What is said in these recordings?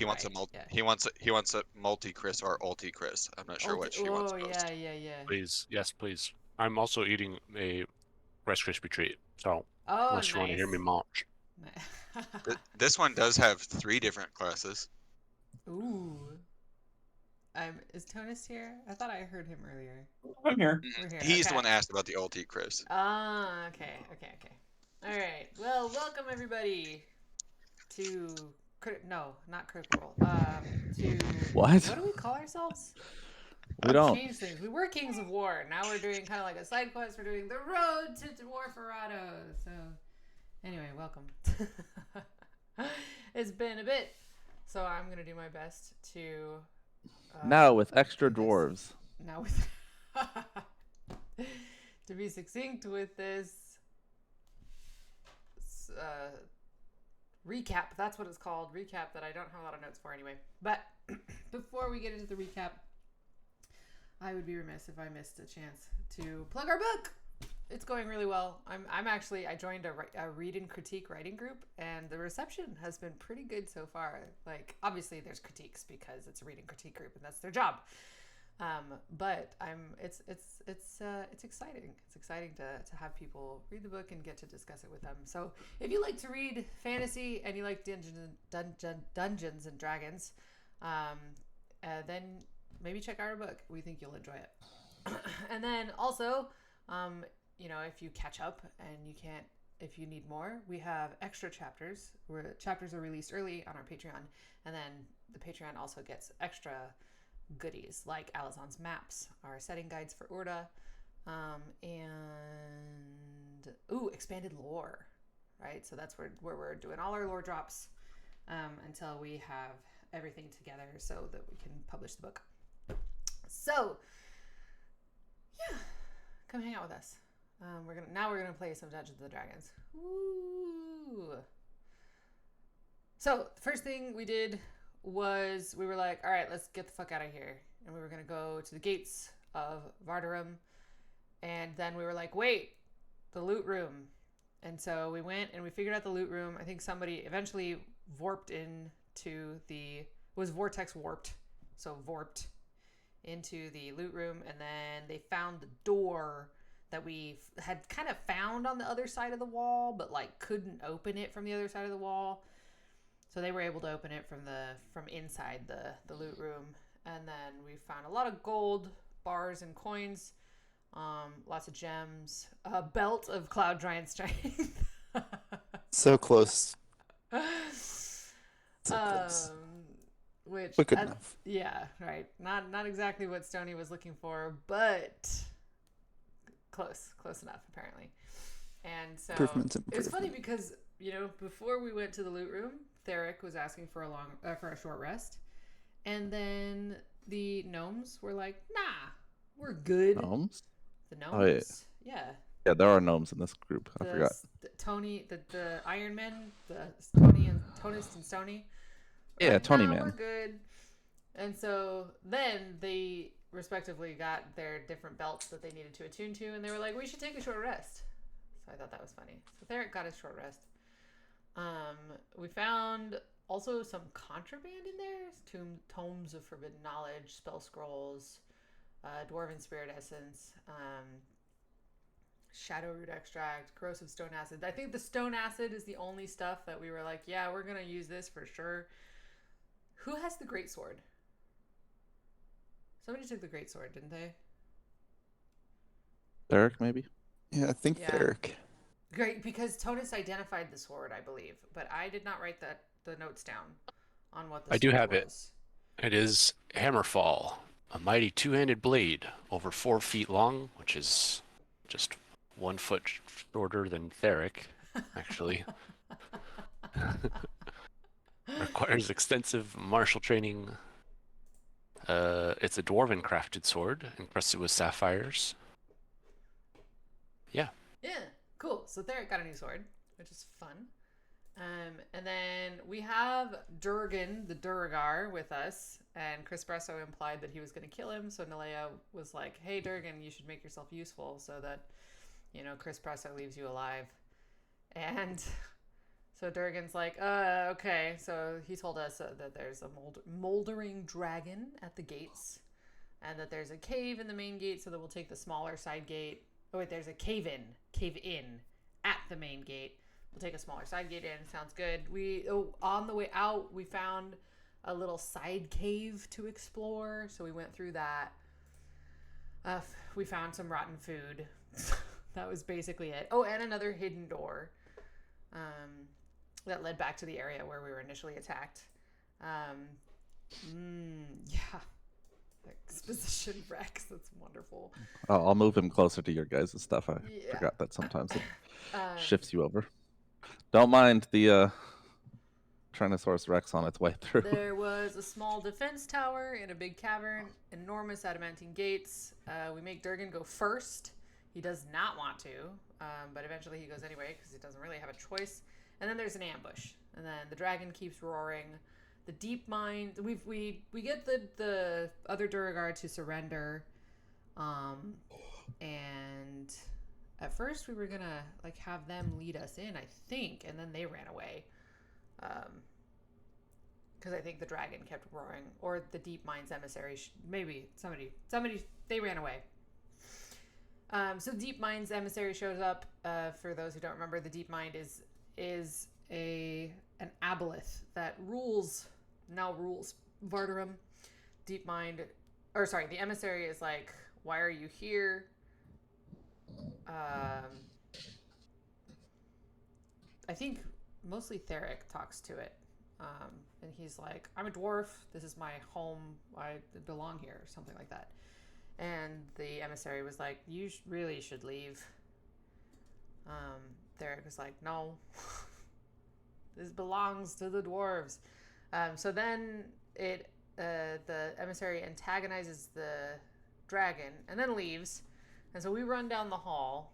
wants a right? Yeah. he wants a multi Chris or ulti Chris. I'm not sure which he wants Oh yeah, most. yeah, yeah. Please, yes, please. I'm also eating a Rice Krispie treat, so Oh, unless you want to hear me nice. munch. This one does have 3 different classes. Ooh. Is Tonus here? I thought I heard him earlier. I'm here. We're here. He's the Okay. one that asked about the ulti Chris. Ah, okay, okay, okay. All right. Well, welcome everybody to no, not Critical Role. To What? what do we call ourselves? We don't. Changed things. We were Kings of War. Now we're doing kind of like a side quest. We're doing the road to Dwarferado. So, anyway, welcome. It's been a bit, so I'm gonna do my best to. Now with extra do this. dwarves. Now with to be succinct with this recap. That's what it's called. Recap that I don't have a lot of notes for anyway. But before we get into the recap, I would be remiss if I missed a chance to plug our book. It's going really well. I joined a read and critique writing group, and the reception has been pretty good so far. Like, obviously there's critiques because it's a read and critique group and that's their job. But it's exciting. It's exciting to have people read the book and get to discuss it with them. So if you like to read fantasy and you like Dungeons and Dragons, then maybe check out our book. We think you'll enjoy it. And then also, if you catch up and if you need more, we have extra chapters where chapters are released early on our Patreon, and then the Patreon also gets extra goodies like Alizon's maps, our setting guides for Urda, and expanded lore, right? So that's where we're doing all our lore drops until we have everything together so that we can publish the book. So, yeah, come hang out with us. We're gonna play some Dungeons and Dragons. Woo! So the first thing we did was we were like, all right, let's get the fuck out of here, and we were gonna go to the gates of Vardarum, and then we were like, wait, the loot room, and so we went and we figured out the loot room. I think somebody eventually was vortex warped, so warped into the loot room, and then they found the door that we had kind of found on the other side of the wall, but like couldn't open it from the other side of the wall. So they were able to open it from inside the loot room, and then we found a lot of gold bars and coins, lots of gems, a belt of cloud giant strength. So close. So close. Which But good enough. Yeah, right. Not exactly what Stony was looking for, but close enough apparently. And so it's funny because before we went to the loot room, Theric was asking for a short rest, and then the gnomes were like, "Nah, we're good." Gnomes? The gnomes, Oh, yeah. Yeah, there are gnomes in this group. I forgot. Tony, the Iron Men, the Tony and Tonist and Stony. Yeah, like, Tony nah, Man. We're good. And so then they respectively got their different belts that they needed to attune to, and they were like, we should take a short rest. So I thought that was funny. So Theric got his short rest. We found also some contraband in there. Tomes of forbidden knowledge, spell scrolls, dwarven spirit essence, shadow root extract, corrosive stone acid. I think the stone acid is the only stuff that we were like, yeah, we're going to use this for sure. Who has the great sword? Somebody took the great sword, didn't they? Theric, maybe? Yeah, I think Theric. Great, because Tonus identified the sword, I believe, but I did not write the notes down on what the sword was. I do have it. It is Hammerfall, a mighty two-handed blade over 4 feet long, which is just 1 foot shorter than Theric, actually. Requires extensive martial training. It's a dwarven crafted sword, encrusted with sapphires. Yeah. Yeah, cool. So Theric got a new sword, which is fun. And then we have Durgan, the Duragar, with us, and Chris Bresso implied that he was going to kill him, so Nalea was like, hey, Durgan, you should make yourself useful so that, Chris Bresso leaves you alive. And So Durgan's like, okay. So he told us that there's a moldering dragon at the gates, and that there's a cave in the main gate, so that we'll take the smaller side gate. Oh wait, there's a cave in at the main gate. We'll take a smaller side gate in. Sounds good. On the way out, we found a little side cave to explore, so we went through that. We found some rotten food. That was basically it. Oh, and another hidden door that led back to the area where we were initially attacked. Yeah. Exposition Rex. That's wonderful. I'll move him closer to your guys' stuff. I Yeah. forgot that sometimes it shifts you over. Don't mind the Tyrannosaurus Rex on its way through. There was a small defense tower in a big cavern, enormous adamantine gates. We make Durgan go first. He does not want to, but eventually he goes anyway because he doesn't really have a choice. And then there's an ambush, and then the dragon keeps roaring. The deep mine. We get the other Durgar to surrender, and at first we were gonna like have them lead us in, I think, and then they ran away. Because I think the dragon kept roaring, or the deep mines emissary. Maybe somebody they ran away. So deep mines emissary shows up. For those who don't remember, the deep mine is an aboleth that rules Vardarum. Deep mind, or sorry, the emissary is like, why are you here? I think mostly Theric talks to it. And he's like, I'm a dwarf. This is my home. I belong here, or something like that. And the emissary was like, you really should leave. Theric was like, no. This belongs to the dwarves. So then the emissary antagonizes the dragon and then leaves. And so we run down the hall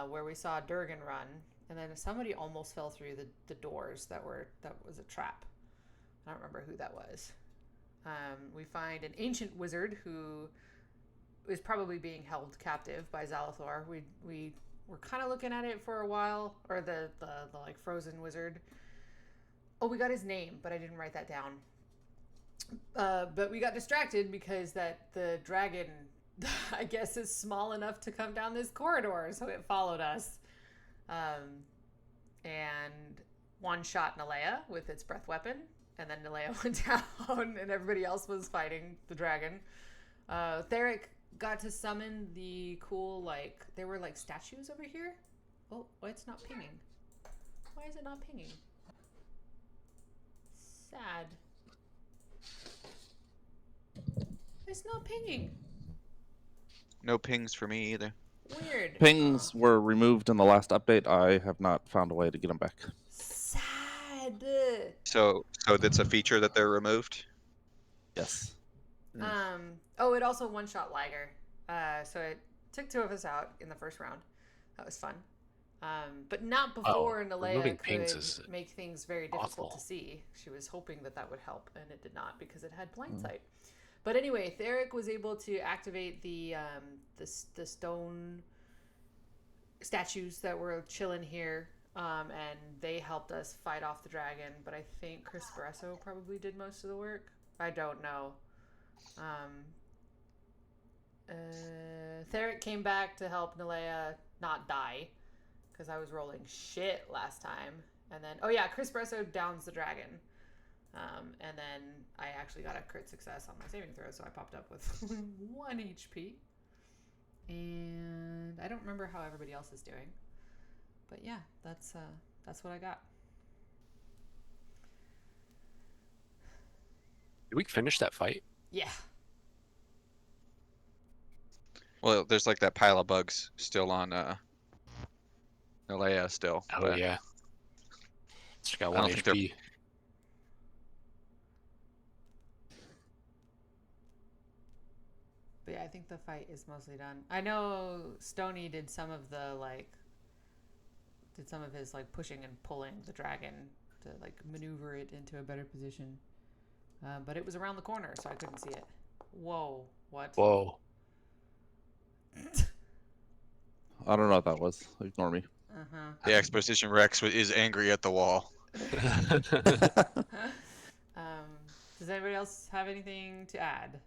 where we saw Durgan run. And then somebody almost fell through the doors that was a trap. I don't remember who that was. We find an ancient wizard who is probably being held captive by Zalathor. We were kind of looking at it for a while, or the like frozen wizard. Oh, we got his name, but I didn't write that down. But we got distracted because the dragon, I guess, is small enough to come down this corridor, so it followed us. And one shot Nalea with its breath weapon, and then Nalea went down, and everybody else was fighting the dragon. Theric got to summon the cool, like, there were like statues over here. Oh, it's not pinging. Why is it not pinging? Sad. It's not pinging. No pings for me either. Weird. Pings were removed in the last update. I have not found a way to get them back. Sad. So that's a feature that they're removed. Yes. Oh, it also one-shot Liger. So it took 2 of us out in the first round. That was fun. But not before Nalea could make things very difficult to see. She was hoping that would help, and it did not because it had blind sight. But anyway, Theric was able to activate the stone statues that were chilling here, and they helped us fight off the dragon. But I think Chris Bresso probably did most of the work. I don't know. Theric came back to help Nalea not die, because I was rolling shit last time. And then, oh yeah, Chris Bresso downs the dragon. And then I actually got a crit success on my saving throw, so I popped up with 1 HP. And I don't remember how everybody else is doing. But yeah, that's what I got. Did we finish that fight? Yeah. Well, there's like that pile of bugs still on Nalea still. Oh but yeah. She got I 1 don't think they're- HP. But yeah, I think the fight is mostly done. I know Stony did some of his like pushing and pulling the dragon to like maneuver it into a better position. But it was around the corner, so I couldn't see it. Whoa, what? Whoa. I don't know what that was. Ignore me. Uh-huh. The Exposition Rex is angry at the wall. Does anybody else have anything to add?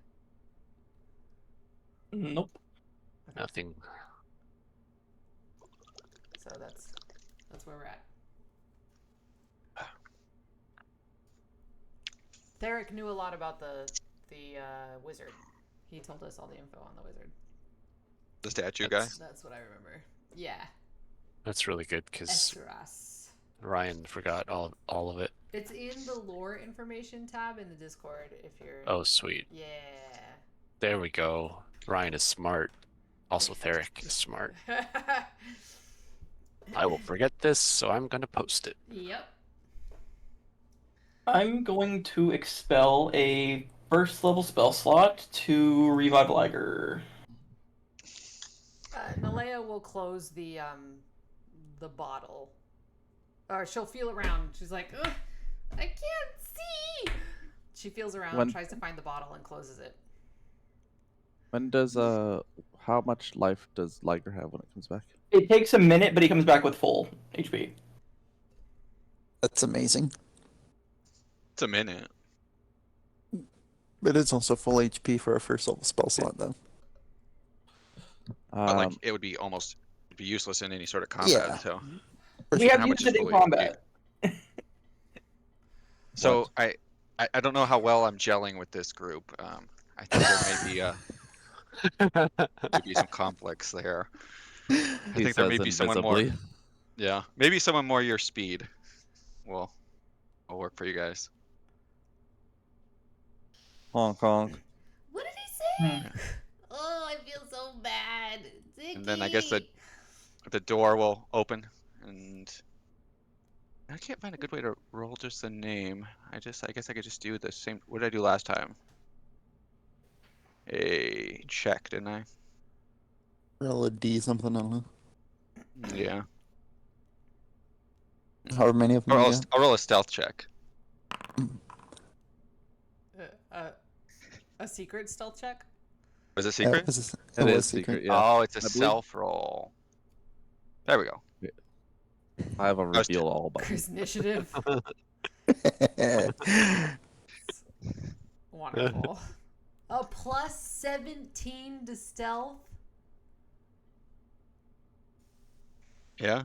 Nope. Nothing. So that's where we're at. Theric knew a lot about the wizard. He told us all the info on the wizard. The statue guy. That's what I remember. Yeah. That's really good because Esseras. Ryan forgot all of it. It's in the lore information tab in the Discord if you're. Oh, sweet. Yeah. There we go. Ryan is smart. Also, Theric is smart. I will forget this, so I'm going to post it. Yep. I'm going to expel a first level spell slot to revive Liger. Nalea will close the bottle, or she'll feel around. She's like, ugh, I can't see. She feels around, tries to find the bottle, and closes it. When does how much life does Liger have when it comes back? It takes a minute, but he comes back with full HP. That's amazing. It's a minute. But it's also full HP for a first level spell slot, though. But like it would be useless in any sort of combat. Yeah. So We have How much used it is in fully combat. So I don't know how well I'm gelling with this group. I think there may be some conflicts there. I think there may be someone more. Yeah, maybe someone more your speed. Will work for you guys. Honk honk. What did he say? Oh, I feel so bad. Zicky. And then I guess the door will open, and I can't find a good way to roll just the name. I guess I could just do the same. What did I do last time? A check, didn't I? Roll a D something, I don't know. Yeah. However many of them Or you I'll, got. I'll roll a stealth check. A secret stealth check? Was it Yeah, secret? it It was is secret. Yeah. Oh, it's a believe- self roll. There we go. I have a was reveal all button. Chris initiative. secret. Wonderful. A plus 17 to stealth. Yeah.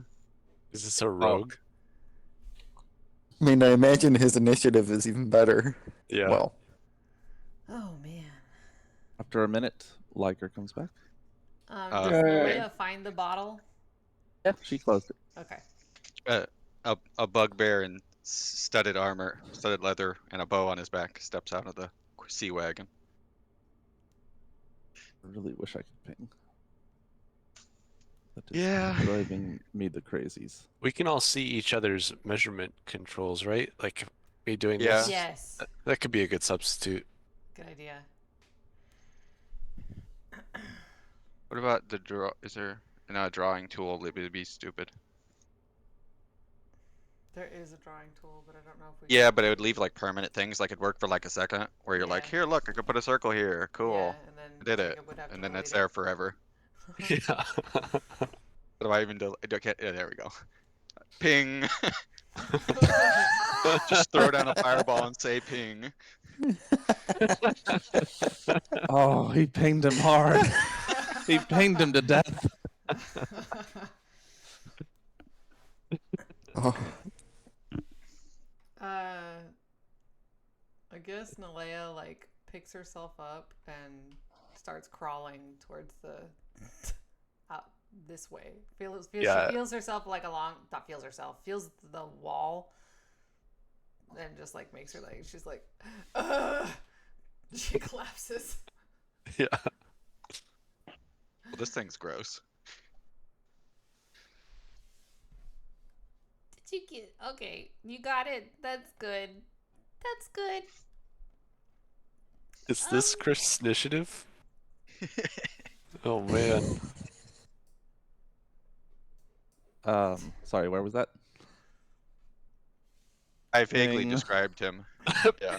Is this a rogue? I mean, I imagine his initiative is even better. Yeah. Well, Oh man. After a minute, Liger comes back. Does Yay. Maria find the bottle? Yeah, she closed it. Okay. A bugbear in studded armor, studded leather, and a bow on his back steps out of the sea wagon. I really wish I could ping. That is Yeah. driving me the crazies. We can all see each other's measurement controls, right? Like, be doing Yeah. this. Yes. That could be a good substitute. Good idea. What about the draw? Is there a drawing tool? It would be stupid. There is a drawing tool, but I don't know if we. Yeah, but it would leave like permanent things. Like it'd work for like a second, where you're like, Yeah. here, look, I could put a circle here. Cool. Yeah, and then I did it, Jacob would have to and then delete it's it. there forever. Yeah. What do I even do? Yeah, there we go. Ping. Just throw down a fireball and say ping. Oh, he pinged him hard. He pinged him to death. oh, I guess Nalea like picks herself up and starts crawling towards the out this way. Yeah. She feels herself like feels the wall, and just like makes her like she's like, ugh! She collapses. Yeah. Well, this thing's gross. Did you get okay? You got it. That's good. That's good. Is this Chris' initiative? Oh man. Sorry, where was that? I vaguely Ping. described him. Yeah.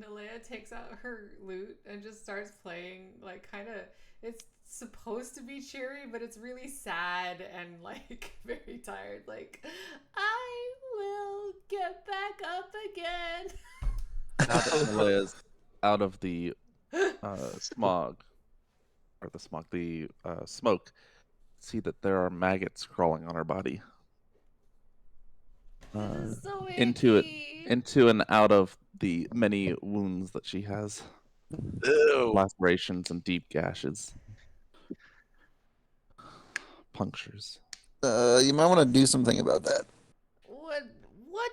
Nalea takes out her lute and just starts playing, like, kind of. It's supposed to be cheery, but it's really sad and, like, very tired. Like, I will get back up again. Now that Malaya's out of the smog, or the smog, the smoke, see that there are maggots crawling on her body. This is so Into icky. and out of the many wounds that she has. Ew. Lacerations and deep gashes. Punctures. You might want to do something about that. What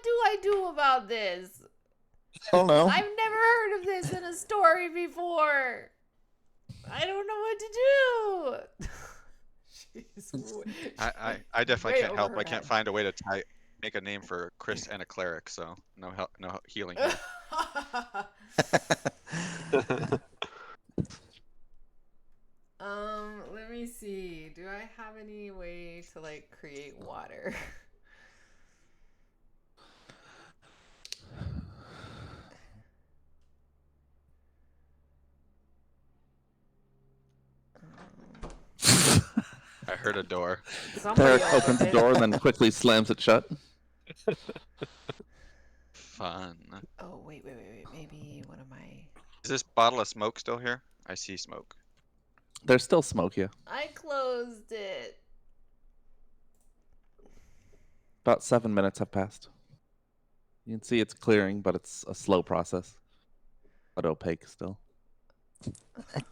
do I do about this? I don't know. I've never heard of this in a story before. I don't know what to do. Jeez. I definitely Way can't help. over I her can't head. find a way to make a name for Chris and a cleric, so no help, no healing here. Let me see. Do I have any way to like create water? I heard a door. Somebody Derek opens the it. door and then quickly slams it shut. Fun. Oh wait. Maybe one of my. Is this bottle of smoke still here? I see smoke. There's still smoke, yeah. I closed it. About 7 minutes have passed. You can see it's clearing, but it's a slow process. But opaque still.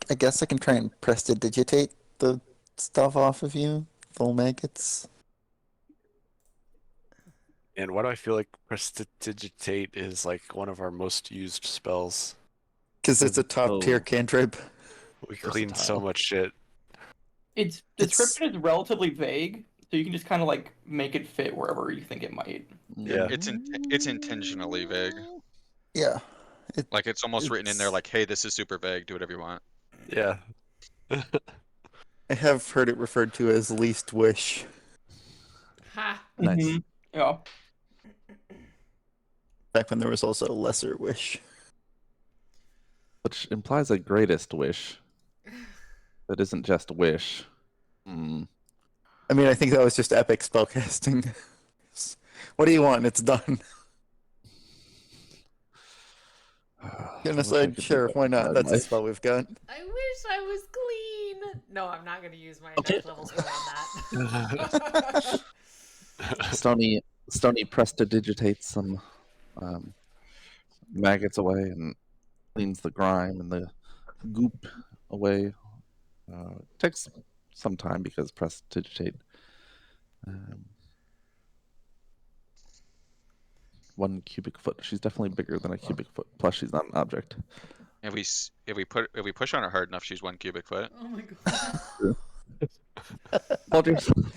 I guess I can try and prestidigitate the stuff off of you, full maggots. And why do I feel like Prestidigitate is like one of our most used spells? Because it's a top tier Oh. cantrip. We clean so Versatile. much shit. Its description is relatively vague, so you can just kind of like make it fit wherever you think it might. Yeah. It's intentionally vague. Yeah. Like it's almost written in there It's- like, hey, this is super vague. Do whatever you want. Yeah. I have heard it referred to as least wish. Ha. Nice. Mhm. Yeah. Back when there was also lesser wish. Which implies a greatest wish. That isn't just wish. Hmm. I mean, I think that was just epic spellcasting. What do you want? It's done. I Get wish I aside, could do sure, that why with not? my That's a life. spell we've got. I wish I was clean. No, I'm not going to use my next level spell on that. Stony prestidigitates some maggots away and cleans the grime and the goop away. Takes some time because prestidigitate. 1 cubic foot. She's definitely bigger than a cubic foot. Plus, she's not an object. If we push on her hard enough, she's 1 cubic foot. Oh my god.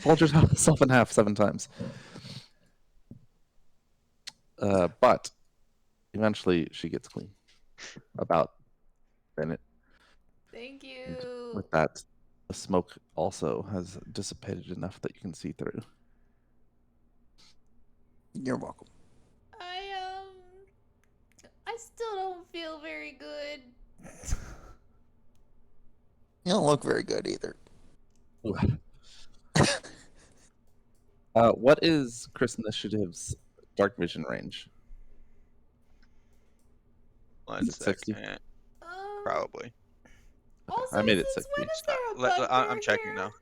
Fold yourself in half 7 times. But eventually, she gets clean. About a minute. Thank And you. with that, the smoke also has dissipated enough that you can see through. You're welcome. I still don't feel very good. You don't look very good either. What is Chris Initiative's dark vision range? One it 60? second. Probably. Also, I made it since 60. when is there a I'm bugbear checking here? now.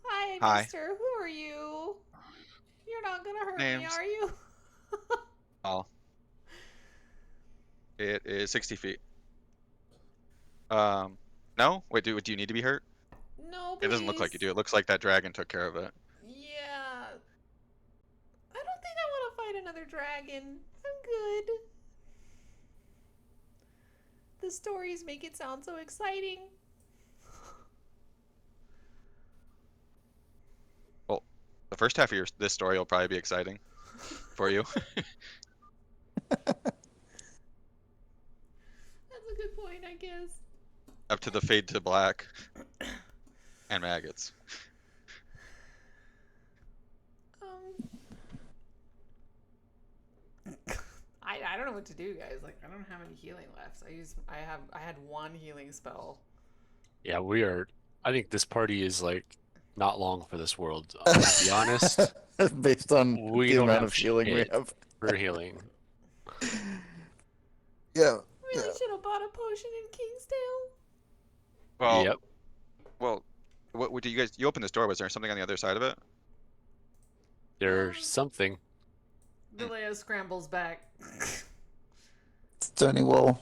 Hi, Hi. mister. Who are you? You're not gonna hurt me, Names. are you? Oh. It is 60 feet. No? Wait, do you need to be hurt? No, It doesn't look like you please. do. It looks like that dragon took care of it. Yeah. I don't think I want to fight another dragon. I'm good. The stories make it sound so exciting. Well, the first half of this story will probably be exciting for you. That's a good point, I guess. Up to the fade to black. And maggots. I don't know what to do, guys. Like, I don't have any healing left. I had one healing spell. Yeah, we are. I think this party is like not long for this world. To be honest, Based on we the don't amount have of healing we shit have. for healing. Yeah. Really should have bought a potion in Kingsdale. Well, Yep. well, what do you guys? You opened this door. Was there something on the other side of it? There's something. Delia scrambles back. Stony will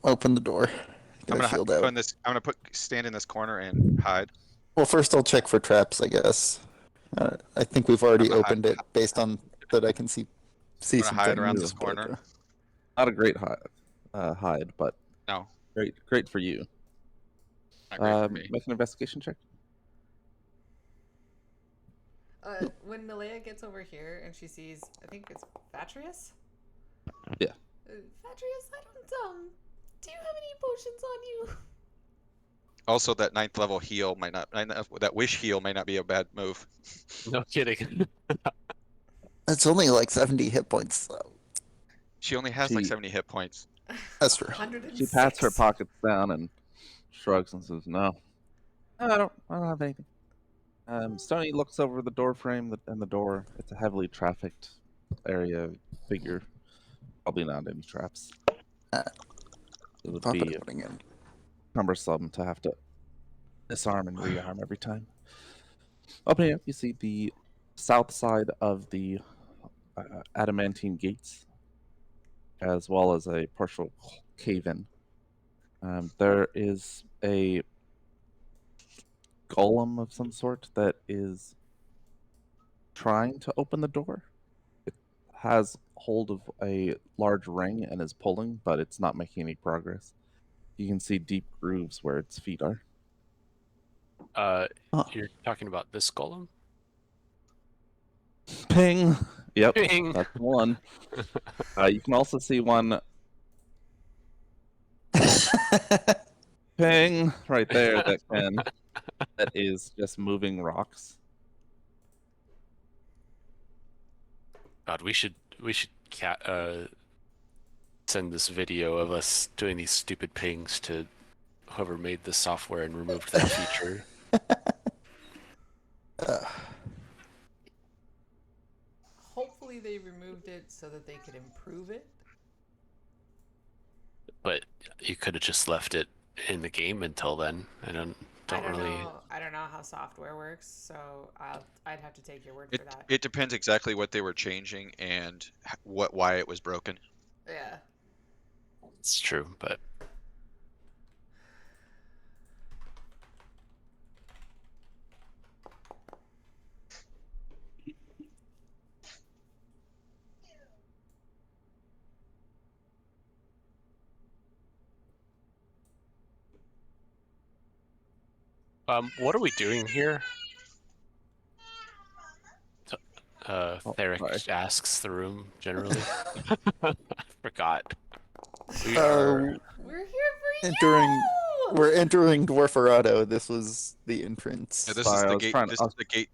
open the door. I'm Get a gonna shield go out. in this. I'm gonna stand in this corner and hide. Well, first I'll check for traps, I guess. I think we've I'm already gonna opened it based on that I can see I'm gonna some hide around things. this corner. Not a great hide, but No, great for you. not great for me. Make an investigation check. When Nalea gets over here and she sees, I think it's Vatrius? Yeah. Vatrius, I don't, do you have any potions on you? Also, that 9th level heal might not. That wish heal might not be a bad move. No kidding. It's only like 70 hit points, though. She only has like She- 70 hit points. That's true. 106. She pats her pockets down and shrugs and says, "No, I don't have anything." Stony looks over the door frame and the door. It's a heavily trafficked area. Figure probably not any traps. Uh, It would Pop be it opening in. cumbersome to have to disarm and rearm every time. Opening up, you see the south side of the adamantine gates, as well as a partial cave-in. There is a golem of some sort that is trying to open the door. It has hold of a large ring and is pulling, but it's not making any progress. You can see deep grooves where its feet are. Huh. You're talking about this golem? Ping! Yep, Ping. that's one. You can also see one ping right there that is just moving rocks. God, we should send this video of us doing these stupid pings to whoever made the software and removed that feature. Hopefully they removed it so that they could improve it. But you could have just left it in the game until then. I don't really. I don't know how software works, so I'd have to take your word It for that. it depends exactly what they were changing and why it was broken. Yeah. It's true, but what are we doing here? Theric sorry. asks the room generally. I forgot. We Uh, are. We're here for entering. you! We're entering Dwarferado. This was the entrance. Yeah, this Sorry, is I the was gate. trying- This I is was- the gate.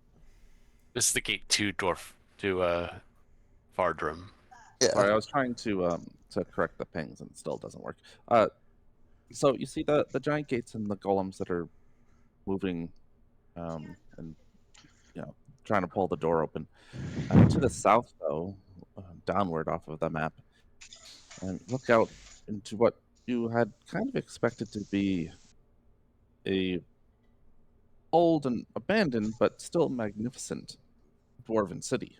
This is the gate to Vardrum. Yeah. Sorry, I was trying to correct the pings and it still doesn't work. So you see the giant gates and the golems that are moving, and trying to pull the door open. To the south, though, downward off of the map, and look out into what you had kind of expected to be a old and abandoned, but still magnificent dwarven city.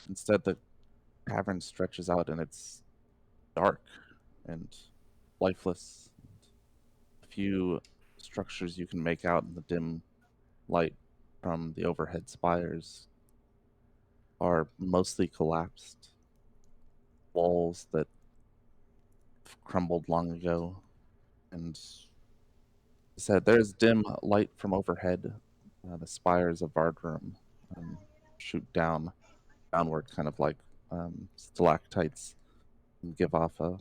Instead, the cavern stretches out and it's dark and lifeless. A few structures you can make out in the dim light from the overhead spires are mostly collapsed. Walls that crumbled long ago. And said there's dim light from overhead. The spires of Vardrum shoot downward, kind of like stalactites, and give off a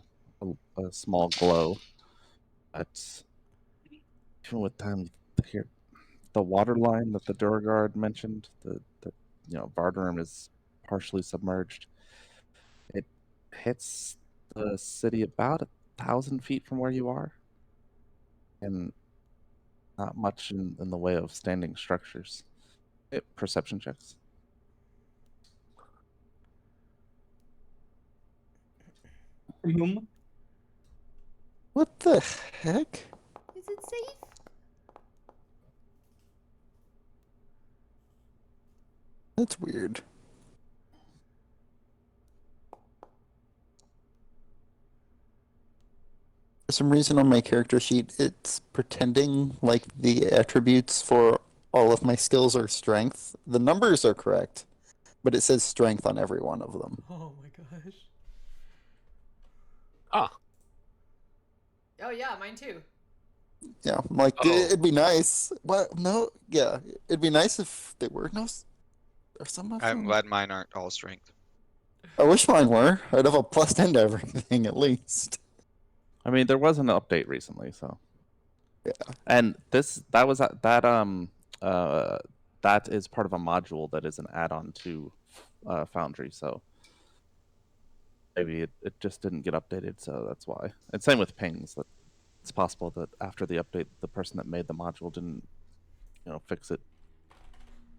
small glow. But even with time, here, the water line that the Durgard mentioned, the Vardrum is partially submerged. hits the city about 1,000 feet from where you are, and not much in the way of standing structures. Perception checks. Boom. What the heck? Is it safe? That's weird. For some reason on my character sheet, it's pretending like the attributes for all of my skills are strength. The numbers are correct, but it says strength on every one of them. Oh my gosh. Ah, Oh yeah, mine too. Yeah, I'm like, Oh. it'd be nice. What? No, yeah, it'd be nice if they were or some of I'm them. glad mine aren't all strength. I wish mine were. I'd have a plus 10 to everything at least. I mean, there was an update recently, so Yeah. and that is part of a module that is an add-on to Foundry, so maybe it just didn't get updated, so that's why. And same with pings. That it's possible that after the update, the person that made the module didn't, fix it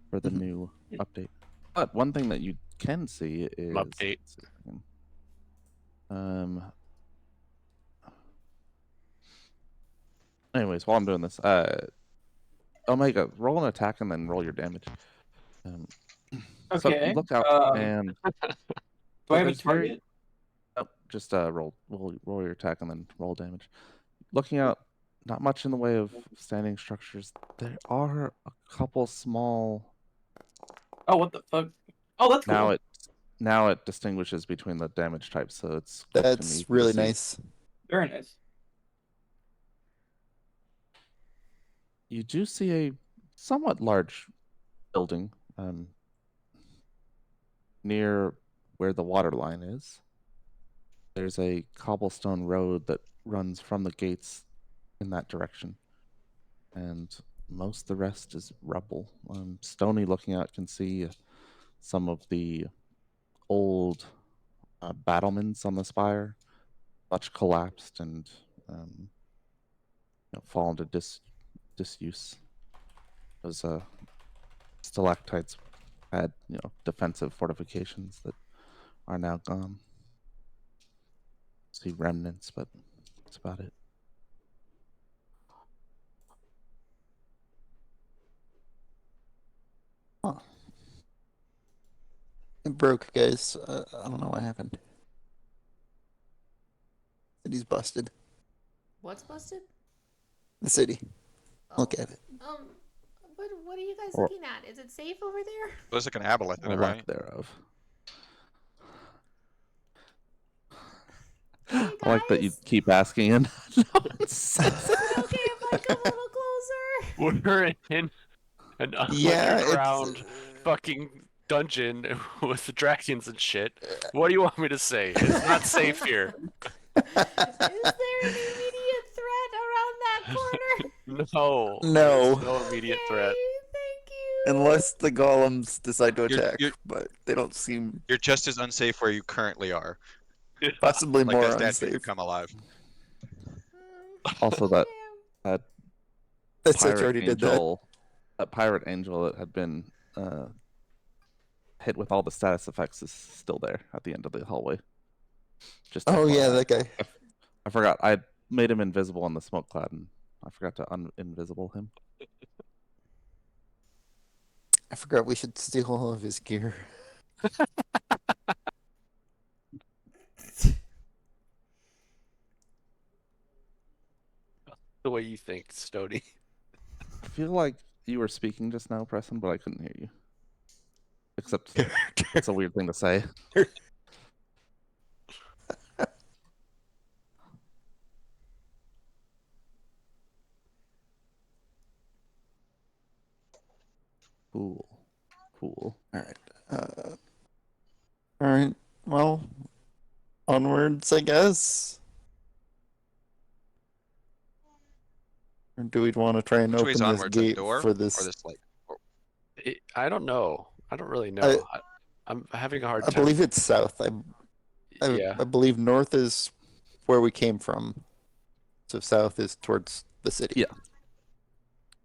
for the new update. But one thing that you can see is update. let's see if I can- Anyways, while I'm doing this, Omega, roll an attack and then roll your damage. So Okay. you look out and Do I have a there's very- target? just roll your attack and then roll damage. Looking out, not much in the way of standing structures. There are a couple small. Oh, what the fuck? Oh, that's cool. Now it distinguishes between the damage types, so it's quick and easy That's to really see. nice. Very nice. You do see a somewhat large building near where the water line is. There's a cobblestone road that runs from the gates in that direction, and most of the rest is rubble. Stony looking out can see some of the old battlements on the spire, much collapsed and fall into disuse. Those stalactites had defensive fortifications that are now gone. See remnants, but that's about it. Huh. It broke, guys. I don't know what happened. City's busted. What's busted? The city. Oh, Look at it. what are you guys Or- looking at? Is it safe over there? There's like an aboleth in Or it, lack right? thereof. Hey I like that you guys. keep asking and Is it okay if I come a little closer? We're in an Yeah, underground fucking dungeon with the dragons and shit. What do you want me to say? It's not safe here. Is there an immediate threat around that corner? No. No. There's no immediate Okay, threat. thank you. Unless the golems decide to You're- attack, you're- but they don't seem You're just as unsafe where you currently are. possibly Like more that statue unsafe. could come alive. Also that Okay. That's pirate already did that. angel, that pirate angel that had been hit with all the status effects is still there at the end of the hallway. Just Oh yeah, FYI. that guy. I forgot. I made him invisible in the smoke cloud, and I forgot to invisible him. I forgot we should steal all of his gear. The way you think, Stody. I feel like you were speaking just now, Preston, but I couldn't hear you. Except it's a weird thing to say. Cool. Cool. All right. Well, onwards, I guess. Or do we want to try and Which open way's this onwards? The gate door for or this? this like? I don't know. I don't really know. I'm having a hard I time. believe it's south. Yeah. I believe north is where we came from, so south is towards the city. Yeah.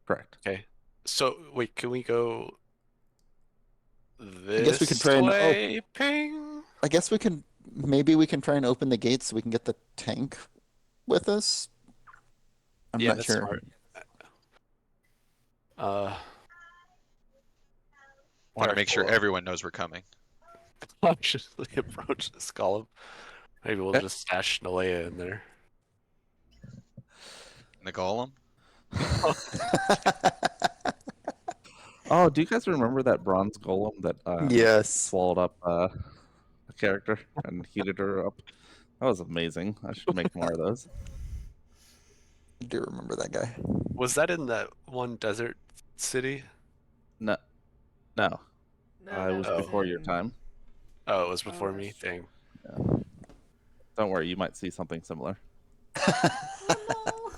Correct. Okay. So wait, can we go guess we could this try and- way, Ping? I guess maybe we can try and open the gates so we can get the tank with us. I'm Yeah, not that's sure. smart. Uh, Want to make sure Alright, everyone knows we're coming. we'll cautiously approach this column. Maybe we'll Okay. just stash Nalea in there. And the golem. Oh, do you guys remember that bronze golem that Yes. swallowed up a character and heated her up? That was amazing. I should make more of those. I do remember that guy. Was that in that one desert city? No, no, No, it was that before your in- time. Oh, it was before Oh, me. that's Dang. Don't worry, you might see something similar. Oh,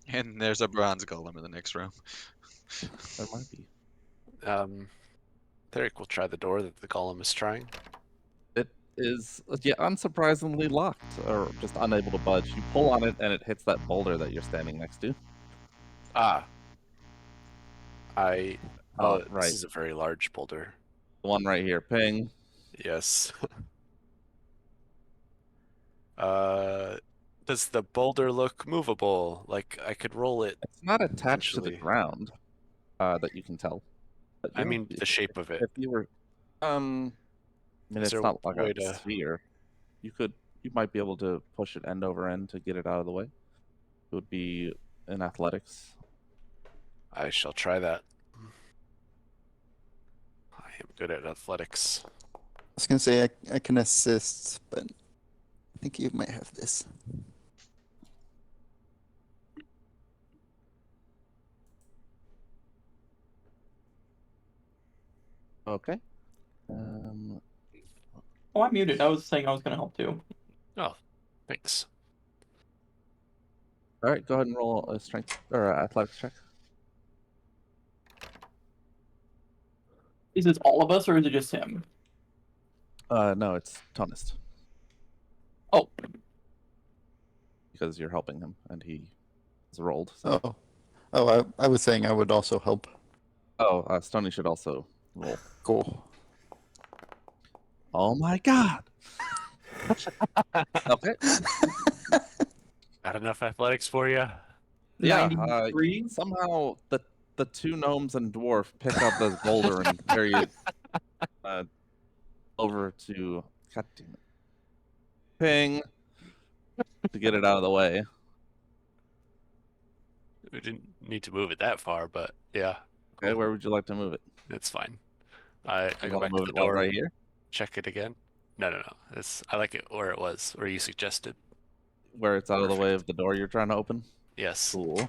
And there's a bronze golem in the next room. There might be. Theric will try the door that the golem is trying. It is, yeah, unsurprisingly locked or just unable to budge. You pull on it and it hits that boulder that you're standing next to. Ah. Oh, Oh, right. This is a very large boulder. The one right here. Ping. Yes. Does the boulder look movable? Like I could roll it? It's not attached to the Essentially. ground that you can tell. But I you know, mean, the shape of it. if you were, I mean, Is it's there not a like way a to- sphere. You might be able to push it end over end to get it out of the way. It would be in athletics. I shall try that. I am good at athletics. I was gonna say I can assist, but I think you might have this. Okay. Oh, I'm muted. I was saying I was gonna help too. Oh, thanks. All right. Go ahead and roll a strength or athletics check. Is this all of us or is it just him? No, it's Tonist Oh, because you're helping him and he is rolled. So. I was saying I would also help. Oh, Stony should also roll. Cool. Oh my god. Okay. Not enough athletics for you? Yeah. 93? Somehow the two gnomes and dwarf pick up this boulder and carry it over to God damn it. Ping to get it out of the way. We didn't need to move it that far, but yeah, Okay, where would you like to move it? it's fine. I You go want back to to move the it like door, right here, check it again. No. I like it where it was, where you suggested. where it's out of the way Perfect. of the door you're trying to open. Yes. Cool. All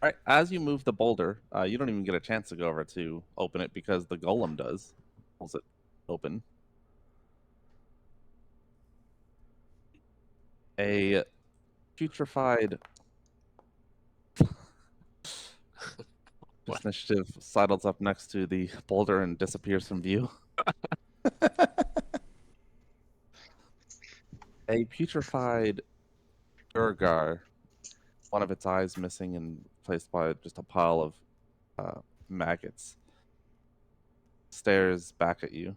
right. As you move the boulder, you don't even get a chance to go over to open it because the golem does. Pulls it open. A putrefied What? initiative sidles up next to the boulder and disappears from view. A putrefied Durgar, one of its eyes missing and placed by just a pile of maggots, stares back at you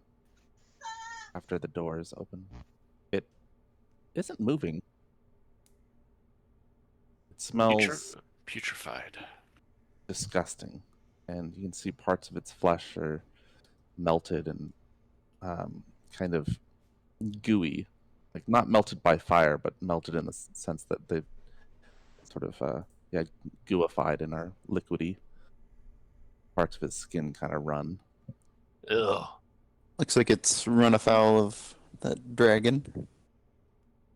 after the door is open. It isn't moving. It smells Putrefied. disgusting, and you can see parts of its flesh are melted and kind of gooey, like not melted by fire, but melted in the sense that they've sort of gooified and are liquidy. Parts of his skin kind of run. Ugh. Looks like it's run afoul of that dragon.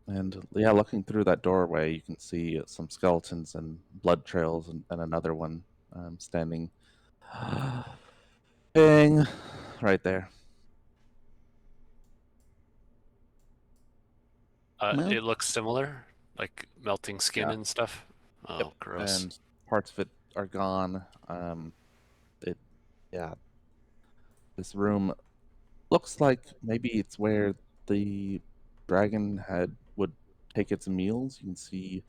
And yeah, looking through that doorway, you can see some skeletons and blood trails, and another one standing. Bing, right there. Well- It looks similar, like melting skin Yeah. and stuff. Oh, gross. And parts of it are gone. Yeah, this room Looks like maybe it's where the dragon would take its meals. You can see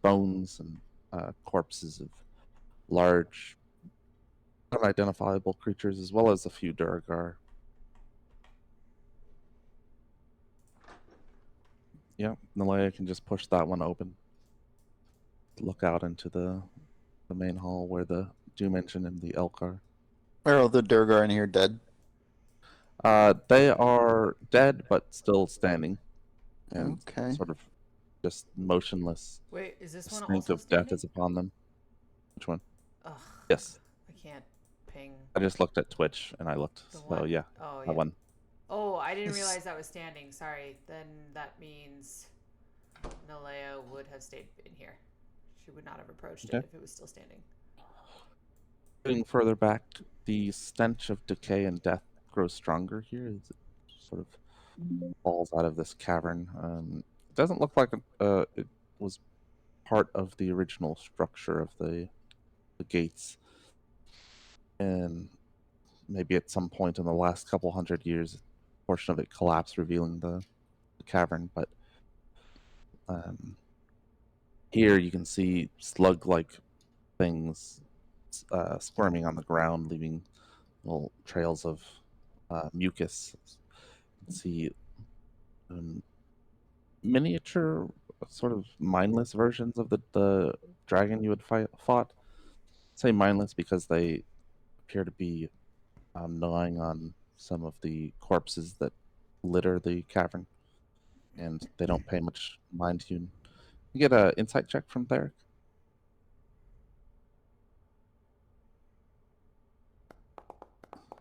bones and corpses of large, unidentifiable creatures, as well as a few Durgar. Yeah, Nalea can just push that one open. Look out into the main hall where the Doom Engine and the Elk are. Are all the Durgar in here dead? They are dead but still standing, and Okay. sort of just motionless. Wait, is this The one stink also of death standing? is upon them. Which one? Ugh, Yes, I can't ping I just looked at Twitch and I looked. the So one. yeah, Oh, yeah. that one. Oh, I didn't Is- realize that was standing. Sorry. Then that means Nalea would have stayed in here. She would not have approached Okay. it if it was still standing. Getting further back, the stench of decay and death grows stronger here as it sort of falls out of this cavern. It doesn't look like it was part of the original structure of the gates, and maybe at some point in the last couple hundred years, a portion of it collapsed, revealing the cavern. But here you can see slug-like things squirming on the ground, leaving little trails of mucus. You can see um, miniature, sort of mindless versions of the dragon you had fought. Say mindless because they appear to be gnawing on some of the corpses that litter the cavern, and they don't pay much mind to you. You get an insight check from Theric.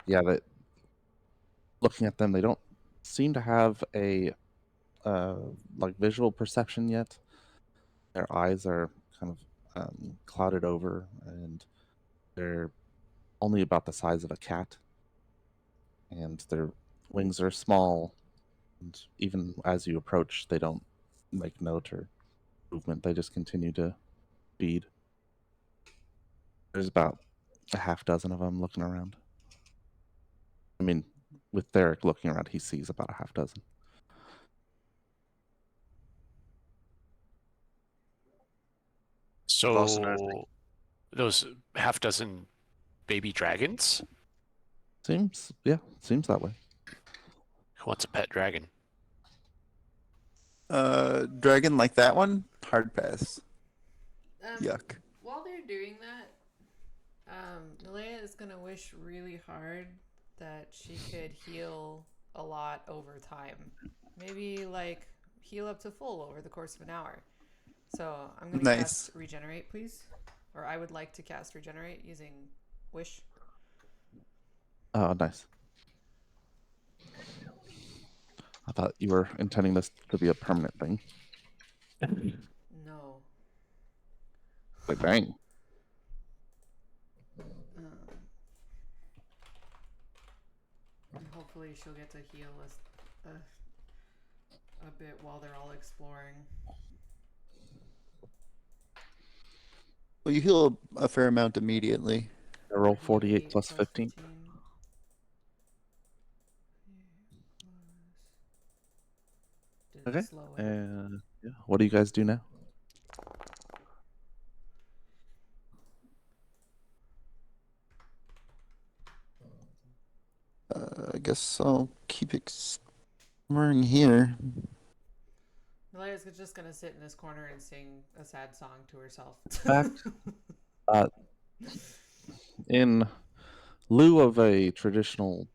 Yeah, that looking at them, they don't seem to have a like visual perception yet. Their eyes are kind of clouded over, and they're only about the size of a cat, and their wings are small. And even as you approach, they don't make note or movement. They just continue to feed. There's about a half dozen of them looking around. I mean, with Theric looking around, he sees about a half dozen. I've also noticed So those half dozen baby dragons? Seems that way. Who wants a pet dragon? Dragon like that one? Hard pass. Um, Yuck. While they're doing that, Nalea is gonna wish really hard that she could heal a lot over time. Maybe like heal up to full over the course of an hour. So I'm gonna Nice. cast regenerate, please. Or I would like to cast regenerate using wish. Oh, nice. I thought you were intending this to be a permanent thing. No. Like, dang. And hopefully she'll get to heal us a bit while they're all exploring. Well, you heal a fair amount immediately. I roll 48 plus 15. Did Okay. it slow it? Yeah. What do you guys do now? I guess I'll keep exploring here. Nalea's just gonna sit in this corner and sing a sad song to herself. Fact. In lieu of a traditional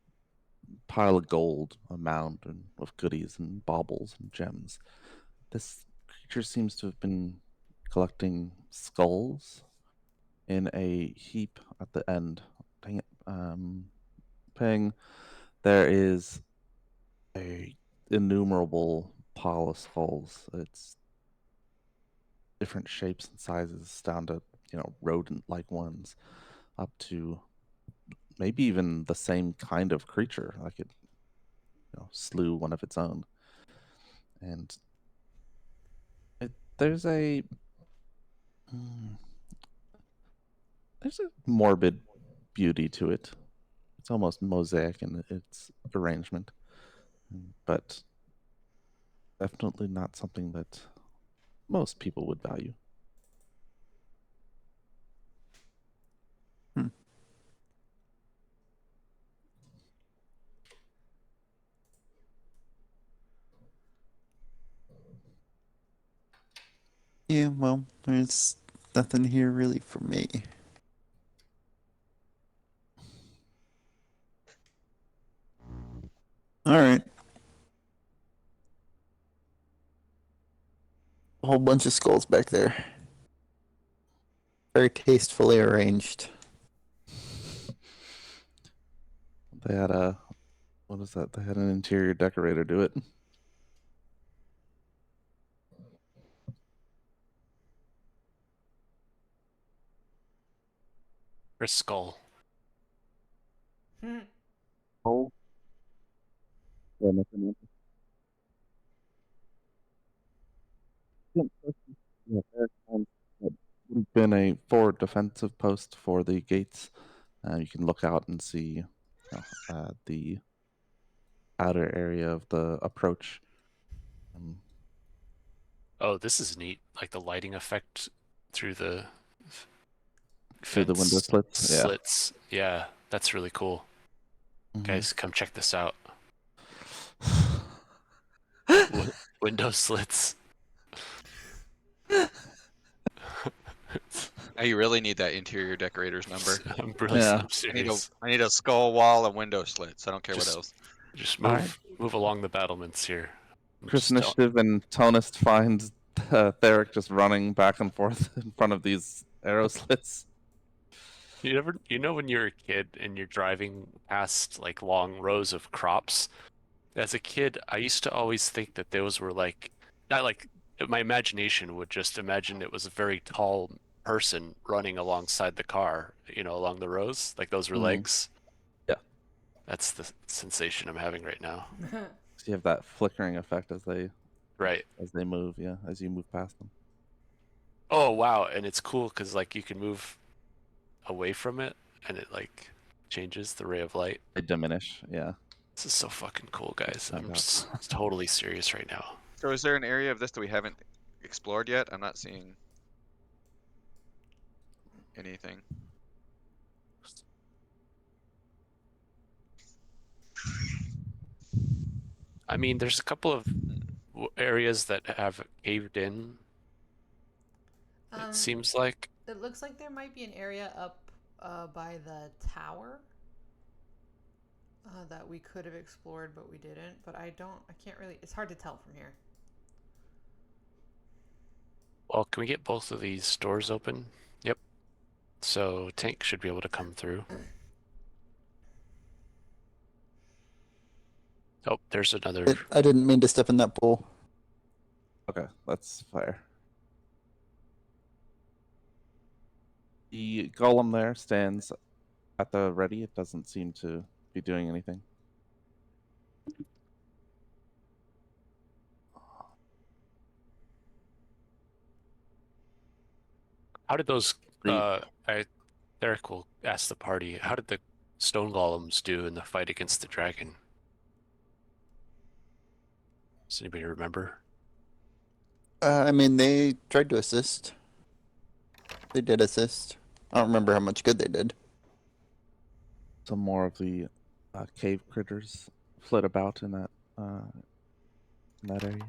pile of gold, a mound of goodies and baubles and gems, this creature seems to have been collecting skulls in a heap at the end. Dang it. Ping. There is a innumerable pile of skulls. It's different shapes and sizes, down to rodent-like ones, up to maybe even the same kind of creature, like it slew one of its own. And there's a there's a morbid beauty to it. It's almost mosaic in its arrangement, but definitely not something that most people would value. Hmm. Yeah, well, there's nothing here really for me. All right. A whole bunch of skulls back there. Very tastefully arranged. They had a what was that? They had an interior decorator do it. Chris Skull. Hmm. Oh, yeah, nothing else. Yeah, it would have been a forward defensive post for the gates. You can look out and see the outer area of the approach. Oh, this is neat. Like the lighting effect through the Through the window fence slits. Yeah. slits. Yeah, that's really cool. Mhm. Guys, come check this out. Window slits. Now you really need that interior decorator's number. I'm really Yeah. I'm serious. I need a skull wall and window slits. I don't care what Just- else. Just All move along the battlements here. Chris Just don't- Initiative and Tonist finds Theric just running back and forth in front of these arrow slits. You know when you're a kid and you're driving past like long rows of crops? As a kid, I used to always think that those were like not like my imagination would just imagine it was a very tall person running alongside the car, along the rows, like those were Mhm. legs. Yeah. That's the sensation I'm having right now. So you have that flickering effect as they Right. move, yeah, as you move past them. Oh wow, and it's cool because like you can move away from it and it like changes the ray of light. They diminish, yeah. This is so fucking cool, guys. I'm Yeah. just totally serious right now. So is there an area of this that we haven't explored yet? I'm not seeing anything. I mean, there's a couple of areas that have caved in. It seems like. It looks like there might be an area up by the tower that we could have explored, but we didn't. But I can't really. It's hard to tell from here. Well, can we get both of these doors open? Yep. So tank should be able to come through. Oh, there's another. I didn't mean to step in that pool. Okay, that's fair. The golem there stands at the ready. It doesn't seem to be doing anything. How did those? The- Eric will ask the party. How did the stone golems do in the fight against the dragon? Does anybody remember? I mean, they tried to assist. They did assist. I don't remember how much good they did. Some more of the cave critters flit about in that area.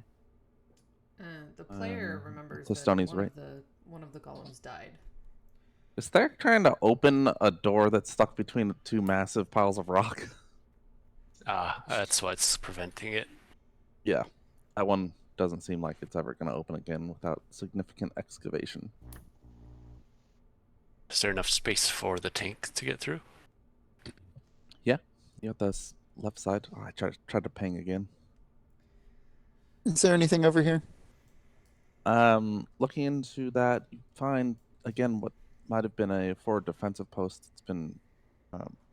The player remembers the that Stony's right. one of the golems died. Is Theric trying to open a door that's stuck between two massive piles of rock? That's what's preventing it. Yeah, that one doesn't seem like it's ever going to open again without significant excavation. Is there enough space for the tank to get through? Yeah, you got this left side. Oh, I tried to ping again. Is there anything over here? Looking into that, you find again what might have been a forward defensive post. It's been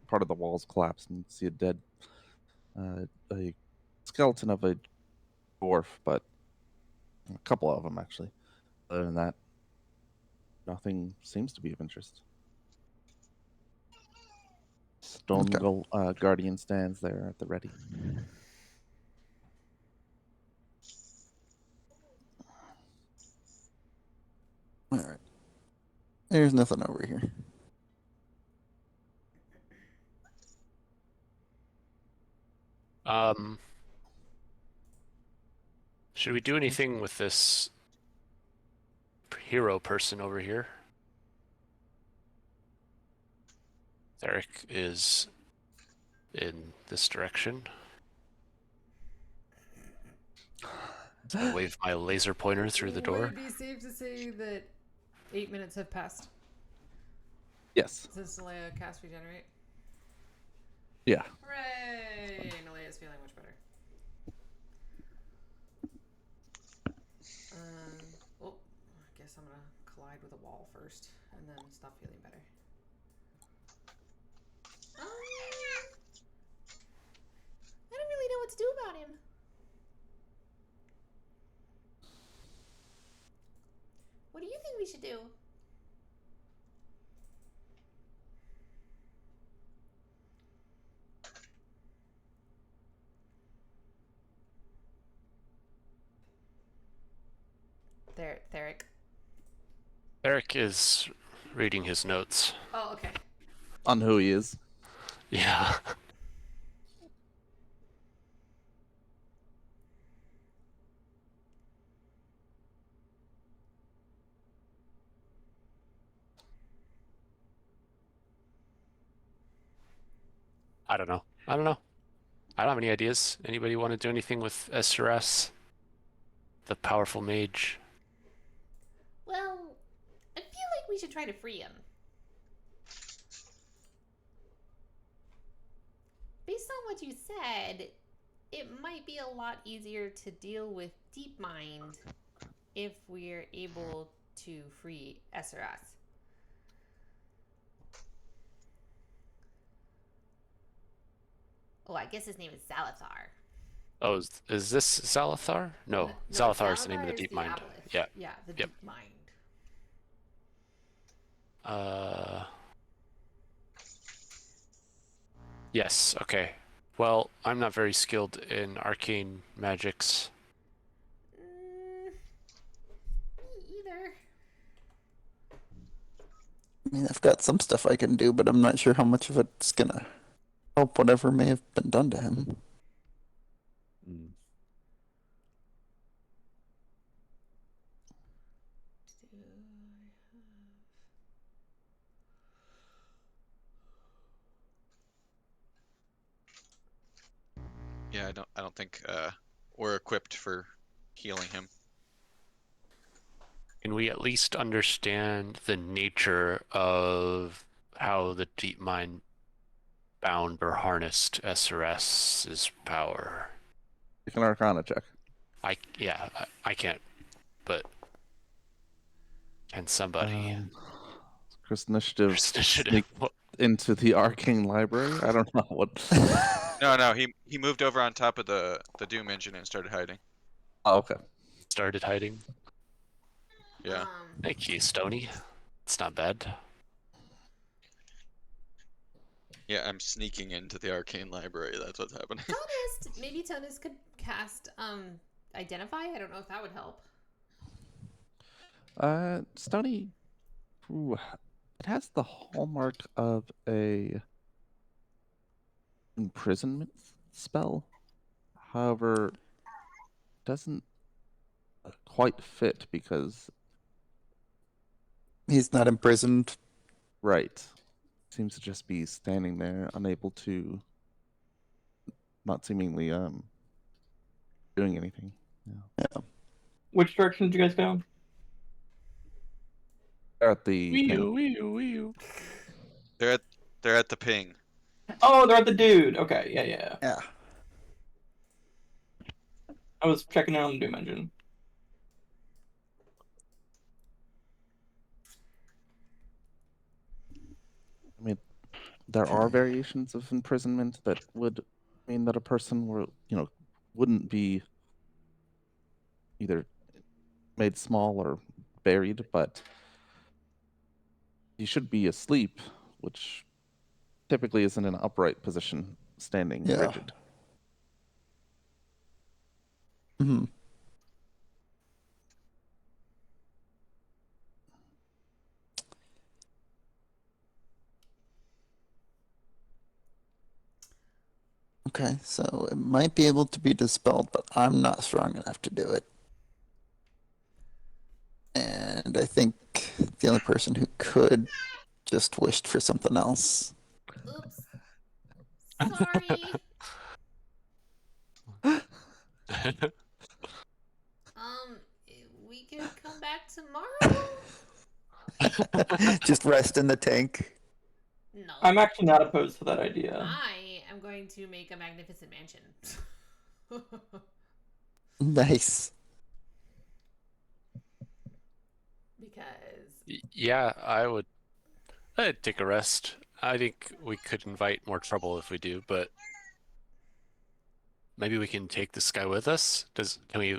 part of the walls collapsed, and you see a skeleton of a dwarf, but a couple of them actually. Other than that, nothing seems to be of interest. Stone Okay. guardian stands there at the ready. All right. There's nothing over here. Should we do anything with this hero person over here? Theric is in this direction. So I wave my laser pointer through the Would door. it be safe to say that 8 minutes have passed Yes. since Nalea cast Regenerate? Yeah. Hooray! Nalea's feeling much better. Oh, I guess I'm gonna collide with a wall first and then stop feeling better. I don't really know what to do about him. What do you think we should do? Theric. Theric is reading his notes. Oh, okay. On who he is. Yeah. I don't know. I don't have any ideas. Anybody want to do anything with SRS? The powerful mage? Well, I feel like we should try to free him. Based on what you said, it might be a lot easier to deal with Deep Mind if we're able to free SRS. Oh, I guess his name is Zalathar. Oh, is this Zalathar? No, Zalathar is the name of the Deep Mind. Aboleth. Yeah. Yeah, the Yep. Deep Mind. Yes, okay. Well, I'm not very skilled in arcane magics. Me either. I mean, I've got some stuff I can do, but I'm not sure how much of it's gonna help whatever may have been done to him. Yeah, I don't think we're equipped for healing him. Can we at least understand the nature of how the Deep Mind bound or harnessed SRS's power? You can Arcana check. I can't, but can somebody? Chris Initiative There's initiative. sneak into the arcane library. I don't know what. No, he moved over on top of the Doom engine and started hiding. Oh, okay. Started hiding. Yeah. Thank you, Stony. It's not bad. Yeah, I'm sneaking into the arcane library. That's what's happening. Maybe Tonus could cast Identify. I don't know if that would help. Stony. Ooh, it has the hallmark of a imprisonment spell. However, doesn't quite fit because He's not imprisoned. right seems to just be standing there, unable to, not seemingly doing anything. Yeah. Which direction did you guys go? They're at the Wee-oo. They're at the ping. Oh, they're at the dude. Okay, yeah. Yeah. I was checking out on the Doom engine. I mean, there are variations of imprisonment that would mean that a person wouldn't be either made small or buried, but he should be asleep, which typically is in an upright position, standing Yeah. rigid. Hmm. Okay, so it might be able to be dispelled, but I'm not strong enough to do it. And I think the only person who could just wished for something else. Oops. Sorry. We could come back tomorrow. Just rest in the tank. No. I'm actually not opposed to that idea. I am going to make a magnificent mansion. Nice. Because Yeah, I'd take a rest. I think we could invite more trouble if we do, but maybe we can take this guy with us. Can we?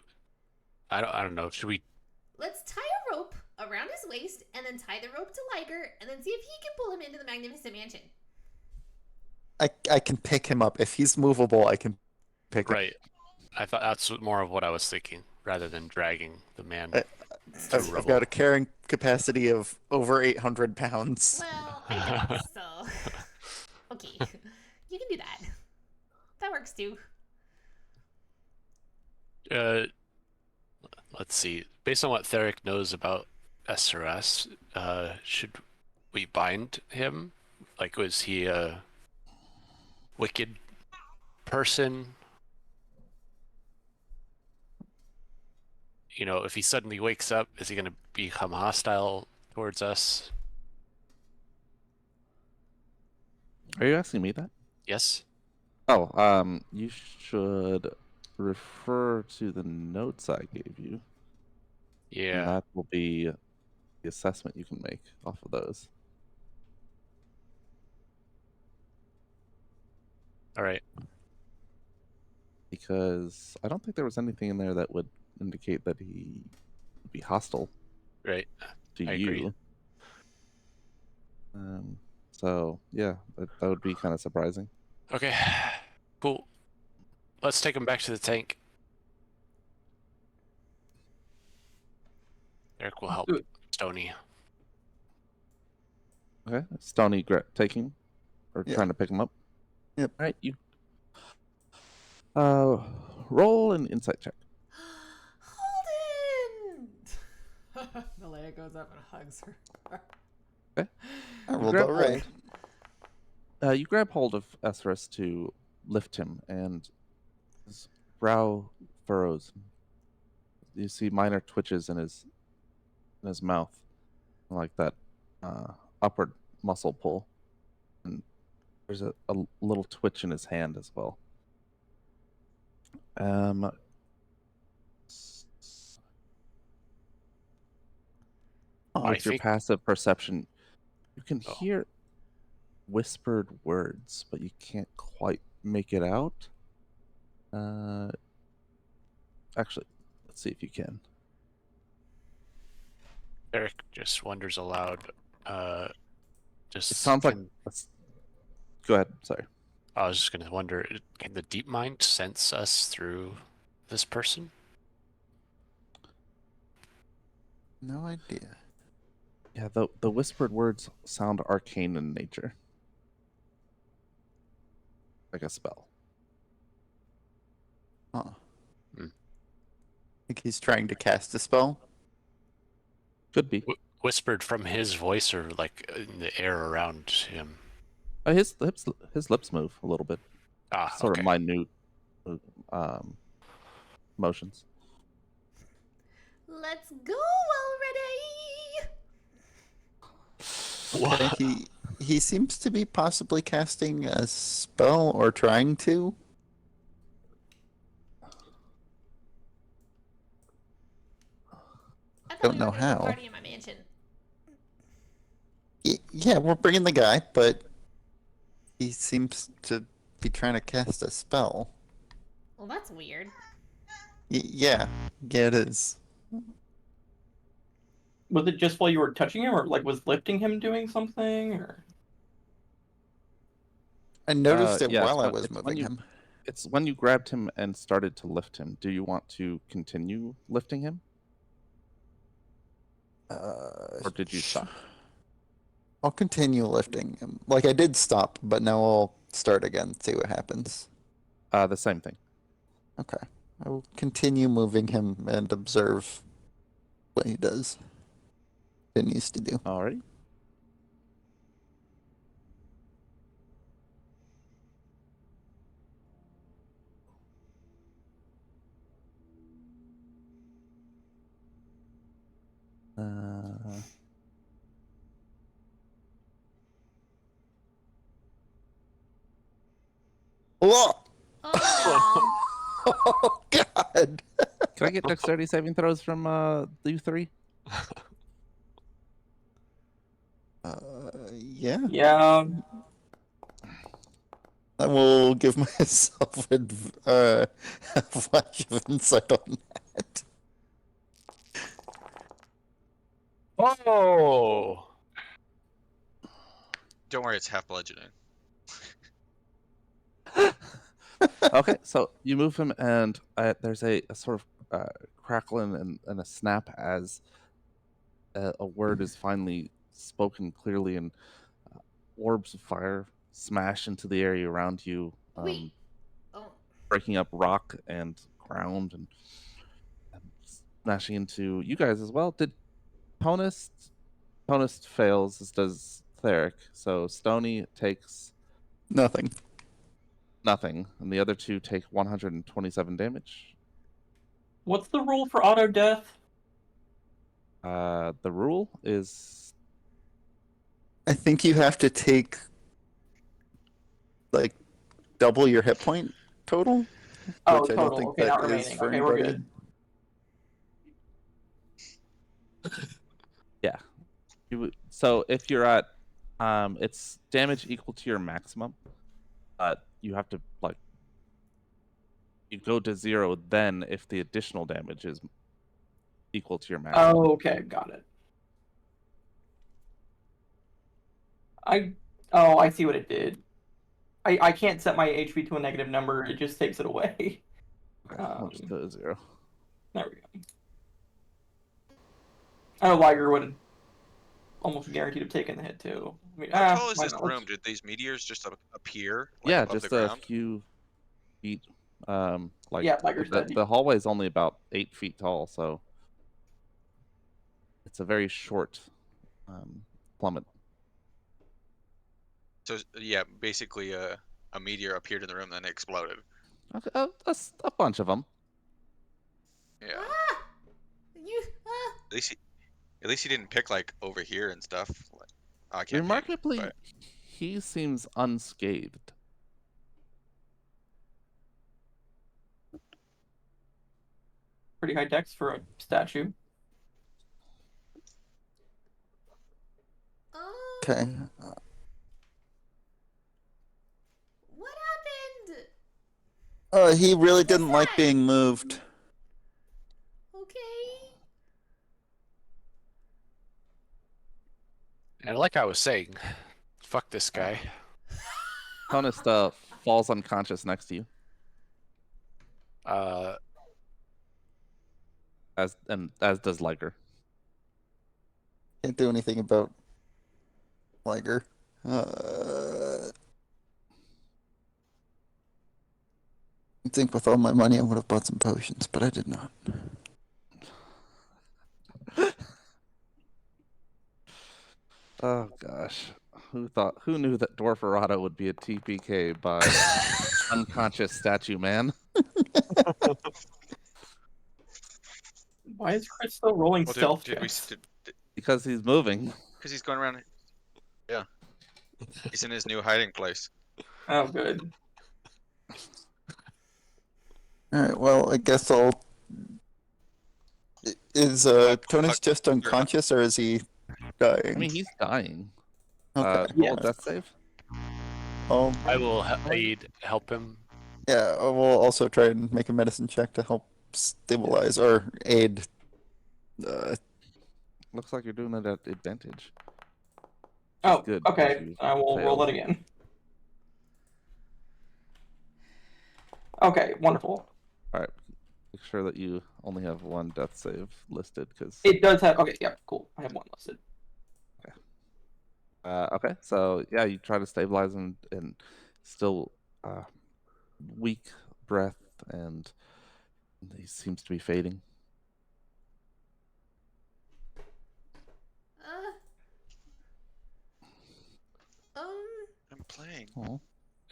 I don't know. Should we? let's tie a rope around his waist and then tie the rope to Liger and then see if he can pull him into the magnificent mansion. I can pick him up. If he's movable, I can pick him Right. I thought that's more of what I was thinking, rather than dragging the man. I've got a carrying capacity of over 800 pounds. Well, I don't, so. Okay. You can do that. That works too. Let's see. Based on what Theric knows about SRS, should we bind him? Like, was he a wicked person? You know, if he suddenly wakes up, is he going to become hostile towards us? Are you asking me that? Yes? Oh, you should refer to the notes I gave you. And Yeah. that will be the assessment you can make off of those. All right. Because I don't think there was anything in there that would indicate that he would be hostile Right. to I you. agree. So yeah, that would be kind of surprising. Okay. Cool. Let's take him back to the tank. Eric will help Do it. Stony. Okay, Stony taking or Yeah. trying to pick him up. Yep. All right, you. Roll an insight check. Holden! Malaya goes up and hugs her. I rolled grab all right. You grab hold of Esrus to lift him, and his brow furrows. You see minor twitches in his mouth, like that upward muscle pull, and there's a little twitch in his hand as well. I With your think- passive perception, you can Oh. hear whispered words, but you can't quite make it out. Actually, let's see if you can. Eric just wonders aloud. Just It sounds like. Go ahead. Sorry. I was just gonna wonder, can the deep mind sense us through this person? No idea. Yeah, the whispered words sound arcane in nature, like a spell. Huh. Hmm. Think he's trying to cast a spell? Could be. Whispered from his voice, or like in the air around him? His lips move a little bit, Ah, sort okay. of minute motions. Let's go already! Okay, he seems to be possibly casting a spell or trying to. I thought Don't we know were gonna go how. party in my mansion. Yeah, we're bringing the guy, but he seems to be trying to cast a spell. Well, that's weird. Yeah, it is. Was it just while you were touching him, or like was lifting him doing something? Or I noticed it yeah, while I so was it's when moving you him. it's when you grabbed him and started to lift him. Do you want to continue lifting him, or did you stop? I'll continue lifting him. Like I did stop, but now I'll start again, see what happens. The same thing. Okay. I will continue moving him and observe what he does. What he needs to do. Alrighty. Uh, Oh! Oh Oh God! can I get dexterity saving throws from you three? Yeah. Yeah. I will give myself a flash of insight on that. Oh! Don't worry, it's half bludgeoning. Okay, so you move him, and there's a sort of crackling and a snap as a word is finally spoken clearly, and orbs of fire smash into the area around you, wait. Oh. breaking up rock and ground and smashing into you guys as well. Did Ponus fails, as does Cleric, so Stony takes Nothing. nothing, and the other two take 127 damage. What's the rule for auto death? The rule is I think you have to take like double your hit point total, Oh, which I don't total. think Okay, that not is remaining. for Okay, we're anybody. good. so if you're at it's damage equal to your maximum, you have to like you go to 0 then if the additional damage is equal to your maximum. Oh, okay, got it. I see what it did. I can't set my HP to a negative number. It just takes it away. Okay, I'll just go to 0. There we go. I know Liger would almost guaranteed have taken the hit too. I mean, How tall is why this not? room? Did these meteors just appear like Yeah, above just the a ground? few feet. Like Yeah, Liger the, said. the hallway is only about 8 feet tall, so it's a very short plummet. So yeah, basically a meteor appeared in the room, then it exploded. Okay, a bunch of them. Yeah. Ah! You. Ah! At least he didn't pick like over here and stuff. Like, I can't peek, Remarkably, but he seems unscathed. Pretty high dex for a statue. Oh. Okay. What happened? He really What's didn't like that? being moved. Okay. And like I was saying, fuck this guy. Honest falls unconscious next to you, as does Liger. Can't do anything about Liger. I think with all my money I would have bought some potions, but I did not. Oh gosh, who knew that Dwarferado would be a TPK by unconscious statue man? Why is Chris still rolling well, stealth did we? checks? Because he's moving. Because he's going around. Yeah. He's in his new hiding place. Oh, good. Alright, well, I guess I'll. Is Tonus just unconscious or is he dying? I mean, he's dying. Okay. Roll a Yeah. death save. I will help him. Yeah, I will also try and make a medicine check to help stabilize or aid. Looks like you're doing it at advantage. Oh, good, okay. you I will roll failed. that again. Okay, wonderful. All right. Make sure that you only have one death save listed, because. It does have. Okay, yeah, cool. I have one listed. Okay, so yeah, you try to stabilize him, and still weak breath, and he seems to be fading. I'm playing. Oh.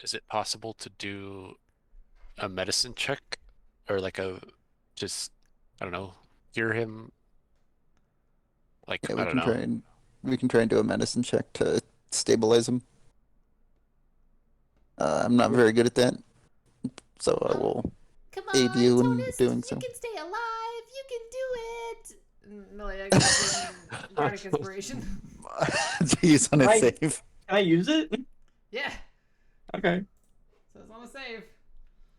Is it possible to do a medicine check, or like just I don't know, hear him? Like Yeah, I don't know. we can try and do a medicine check to stabilize him. I'm not very good at that, so I will Come aid on, you in Tonus, doing so. you can stay alive. You can do it. Melia gives him bardic inspiration. To use on a Right. save. Can I use it? Yeah, Okay. so it's on a save.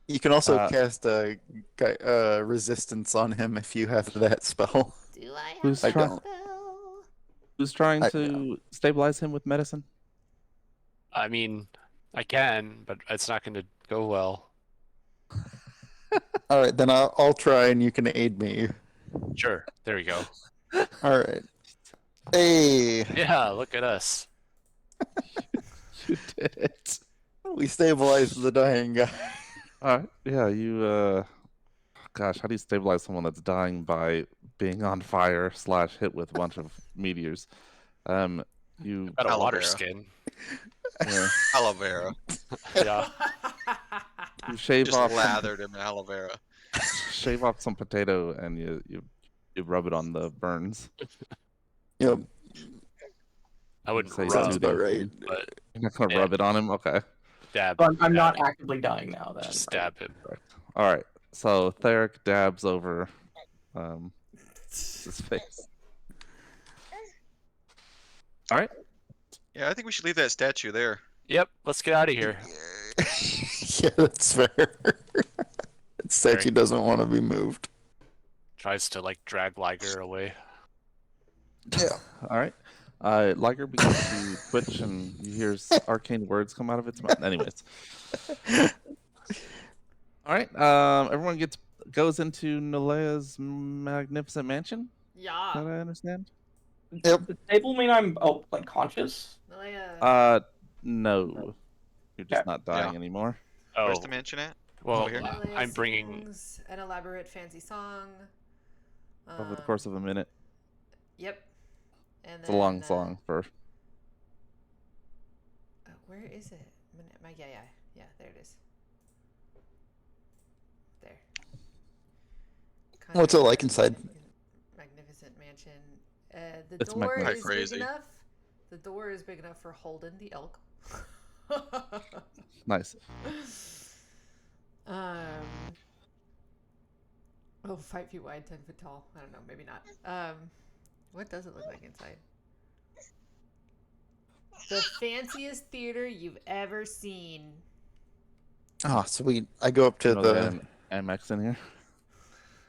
You can also Uh, cast a resistance on him if you have that spell. Do I have Who's that trying- spell? Who's trying I- to stabilize him with medicine? I mean, I can, but it's not going to go well. All right, then I'll try and you can aid me. Sure, there we go. All right. Hey, Yeah, look at us. You did it. we stabilized the dying guy. All right. Yeah, you. Gosh, how do you stabilize someone that's dying by being on fire / hit with a bunch of meteors? You Got a Aloe water vera. skin. Aloe vera. Yeah. you shave Just off lathered him in aloe vera. shave off some potato, and you rub it on the burns. Yep, I wouldn't Say sounds rub, about right. but You're not gonna Yeah. rub it on him, okay? dab. So I'm not dab, actively dying now. Then. Just right? stab him. All right. So Theric dabs over his face. All right. Yeah, I think we should leave that statue there. Yep, let's get out of here. Yeah, that's fair. That statue doesn't want to be moved. Tries to like drag Liger away. Yeah. All right. Liger begins to twitch, and you hear arcane words come out of its mouth. Anyways. All right. Everyone goes into Nalea's magnificent mansion. Yeah. That I understand. Yep. Does the table mean I'm like conscious? Melia. No. You're just Okay. not dying anymore. Where's Oh, the mansion at? well, Over here? Melia I'm bringing. sings an elaborate fancy song. Over the course of a minute. Yep. And It's a long song for. where is it? Yeah. There it is. There. What's it like inside? Magnificent mansion. The It's door magnificent. is Crazy. big enough. The door is big enough for Holden the elk. Nice. Oh, 5 feet wide, 10 foot tall. I don't know, maybe not. What does it look like inside? The fanciest theater you've ever seen. Oh, sweet. I go up to You know they the. had an Amex in here.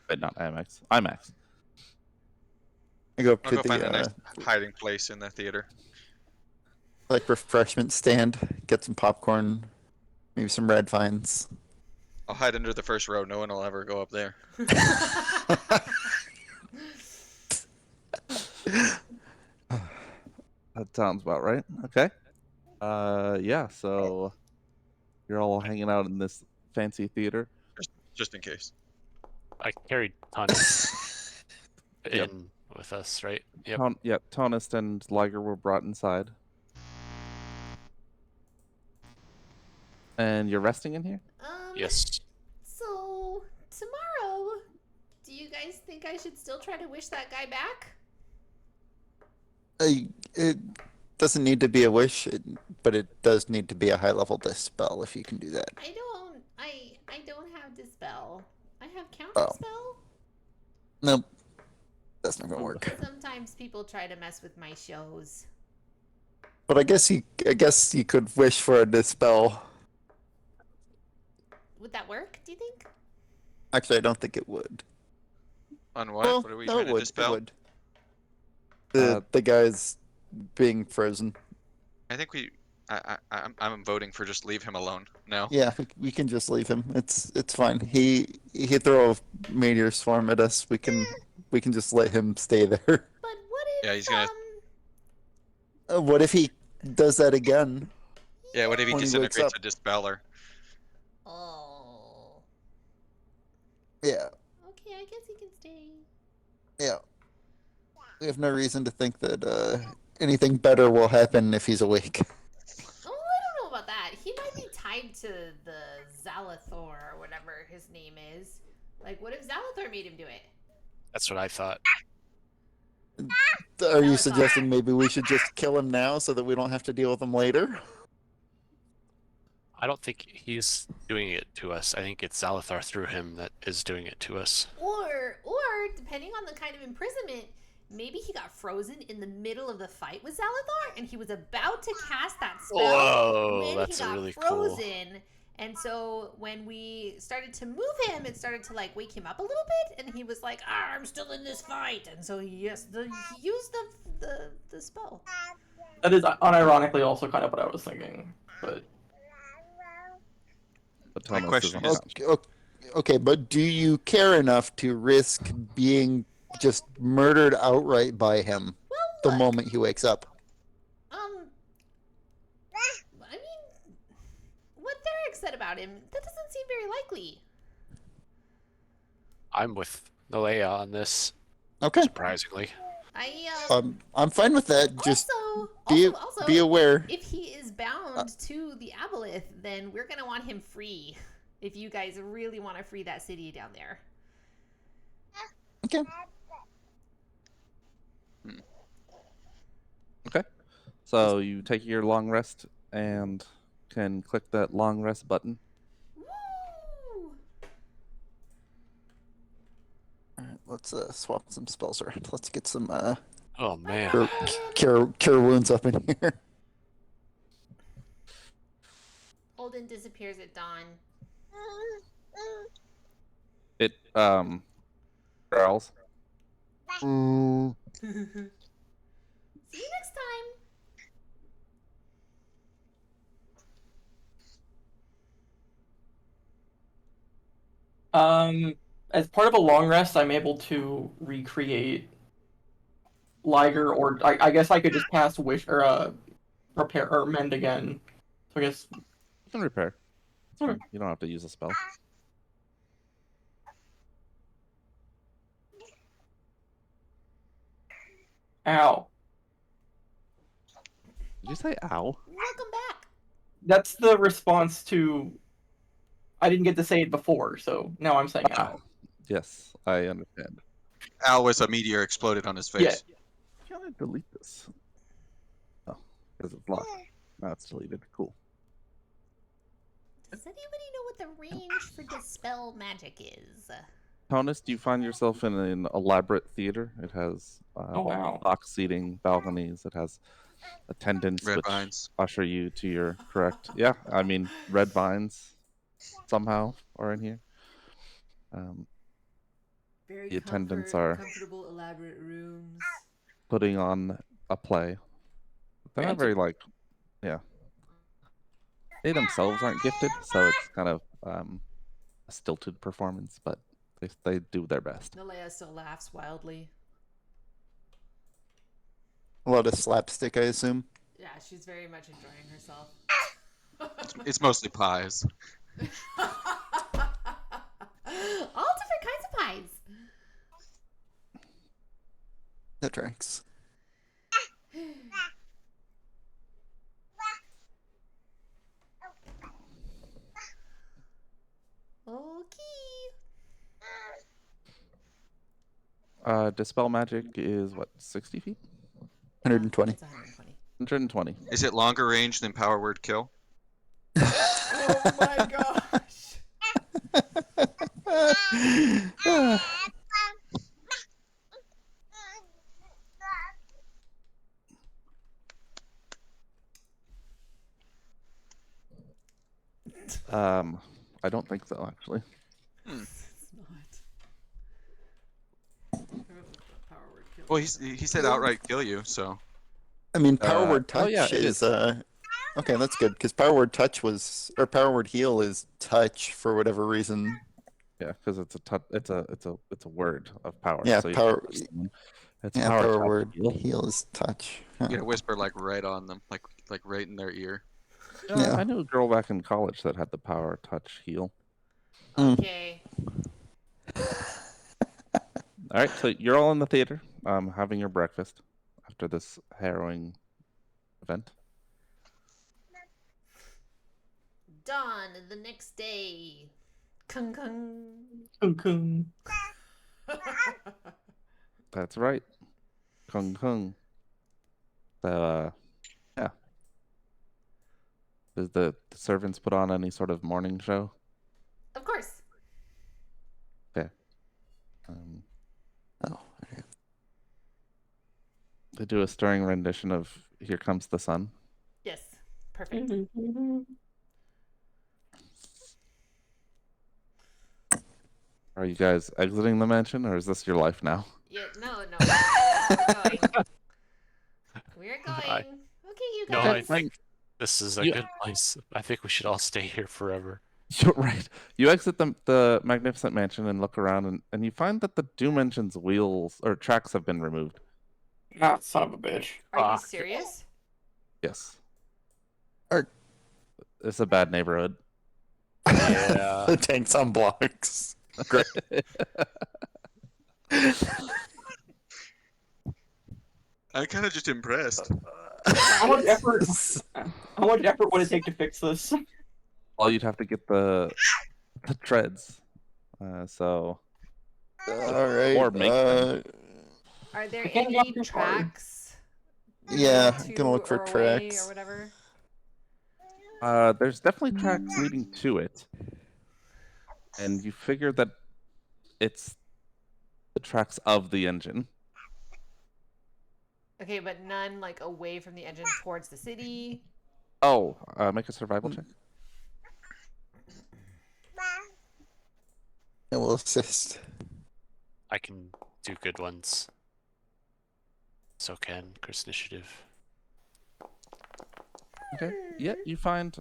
But not Amex. IMAX. I go up I'll to go find a the nice hiding place in the theater. like refreshment stand. Get some popcorn, maybe some red vines. I'll hide under the first row. No one will ever go up there. That sounds about right. Okay. Yeah, so you're all hanging out in this fancy theater. Just in case. I carried tons Yep. in with us, right? Yep. Tonist and Liger were brought inside. And you're resting in here? Yes. So, tomorrow, do you guys think I should still try to wish that guy back? It doesn't need to be a wish, but it does need to be a high level dispel if you can do that. I don't have Dispel. I have Counter Oh. Spell. Nope, that's not gonna work. Sometimes people try to mess with my shows. But I guess you could wish for a dispel. Would that work, do you think? Actually, I don't think it would. On what? Well, What are we no, trying it to would. dispel? It would. The guy's being frozen. I think we. I'm voting for just leave him alone. No. Yeah, we can just leave him. It's fine. He throw a meteor swarm at us. We can just let him stay there. But what if Yeah, he's gonna. What if he does that again? Yeah, what if he When he wakes disintegrates up. a dispeller? Oh. Yeah, Okay, I guess he can stay. yeah. We have no reason to think that anything better will happen if he's awake. Oh, I don't know about that. He might be tied to the Zalathor or whatever his name is. Like, what if Zalathor made him do it? That's what I thought. Are you it's suggesting maybe we should just kill him now so that we don't have to deal with him later? I don't think he's doing it to us. I think it's Zalathar through him that is doing it to us. Or depending on the kind of imprisonment, maybe he got frozen in the middle of the fight with Zalathor, and he was about to cast that spell Whoa, when that's he got really frozen. cool. And so when we started to move him, it started to like wake him up a little bit, and he was like, "I'm still in this fight," and so he used the spell. That is unironically also kind of what I was thinking, but But My Thomas question isn't is- around. Okay, but do you care enough to risk being just murdered outright by him the Look, moment he wakes up? I mean, what Theric said about him, that doesn't seem very likely. I'm with Nalea on this, Okay, surprisingly. I'm fine with that. Just Also, be aware. if he is bound to the Aboleth, then we're gonna want him free. If you guys really want to free that city down there. Okay. Okay. So you take your long rest and can click that long rest button. Woo! Alright, let's swap some spells around. Let's get some Oh man. cure wounds up in here. Olden disappears at dawn. It growls. Mm, See you next time. as part of a long rest, I'm able to recreate Liger, or I guess I could just cast Wish or repair or mend again. So I guess You can repair. It's Okay. fine. You don't have to use a spell. ow. Did you say ow? Welcome back. That's the response to. I didn't get to say it before, so now I'm saying ow. Yes, I understand. Al was a meteor exploded on his face. Yeah. Can I delete this? Oh, because it's locked. Now it's deleted. Cool. Does anybody know what the range for dispel magic is? Tonus, do you find yourself in an elaborate theater? It has Oh, wow. box seating, balconies. It has attendants Red which vines. usher you to your correct. Yeah, I mean red vines somehow are in here. Very The attendants are- comfortable, elaborate rooms. Putting on a play. They're not Fancy. very like, yeah. They themselves aren't gifted, so it's kind of a stilted performance, but they do their best. Nalea still laughs wildly. a lot of slapstick, I assume. Yeah, she's very much enjoying herself. It's mostly pies. All different kinds of pies. That tracks. Okay. Dispel magic is what, 60 feet? 120. It's 120. 120. Is it longer range than power word kill? Oh my gosh. I don't think so, actually. It's not. Power word kill. Well, he said outright kill you, so I mean, power word oh, touch yeah, it is is. Okay, that's good because Power Word Touch was, or Power Word Heal is touch for whatever reason. Yeah, because it's a word of power. Yeah, So you power. touch someone. It's Yeah, power Power touch Word heal. Heal is touch. Huh. You gotta whisper like right on them, like right in their ear. Yeah. I knew a girl back in college that had the power touch heal. Mm. Okay. All right, so you're all in the theater, having your breakfast after this harrowing event. Dawn the next day. Kung kung. Kung kung. That's right. Kung kung. So, yeah. Does the servants put on any sort of morning show? Of course. Okay. Um, Oh, okay. they do a stirring rendition of "Here Comes the Sun." Yes. Perfect. Are you guys exiting the mansion, or is this your life now? Yeah. No. We're going. We're I- going. Okay, you No, guys. I think this is a Yeah. good place. I think we should all stay here forever. You're right. You exit the magnificent mansion and look around, and you find that the Doom Engine's wheels or tracks have been removed. Ah, son of a bitch. Are you Fuck. serious? Yes. Are- It's a bad neighborhood. Yeah. The tanks on blocks. Great. I'm kind of just impressed. How much effort? How much effort would it take to fix this? Well, you'd have to get the treads. So All right. Or make them. Are there I can't any walk too far. tracks? Yeah, leading gonna look to for or away tracks. or whatever. there's definitely tracks leading to it, and you figure that it's the tracks of the engine. Okay, but none like away from the engine towards the city. Oh, make a survival check. I will assist. I can do good ones. So can Chris Initiative. Okay. Yeah, you find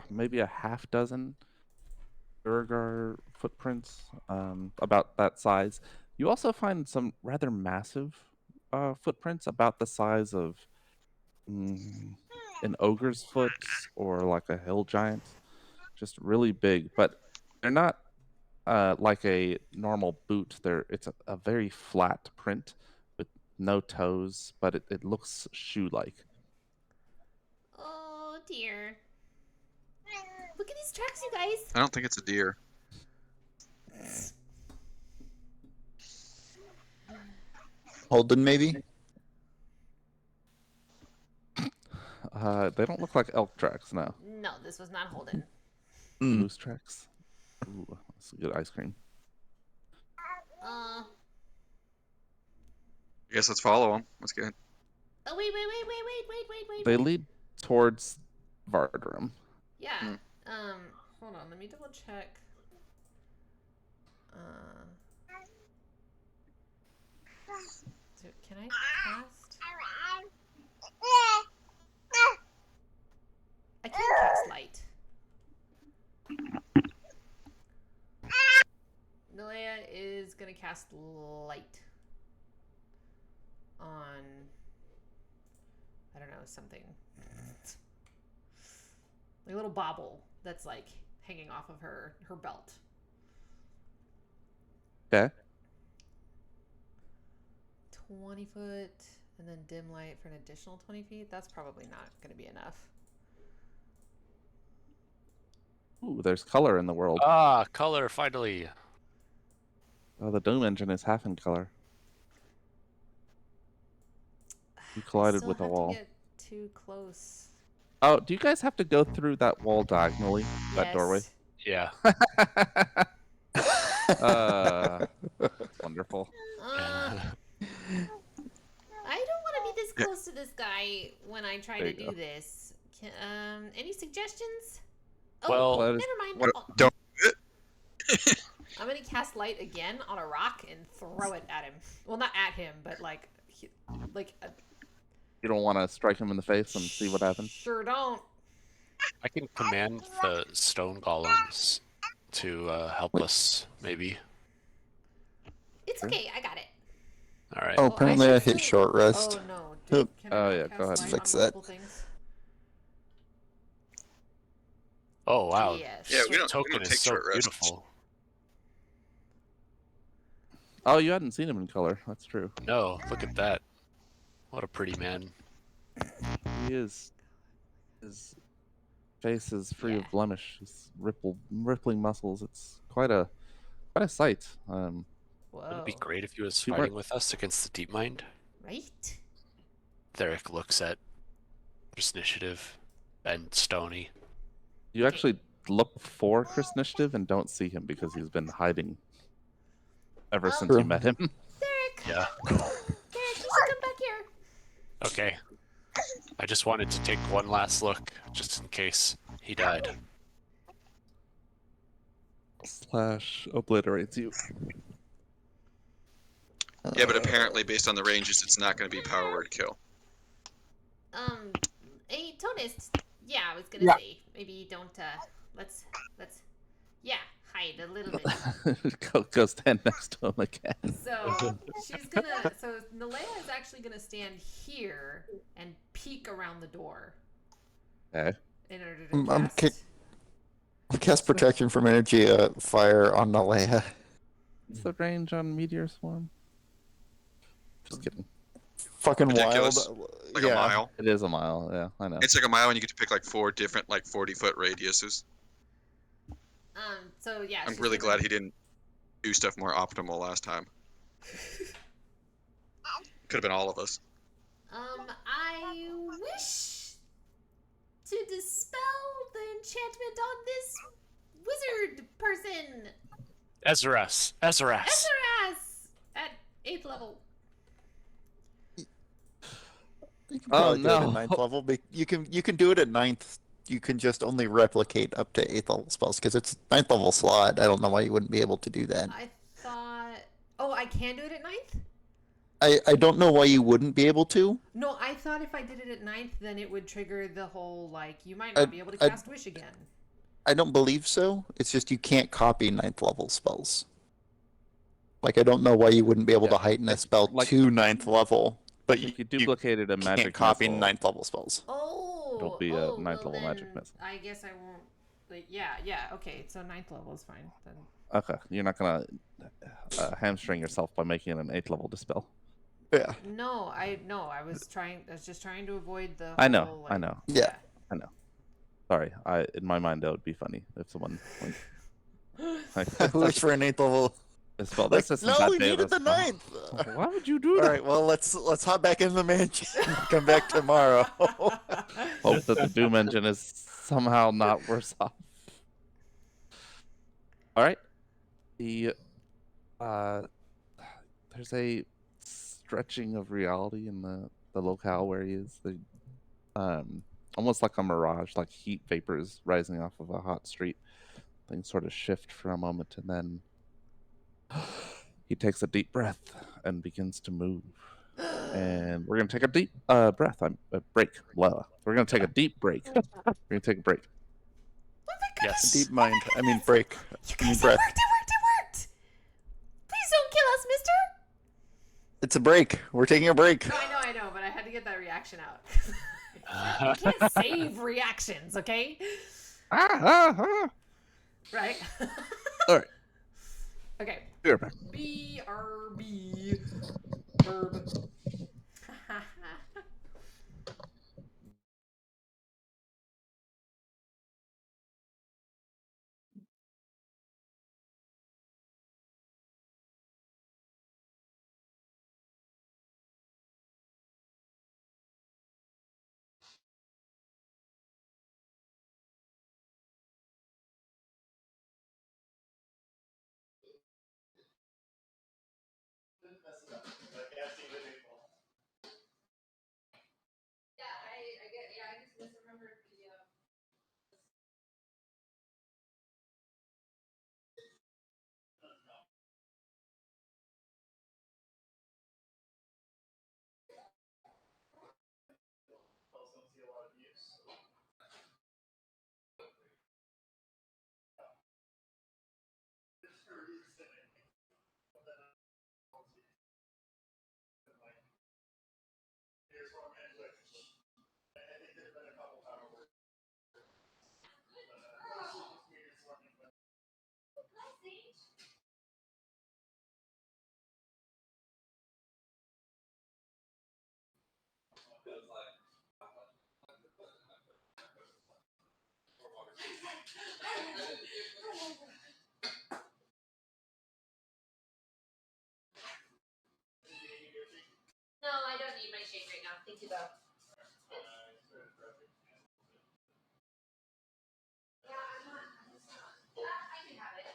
maybe a half dozen Urgar footprints, about that size. You also find some rather massive footprints about the size of an ogre's foot or like a hill giant, just really big. But they're not like a normal boot. It's a very flat print with no toes, but it looks shoe-like. Oh dear. Look at these tracks, you guys. I don't think it's a deer. Holden, maybe? They don't look like elk tracks, no. No, this was not Holden. Mm. Moose tracks. Ooh, that's good ice cream. Uh. I guess let's follow him. Let's get. Oh wait. They lead towards Vardrum. Yeah. Hmm. Hold on. Let me double check. So can I cast? I can cast light. Nalea is gonna cast light on, I don't know, something like a little bauble that's like hanging off of her belt. Okay. 20 foot and then dim light for an additional 20 feet. That's probably not going to be enough. Ooh, there's color in the world. Ah, color, finally. Oh, the Doom engine is half in color. You I collided still with a have wall. to get too close. Oh, do you guys have to go through that wall diagonally? That doorway? Yeah. Wonderful. I don't want to be this close to this guy when I try There to you do go. this. Any suggestions? Oh, Well- That is- never mind. What? Oh, Don't. I'm gonna cast light again on a rock and throw it at him. Well, not at him, but like You don't want to strike him in the face and see what happens? Sure don't. I can command the stone golems to help Wait. us, maybe. It's Sure. okay. I got it. All right. Oh, Oh, apparently should I hit still- short rest. Oh no! Oop. Can I Oh, not yeah, cast go ahead. light Fix on that. multiple things? Oh wow. Yes. Yeah, we This don't token is take so short rests. beautiful. Oh, you hadn't seen him in color. That's true. No, look at that. What a pretty man. He is. His face is free Yeah. of blemish. His rippling muscles. It's quite a sight. Would Whoa. it be great if he was He fighting weren't- with us against the Deep Mind? Right? Theric looks at Chris Initiative and Stony. You actually look for Chris Initiative and don't see him because he's been hiding ever since you True. met him. Derek. Yeah. Derek, you should come back here. Okay. I just wanted to take one last look, just in case he died. Slash obliterates you. Yeah, but apparently, based on the ranges, it's not going to be power word kill. Hey, Tonist. Yeah, I was gonna Yeah. say maybe don't. Let's. Yeah, hide a little bit. Go stand next to him again. So she's gonna. So Nalea is actually gonna stand here and peek around the door Okay. in order to I'm cast. Cast protection from energy fire on Nalea. What's the range on Meteor Swarm? Just kidding. Fucking Ridiculous. wild. Like Yeah. a mile. It is a mile. Yeah, I know. It's like a mile, and you get to pick like 4 different, like 40-foot radiuses. So yeah. I'm she's really gonna- glad he didn't do stuff more optimal last time. Could have been all of us. I wish to dispel the enchantment on this wizard person. Ezeras! Ezeras! Ezeras at 8th level. You can Oh, probably do it at no. 9th level, but you can do it at 9th. You can just only replicate up to 8th level spells because it's 9th level slot. I don't know why you wouldn't be able to do that. I thought. Oh, I can do it at 9th? I don't know why you wouldn't be able to. No, I thought if I did it at 9th, then it would trigger the whole, like, you might not be able to I- cast Wish again. I don't believe so. It's just you can't copy 9th level spells. Like, I don't know why you wouldn't be able Yeah, to heighten a spell like- to 9th level, but If you duplicated a magic can't copy missile, 9th level spells. Oh! It'll be a oh, 9th well level magic then missile. I guess I won't. Like, yeah, okay, so 9th level is fine. Then. Okay, you're not gonna hamstring yourself by making it an 8th level dispel. Yeah. No, I was just trying to avoid the. I know, whole, I like- know. Yeah. Sorry, in my mind that would be funny if someone like I wish for an 8th level. dispel. Like, This isn't no, that we day of needed the spell. 9th. Why would you do All that? right, well, let's hop back in the mansion. Come back tomorrow. Hope that the Doom engine is somehow not worse off. All right. The there's a stretching of reality in the locale where he is. The almost like a mirage, like heat vapors rising off of a hot street. Things sort of shift for a moment, and then he takes a deep breath and begins to move. And we're gonna take a deep breath. Break. Blah. We're gonna take a deep break. We're gonna take a break. Oh my Yes. goodness! Deep mind. I mean, break. You I mean, guys, breath. it worked! Please don't kill us, mister! It's a break. We're taking a break. No, I know, but I had to get that reaction out. You can't save reactions, okay? Right? All right. Okay. Be right back. BRB. Herb. No, I don't need my shake right now. Thank you, though. Yeah, I'm not. I can have it.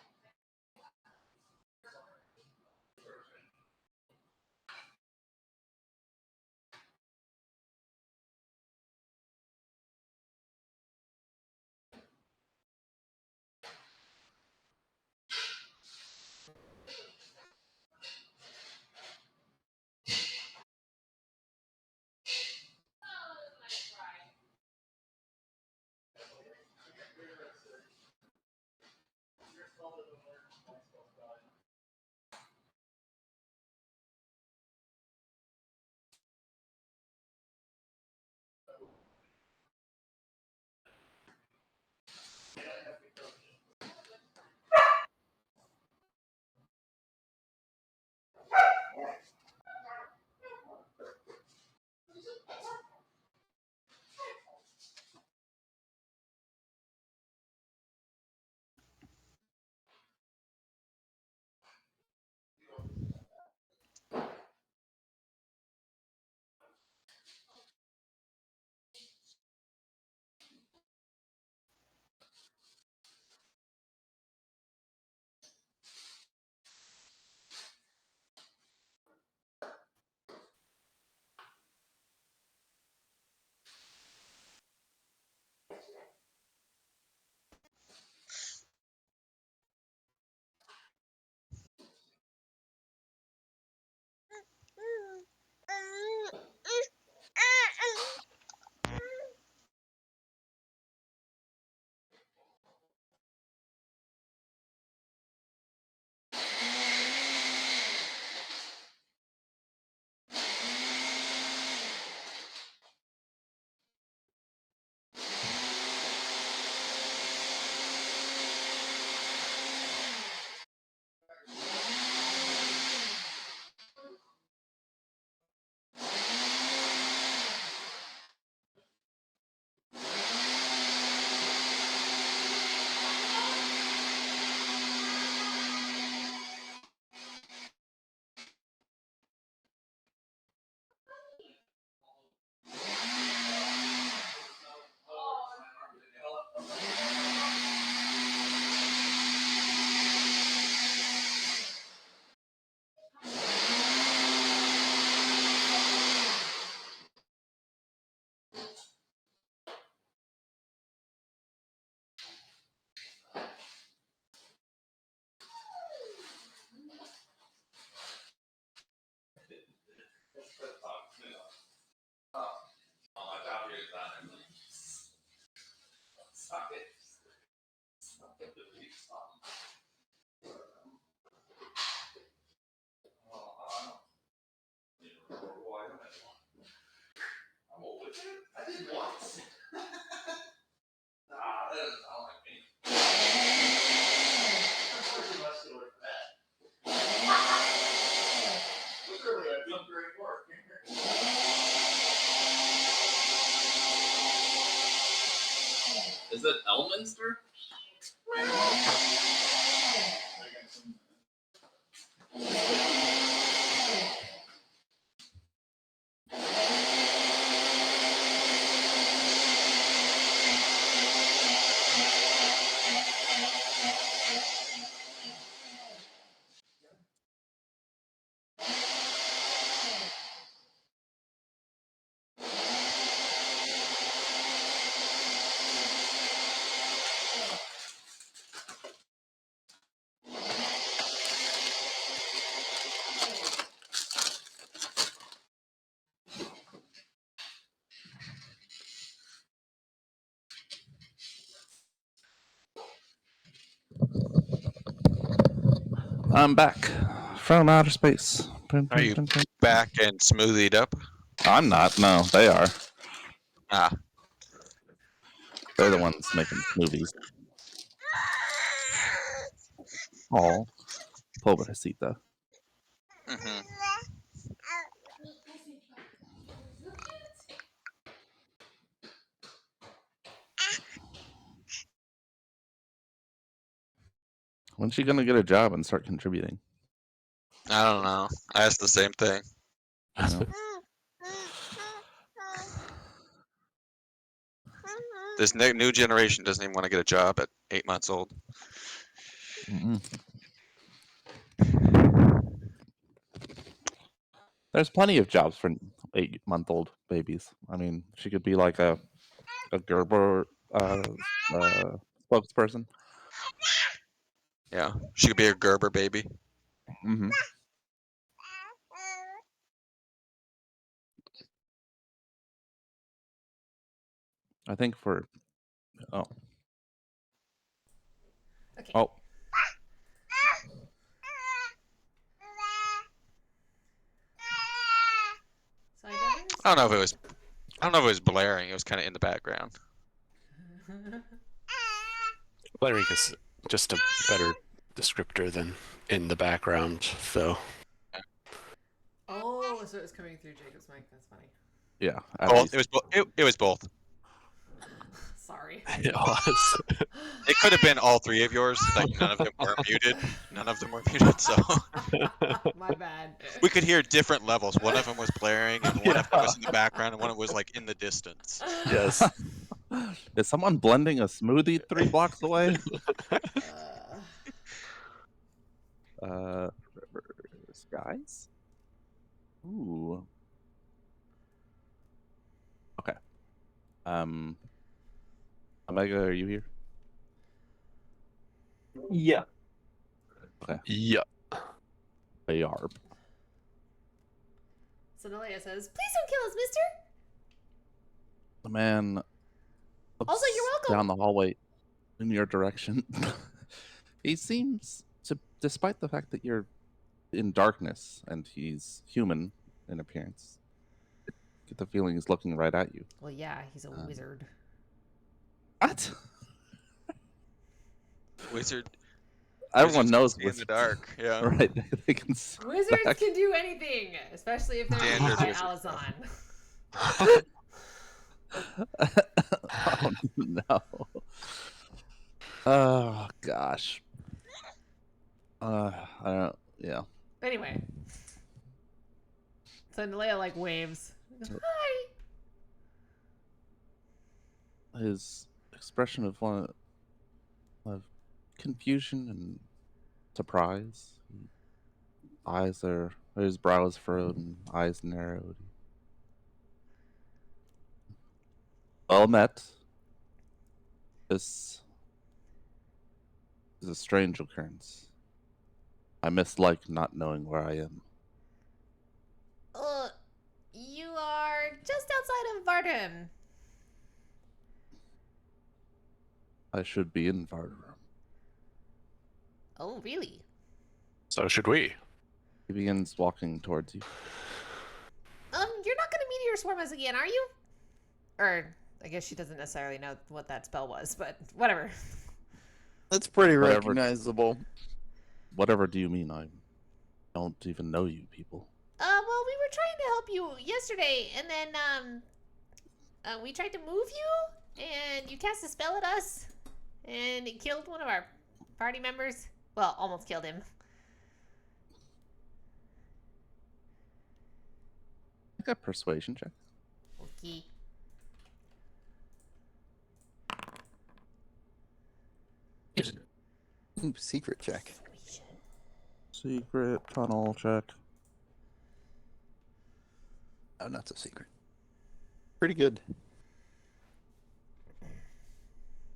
Is it Elminster? I'm back from outer space. Are you back and smoothied up? I'm not. No, they are. Ah. They're the ones making movies. Oh, pobrecita. Mm-hmm. When's she gonna get a job and start contributing? I don't know. I asked the same thing. You know? This new generation doesn't even want to get a job at 8 months old. Mm-mm. There's plenty of jobs for 8-month-old babies. I mean, she could be like a Gerber spokesperson. Yeah, she could be a Gerber baby. Mm-hmm. I think for oh Okay. oh So I don't understand. I don't know if it was. I don't know if it was blaring. It was kind of in the background. Blaring is just a better descriptor than in the background, though. Oh, so it was coming through Jacob's mic. That's funny. yeah. At Well, least. it was. It was both. Sorry. It was. It could have been all three of yours. Like none of them were muted. None of them were muted. So My bad. we could hear different levels. One of them was blaring, and one of them was in the background, and one was like in the distance. Yes. Is someone blending a smoothie 3 blocks away? Skies? Ooh. Okay. Omega, are you here? Yeah. Yeah. They are. So Nelia says, "Please don't kill us, mister." The man Also, you're looks welcome. down the hallway in your direction. He seems to, despite the fact that you're in darkness and he's human in appearance, get the feeling he's looking right at you. Well, yeah, he's a wizard. What? Wizard. Everyone Wizards knows can see in the dark. Yeah. Right? They can see Wizards back. can do anything, especially if they're made Dangerous by wizard. Alazan. Oh no. Oh gosh. I don't. Yeah. Anyway, so Nelia like waves. Hi. His expression of confusion and surprise. His brows furrowed and eyes narrowed. Well met. This is a strange occurrence. I mislike not knowing where I am. You are just outside of Vardum. I should be in Vardarum. Oh, really? So should we? He begins walking towards you. You're not gonna meteor swarm us again, are you? Or I guess she doesn't necessarily know what that spell was, but whatever. That's pretty Whatever. recognizable. Whatever do you mean? I don't even know you people. Well, we were trying to help you yesterday, and then, we tried to move you, and you cast a spell at us, and it killed one of our party members. Well, almost killed him. I got persuasion check. Okay. Ooh, secret check. Secret tunnel check. Oh, not so secret. Pretty good.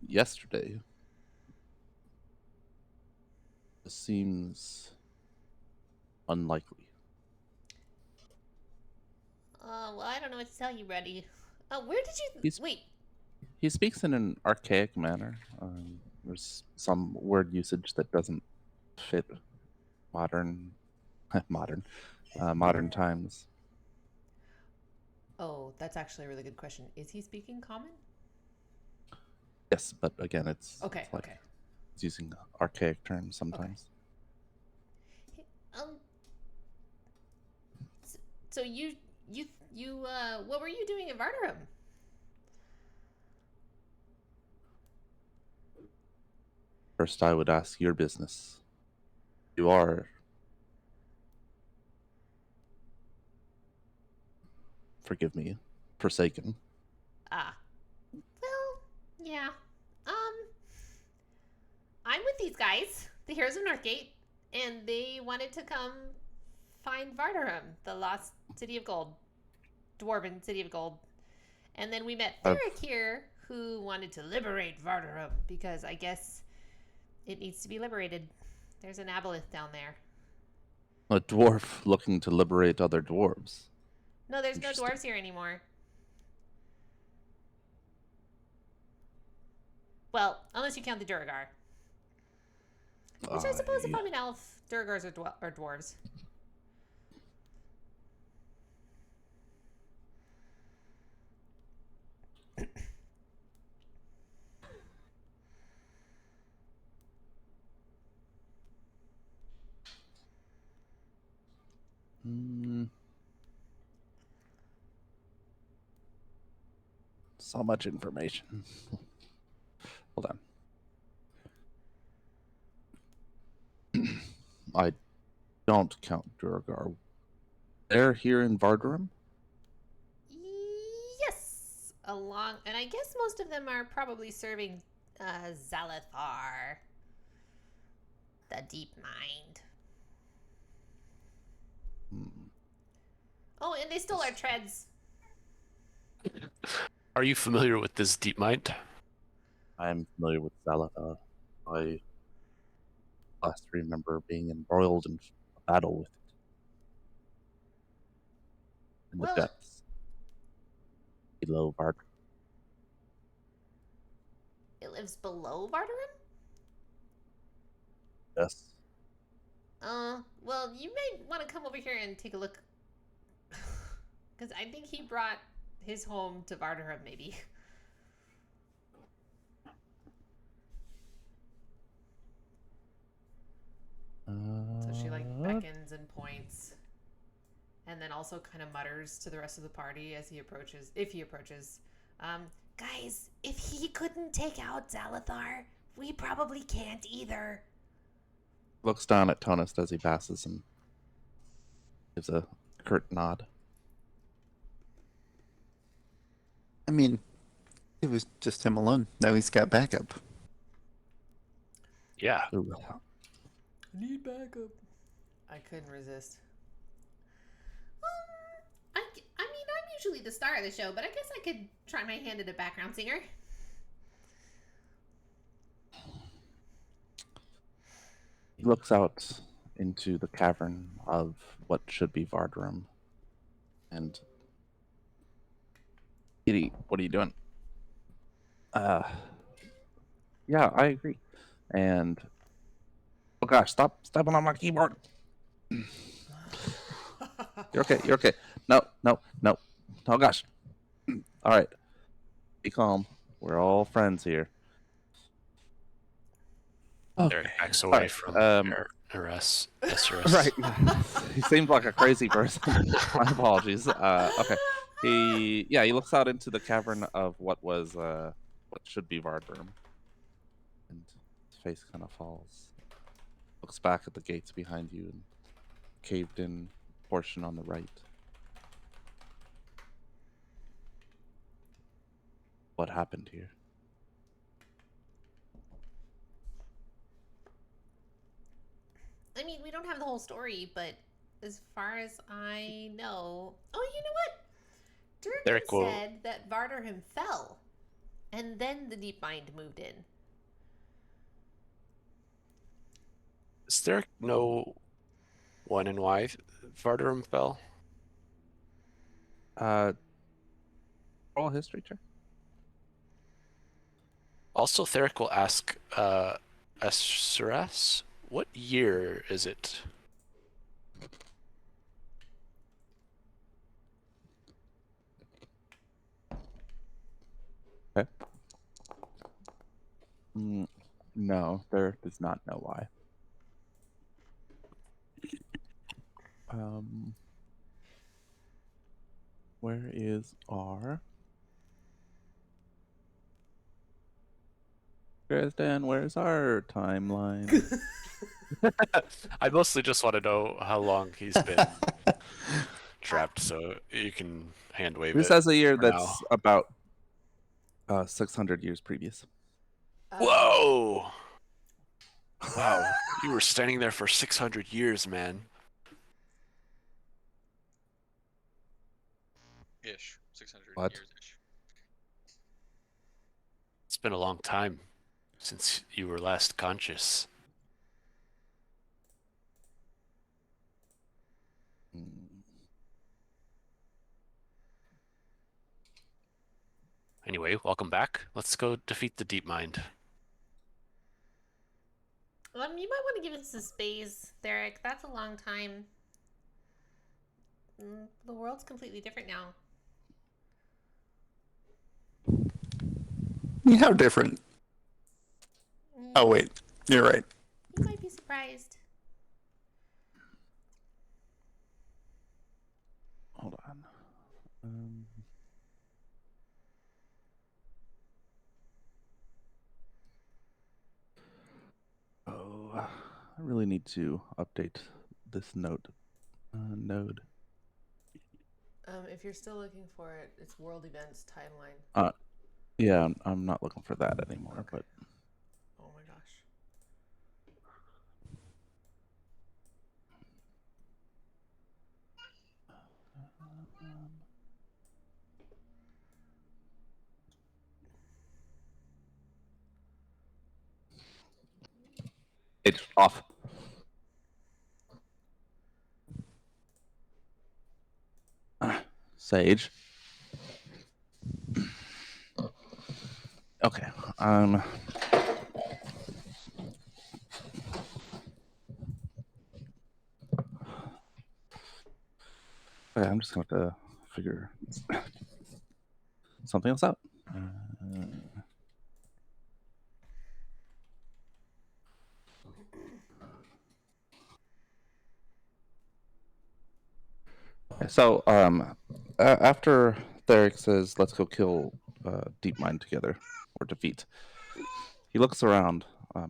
Yesterday. This seems unlikely. Well, I don't know what to tell you, Reddy. Where did you... He's- Wait. He speaks in an archaic manner. There's some word usage that doesn't fit modern times. Oh, that's actually a really good question. Is he speaking common? Yes, but again, it's Okay, it's like okay. it's using archaic terms sometimes. Hey, so you, what were you doing in Vardarum? First, I would ask your business. You are. Forgive me, forsaken. Ah. Well, yeah. I'm with these guys, the Heroes of Northgate, and they wanted to come find Vardarum, the lost city of gold. Dwarven city of gold. And then we met I've- Theric here, who wanted to liberate Vardarum, because I guess it needs to be liberated. There's an aboleth down there. A dwarf looking to liberate other dwarves. No, there's no Interesting. dwarves here anymore. Well, unless you count the Duragar. Which I suppose if I'm an elf, Durgars are dwarves. So much information. Hold on. I don't count Durgar. They're here in Vardarum? Yes, along, and I guess most of them are probably serving Zalathar, the Deep Mind. Oh, and they stole our treads. Are you familiar with this deep mind? I'm familiar with Zalathar. I last remember being embroiled in a battle with it. In the Well, depths. Below Vardarum. it lives below Vardarum? Yes. Well, you may want to come over here and take a look. Because I think he brought his home to Vardarum, maybe. So she like beckons and points, and then also kind of mutters to the rest of the party as he approaches. If he approaches, guys, if he couldn't take out Zalathar, we probably can't either. Looks down at Tonus as he passes and gives a curt nod. I mean, it was just him alone. Now he's got backup. Yeah. Ooh. Need backup. I couldn't resist. I mean, I'm usually the star of the show, but I guess I could try my hand at a background singer. He looks out into the cavern of what should be Vardarum. And Kitty, what are you doing? Yeah, I agree. And oh gosh, stop stepping on my keyboard. You're okay. You're okay. No. Oh gosh. All right. Be calm. We're all friends here. Derek backs away Alright, from SRS. Right. He seems like a crazy person. My apologies. Okay. He looks out into the cavern of what should be Vardarum. And his face kind of falls. Looks back at the gates behind you and caved in portion on the right. What happened here? I mean, we don't have the whole story, but as far as I know... Oh, you know what? Durgan Derek will- said that Vardarum fell, and then the Deep Mind moved in. Does Derek know when and why Vardarum fell? Roll a history check. Also, Theric will ask SRS, what year is it? Okay. No, there does not know why. Where is our Dan, where's our timeline? I mostly just want to know how long he's been trapped, so you can hand wave This it has a year for that's now. about 600 years previous. Whoa! Wow, you were standing there for 600 years, man. Ish. 600 What? years ish. It's been a long time since you were last conscious. Hmm. Anyway, welcome back. Let's go defeat the Deep Mind. You might want to give us a space, Derek. That's a long time. The world's completely different now. How different? Oh wait, you're right. You might be surprised. Hold on. Oh, I really need to update this node. If you're still looking for it, it's world events timeline. Yeah, I'm not looking for that anymore. But Oh my gosh. it's off. Sage. Okay. Okay, I'm just going to have to figure something else out. So, after Theric says, "Let's go kill Deep Mind together," or defeat, he looks around,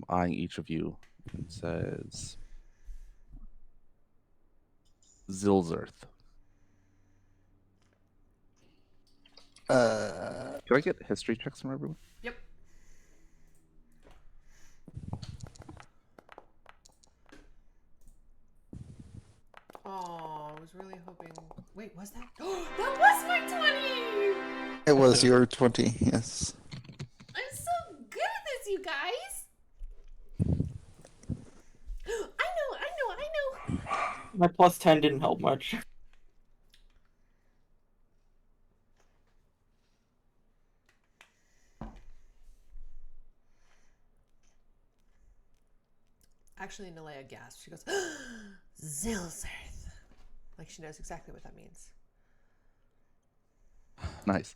eyeing each of you, and says, "Zilzerth." Can I get history checks from everyone? Yep. Oh, I was really hoping. Wait, was that? That was my 20! It was your 20, yes. I'm so good at this, you guys. I know. My plus 10 didn't help much. Actually, Nalea gasped. She goes, Zilzerth. Like she knows exactly what that means. Nice.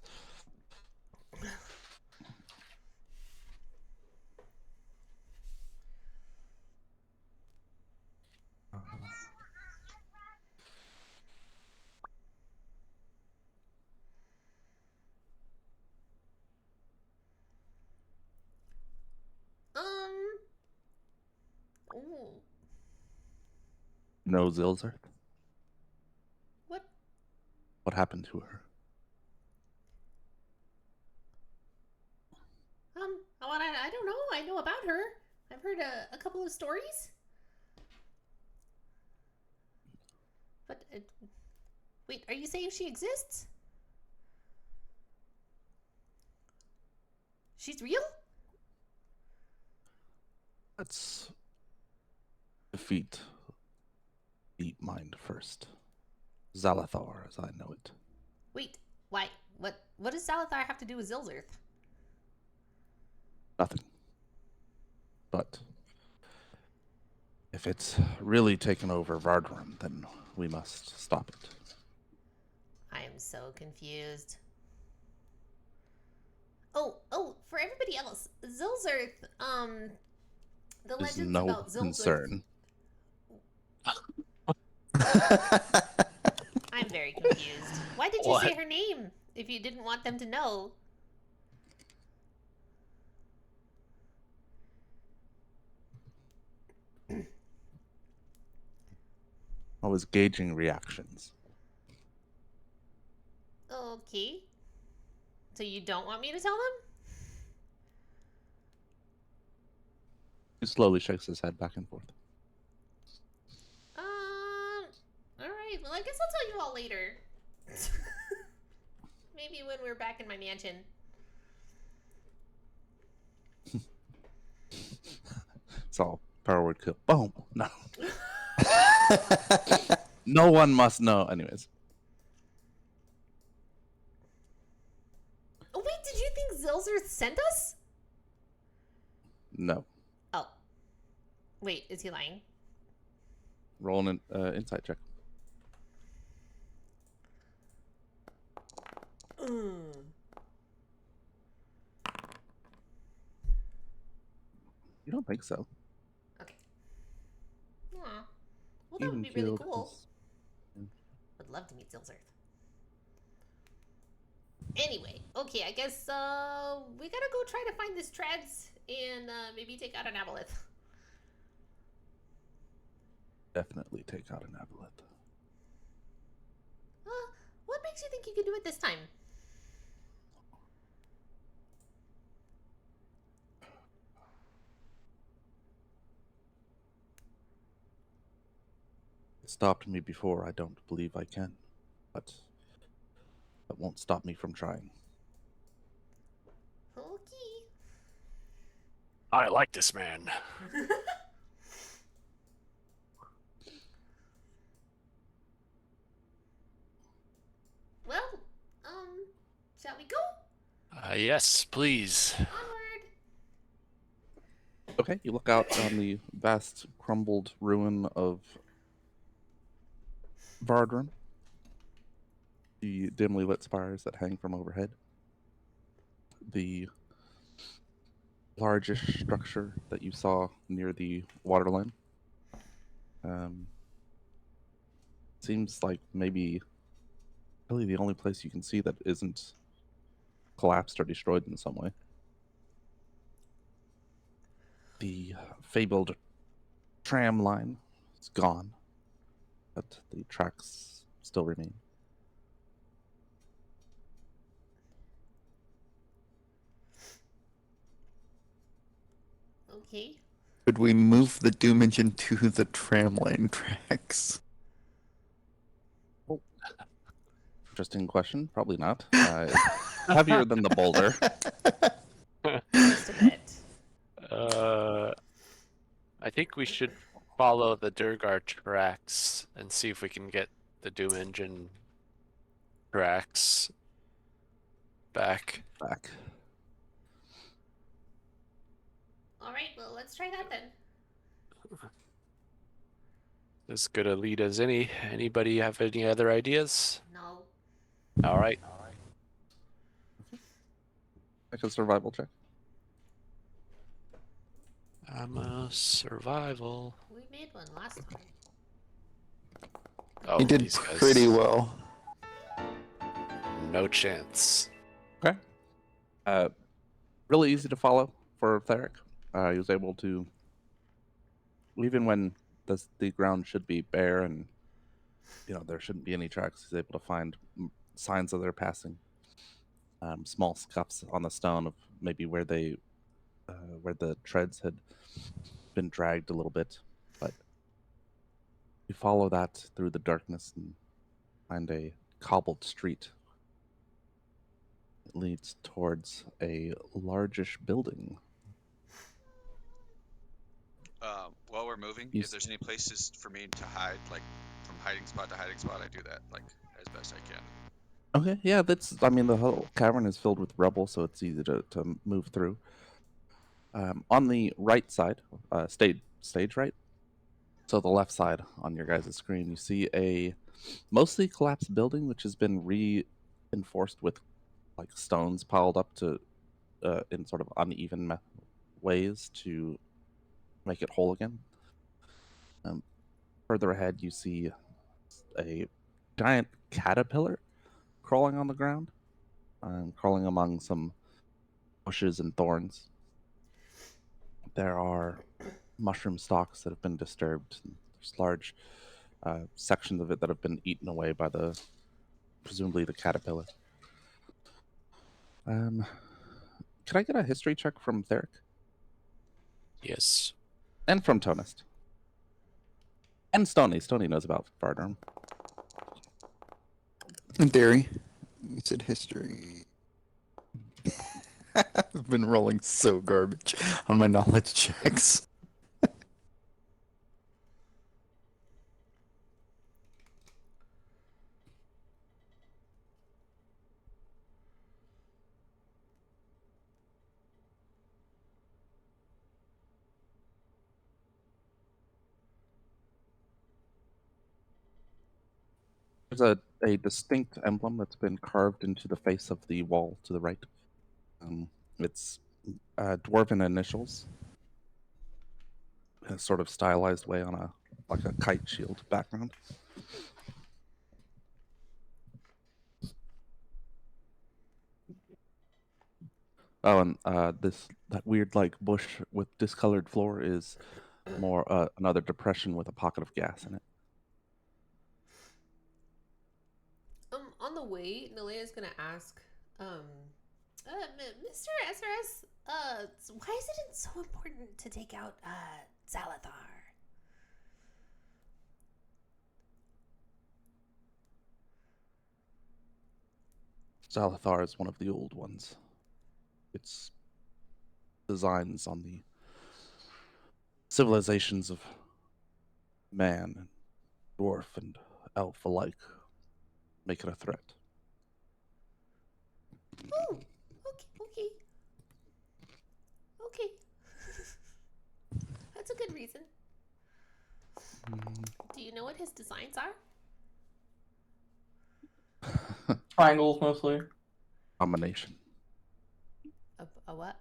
Ooh, No Zilzerth? what? What happened to her? I don't know. I know about her. I've heard a couple of stories. But wait, are you saying she exists? She's real? Let's defeat Deep Mind first. Zalathar, as I know it. Wait, why? What does Salathar have to do with Zilzerth? Nothing. But if it's really taken over Vardrum, then we must stop it. I am so confused. Oh, for everybody else, Zilzerth, the There's legends no about Zilzerth. concern. I'm very confused. Why did you say her name if you didn't want them to know? I was gauging reactions. Okay. So you don't want me to tell them? He slowly shakes his head back and forth. Alright, well, I guess I'll tell you all later. Maybe when we're back in my mansion. It's all power word kill. Boom. No. No one must know. Anyways. Oh, wait, did you think Zilzer sent us? No. Oh. Wait, is he lying? Roll an insight check. You don't think so? Okay. Aw. Well, that Even would be really keeled cool. is- Would love to meet Zilzerth. Anyway, okay, I guess we gotta go try to find this treads and maybe take out an aboleth. Definitely take out an aboleth. What makes you think you can do it this time? It stopped me before. I don't believe I can. But that won't stop me from trying. Okay. I like this man. Well, shall we go? Yes, please. Onward. Okay, you look out on the vast crumbled ruin of Vardrum. The dimly lit spires that hang from overhead. The largest structure that you saw near the waterline. Seems like maybe really the only place you can see that isn't collapsed or destroyed in some way. The fabled tram line is gone, but the tracks still remain. Okay. Could we move the Doom engine to the tramline tracks? Interesting question. Probably not. It's heavier than the boulder. Just a bit. I think we should follow the Durgar tracks and see if we can get the Doom Engine tracks back. Back. Alright, well, let's try that then. As good a lead as any. Anybody have any other ideas? No. All right. Make a survival check. I'm a survival. We made one last time. Oh, You did these guys. pretty well. No chance. Okay. Really easy to follow for Theric. He was able to, even when the ground should be bare and there shouldn't be any tracks, he's able to find signs of their passing. Small scuffs on the stone of maybe where the treads had been dragged a little bit, but you follow that through the darkness and find a cobbled street. It leads towards a largish building. While we're moving, You if there's any places for me to hide, like from hiding spot to hiding spot, I do that like as best I can. Okay, yeah, I mean, the whole cavern is filled with rubble, so it's easy to move through. On the right side, stage right, so the left side on your guys' screen, you see a mostly collapsed building, which has been reinforced with like stones piled up to in sort of uneven ways to make it whole again. Further ahead, you see a giant caterpillar crawling on the ground, crawling among some bushes and thorns. There are mushroom stalks that have been disturbed. There's large sections of it that have been eaten away by presumably the caterpillar. Can I get a history check from Theric Yes. and from Tonist and Stony? Stony knows about Vardrum. In theory, you said history. I've been rolling so garbage on my knowledge checks. There's a distinct emblem that's been carved into the face of the wall to the right. It's dwarven initials, in a sort of stylized way on like a kite shield background. Oh, and that weird like bush with discolored floor is more another depression with a pocket of gas in it. On the way, Nalea's gonna ask, Mr. SRS, why is it so important to take out, Zalathar? Zalathar is one of the old ones. Its designs on the civilizations of man and dwarf and elf alike make it a threat. Oh, okay. Okay. That's a good reason. Do you know what his designs are? Triangles mostly. Domination. A what?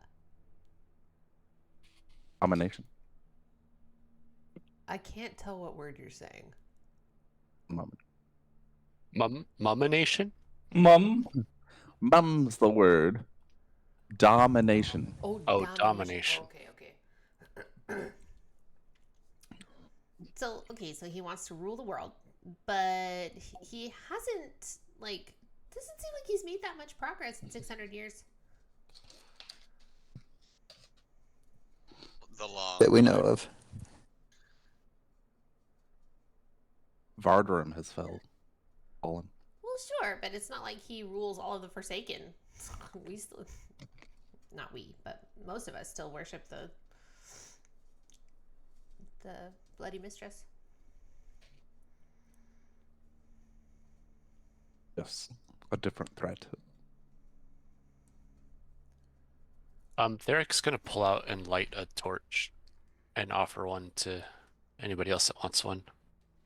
Domination. I can't tell what word you're saying. Mummination? Mum's the word. Domination. Oh, domination. Okay. So he wants to rule the world, but he hasn't, doesn't seem like he's made that much progress in 600 years. The long That we know of. Vardrum has fallen. Well, sure, but it's not like he rules all of the Forsaken. We still, not we, but most of us still worship the Bloody Mistress. Yes, a different threat. Theric's gonna pull out and light a torch and offer one to anybody else that wants one.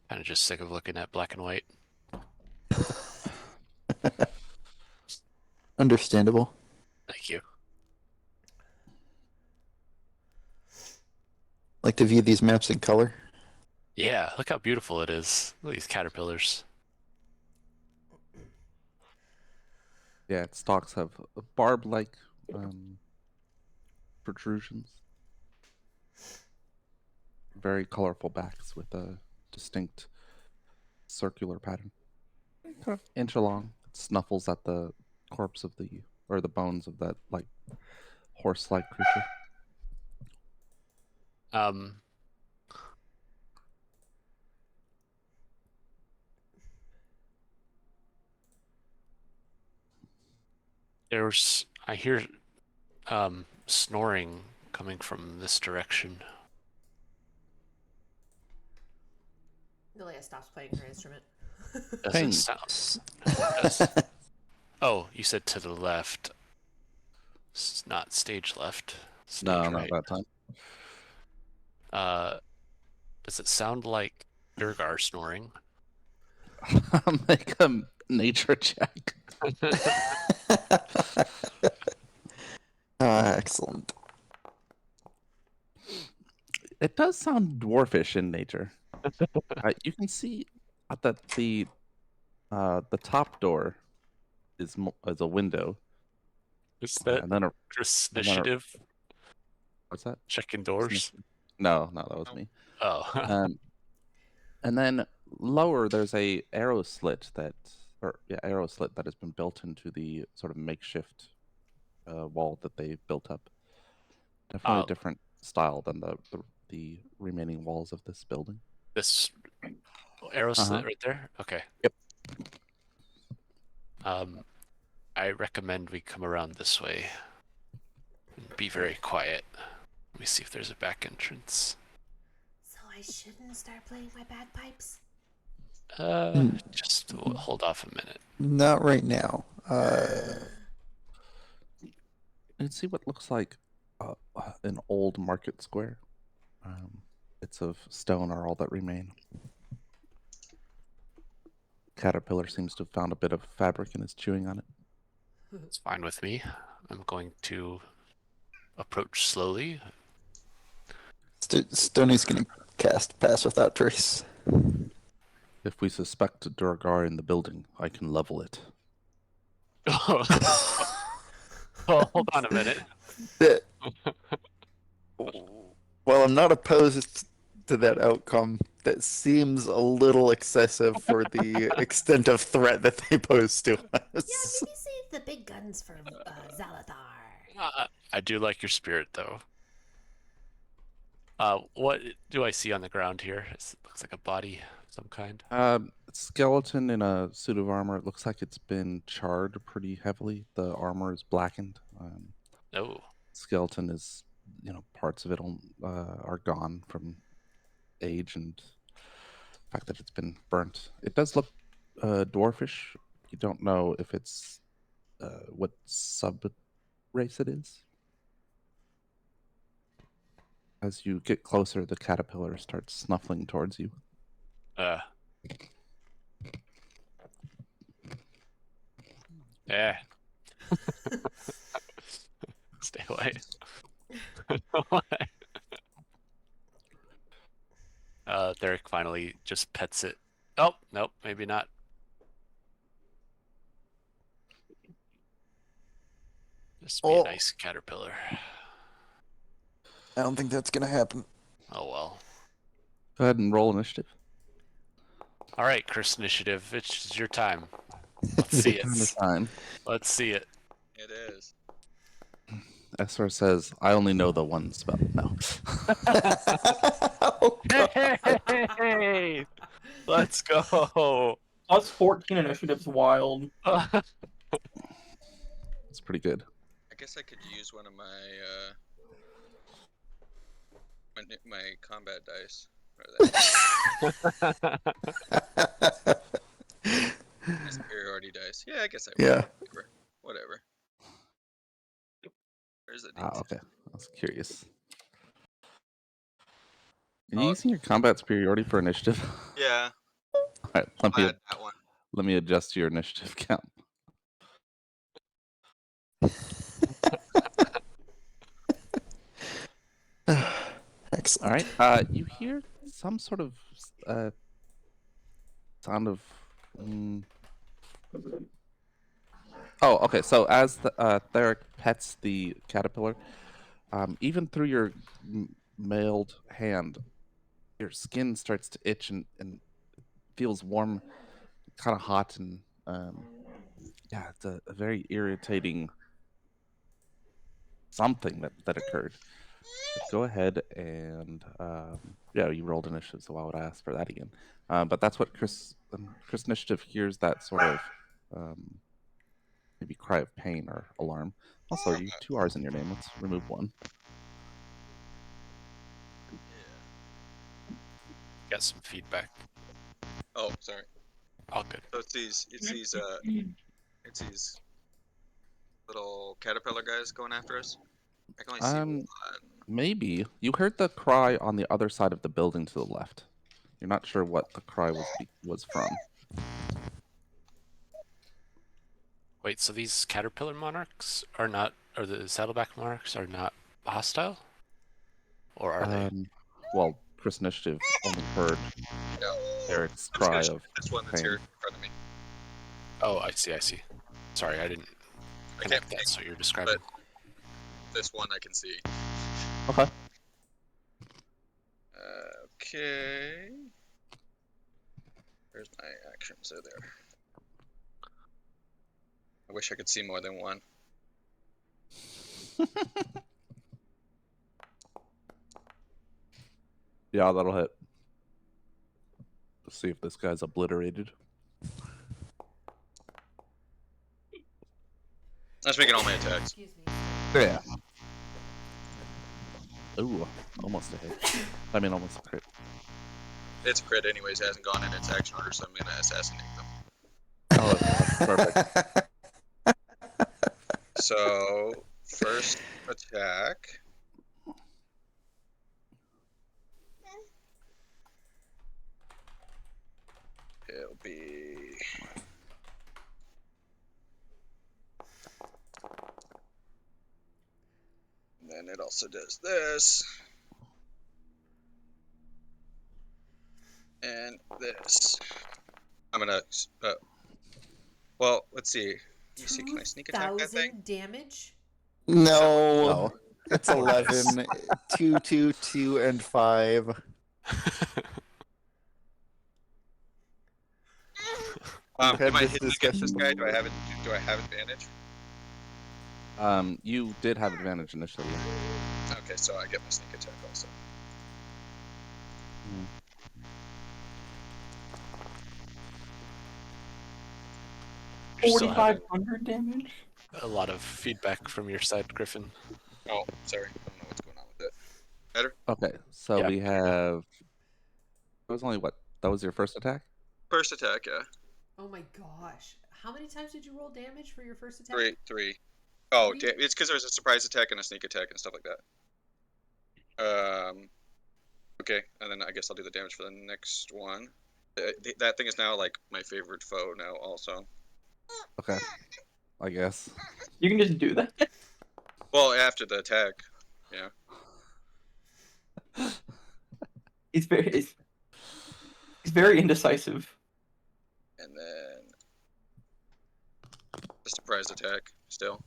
Kind of just sick of looking at black and white. Understandable. Thank you. Like to view these maps in color. Yeah, look how beautiful it is. Look at these caterpillars. Yeah, its stalks have barb-like protrusions. Very colorful backs with a distinct circular pattern. Kind of inch long. It snuffles at the corpse of the bones of that horse-like creature. I hear snoring coming from this direction. Nalea stops playing her instrument. Doesn't sound. Oh, you said to the left. It's not stage left. Stage No, right. not that time. Does it sound like Durgar snoring? Make a nature check. Excellent. It does sound dwarfish in nature. You can see that the top door is a window. Is that and then Chris and then a- initiative? what's that? Checking doors? No, that was me. Oh. And then lower, there's a arrow slit arrow slit that has been built into the sort of makeshift wall that they built up. Definitely a different style than the remaining walls of this building. This arrow slit right there? Okay. Yep. I recommend we come around this way and be very quiet. Let me see if there's a back entrance. So I shouldn't start playing my bagpipes? Just hold off a minute. Not right now. You can see what looks like an old market square. Bits of stone are all that remain. Caterpillar seems to have found a bit of fabric and is chewing on it. It's fine with me. I'm going to approach slowly. Stoney's gonna cast Pass Without Trace. If we suspect a Durgar in the building, I can level it. Well, hold on a minute. Well, I'm not opposed to that outcome. That seems a little excessive for the extent of threat that they pose to us. Yeah, maybe save the big guns for Zalathar. I do like your spirit, though. What do I see on the ground here? It looks like a body of some kind. Skeleton in a suit of armor. It looks like it's been charred pretty heavily. The armor is blackened. Oh. Skeleton is, parts of it are gone from age and the fact that it's been burnt. It does look dwarfish. You don't know if it's what sub race it is. As you get closer, the caterpillar starts snuffling towards you. Yeah. Stay away. Derek finally just pets it. Oh, nope, maybe not. Just be a nice caterpillar. I don't think that's gonna happen. Oh well. Go ahead and roll initiative. All right, Chris Initiative, it's your time. Let's see it. Time. Let's see it. It is. Esra says, "I only know the one spell." No. Hey, let's go. Plus 14 initiative's wild. It's pretty good. I guess I could use one of my my combat dice. My superiority dice. Yeah, I guess I would. Yeah. Whatever. Where's the Okay. I was curious. Are you using your combat superiority for initiative? Yeah. All right. I had that one. Let me adjust your initiative count. Excellent. All right. You hear some sort of sound of. Oh, okay. So as Theric pets the caterpillar, even through your mailed hand, your skin starts to itch and feels warm, kind of hot, and yeah, it's a very irritating something that occurred. But go ahead and yeah, you rolled initiative, so why would I ask for that again? But that's what Chris Initiative hears, that sort of maybe cry of pain or alarm. Also, you 2 R's in your name. Let's remove 1. Got some feedback. Oh, sorry. All good. So it's these little caterpillar guys going after us. I can only see one. Maybe you heard the cry on the other side of the building to the left. You're not sure what the cry was from. Wait, so these caterpillar monarchs are not, or the saddleback monarchs are not hostile? Or are they? Well, Chris Initiative only heard Eric's cry of this one that's pain. here in front of me. Oh, I see. Sorry, I didn't connect that, so you're describing. But this one I can see. Okay. Okay. Where's my actions? They're there. I wish I could see more than one. Yeah, that'll hit. Let's see if this guy's obliterated. That's making all my attacks. Excuse me. Yeah. Ooh, almost a hit. I mean, almost a crit. It's a crit anyways, it hasn't gone in its action order, so I'm gonna assassinate them. Oh, that's perfect. So, first attack. It'll be... And then it also does this. And this. I'm gonna... well, let's see. Let me see, can I sneak attack that thing? 2,000 damage? No, No. it's 11. 2, 2, 2, and 5. We've had Am I this hidden against this guy? discussion Do I have advantage? You did have advantage initially. Okay, so I get my sneak attack also. You're still having 4,500 damage? a lot of feedback from your side, Griffin. Oh, sorry. I don't know what's going on with it. Better? Okay, so Yeah. we have. It was only what? That was your first attack? First attack, yeah. Oh my gosh. How many times did you roll damage for your first attack? Three. Oh, Three? it's because there's a surprise attack and a sneak attack and stuff like that. Okay, and then I guess I'll do the damage for the next one. That thing is now like my favorite foe now also. Okay, I guess. You can just do that? Well, after the attack, yeah. He's very indecisive. And then the surprise attack still.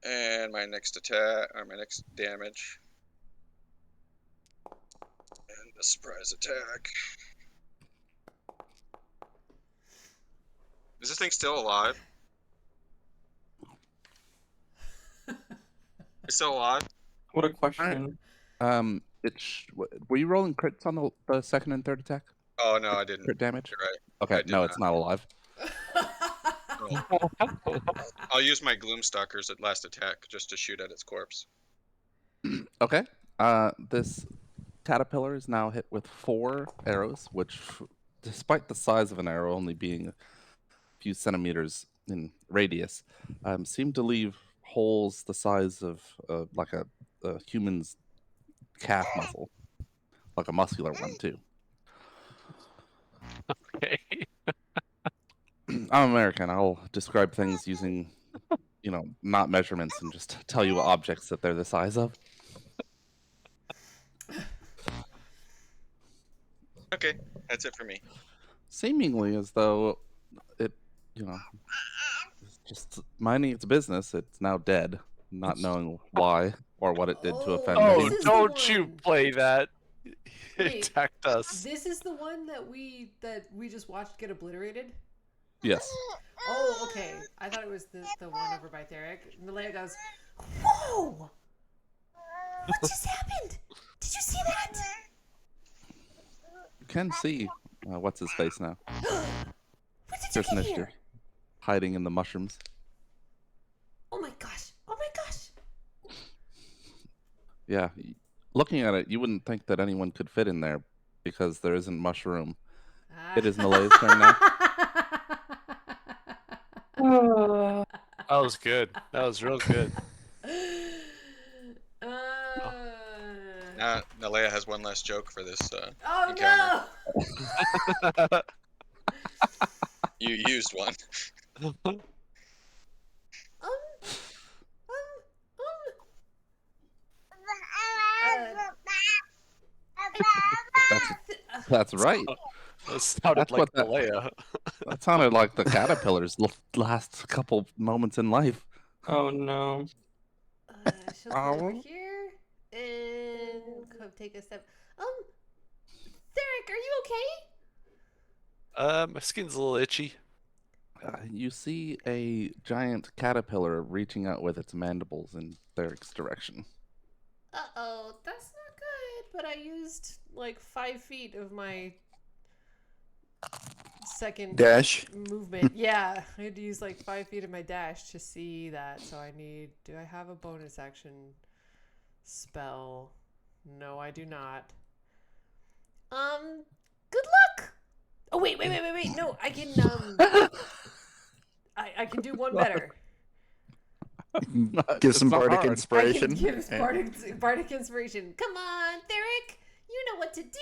And my next attack, or my next damage. And the surprise attack. Is this thing still alive? It's still alive? What a question. Were you rolling crits on the second and third attack? Oh, no, I didn't. Crit damage? You're right. Okay, I did no, it's not alive. I'll use my Gloomstalkers at last attack just to shoot at its corpse. Okay. This caterpillar is now hit with 4 arrows, which, despite the size of an arrow only being a few centimeters in radius, seem to leave holes the size of like a human's calf muscle, like a muscular one too. Okay. I'm American. I'll describe things using, not measurements and just tell you objects that they're the size of. Okay, that's it for me. Seemingly as though it, is just minding its business. It's now dead, not knowing why or what it did to offend Oh, This me. is the don't you one. play that. It Wait. attacked us. This is the one that we just watched get obliterated? Yes. Oh, okay. I thought it was the one over by Theric. Malaya goes, "Whoa! What just happened? Did you see that?" You can see what's his face now. What did Chris you get Nistor, here? hiding in the mushrooms. Oh my gosh! Oh my gosh! Yeah, looking at it, you wouldn't think that anyone could fit in there because there isn't much room. It is Malaya's turn now. That was good. That was real good. Uh, Nalea has one last joke for this oh encounter. no! You used one. That's right. That sounded That's like what that- Malaya. That sounded like the caterpillar's last couple moments in life. Oh no. She'll come over here and come take a step. okay? My skin's a little itchy. You see a giant caterpillar reaching out with its mandibles in Derek's direction. Uh-oh, that's not good. But I used like 5 feet of my second Dash. movement. Yeah, I had to use like 5 feet of my dash to see that. So I need. Do I have a bonus action spell? No, I do not. Good luck. Oh wait. No, I can. I can do one better. Give It's some not bardic hard. inspiration. I can give bardic inspiration. Come on, Theric, you know what to do.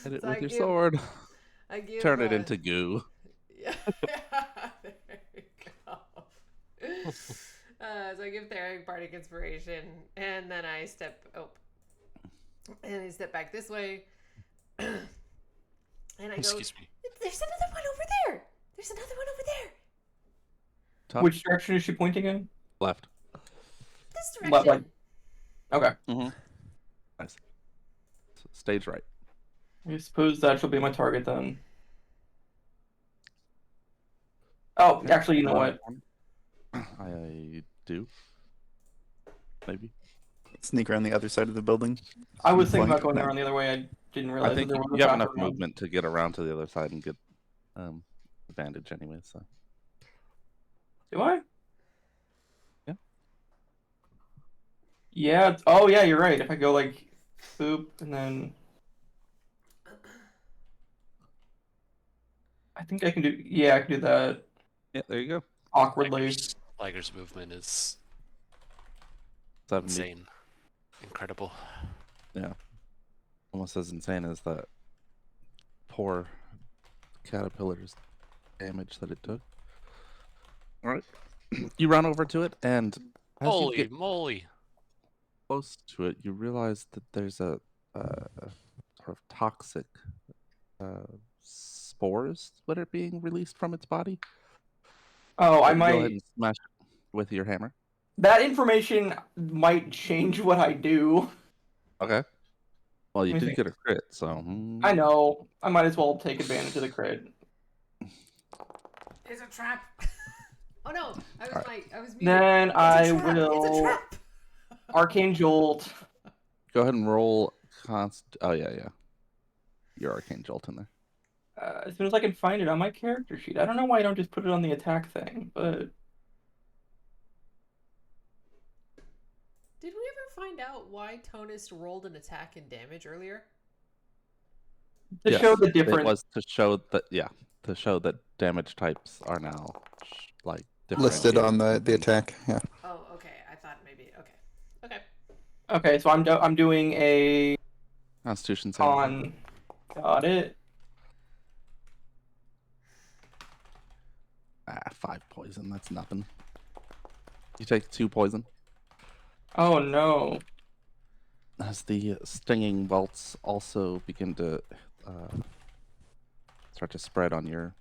Hit it So with I your give- sword. I give. Turn it into goo. Yeah, there we go. So I give Theric bardic inspiration, and then I step. And I step back this way, and I go. Excuse me. There's another one over there. There's another one over there. Top Which direction is she pointing in? left. This Left, direction. Okay. Nice. Stage right. I suppose that shall be my target then. Oh, actually, you know what? I do. Maybe. Sneak around the other side of the building. I was thinking Flank. about going No. around the other way. I didn't realize I think that there was you a have enough faster one. movement to get around to the other side and get advantage anyway. So Do I? Yeah. Yeah. Oh, yeah. You're right. If I go like, boop, and then I think I can do. Yeah, I can do that yeah, there you go. awkwardly. Liger's movement is 70. insane. Incredible. Yeah. Almost as insane as that poor caterpillar's damage that it took. All right. You run over to it, and as you Holy get moly. close to it, you realize that there's a sort of toxic spores that are being released from its body. Oh, I Go ahead might. and smash it with your hammer. That information might change what I do. Okay. Well, you Let me did think. get a crit, so I know. I might as well take advantage of the crit. It's a trap. Oh no, I was muted. Then It's a I trap. It's a will trap. Arcane Jolt. go ahead and roll Oh yeah. Your arcane jolt in there. As soon as I can find it on my character sheet. I don't know why I don't just put it on the attack thing, but Did we ever find out why Tonus rolled an attack and damage earlier? to Yes, show the It difference. was to show that damage types are now like Listed on the attack. Yeah. Oh, okay. I thought maybe. Okay. Okay, so I'm doing a Constitution save. con. Got it. 5 poison. That's nothing. You take 2 poison Oh no. as the stinging welts also begin to start to spread on your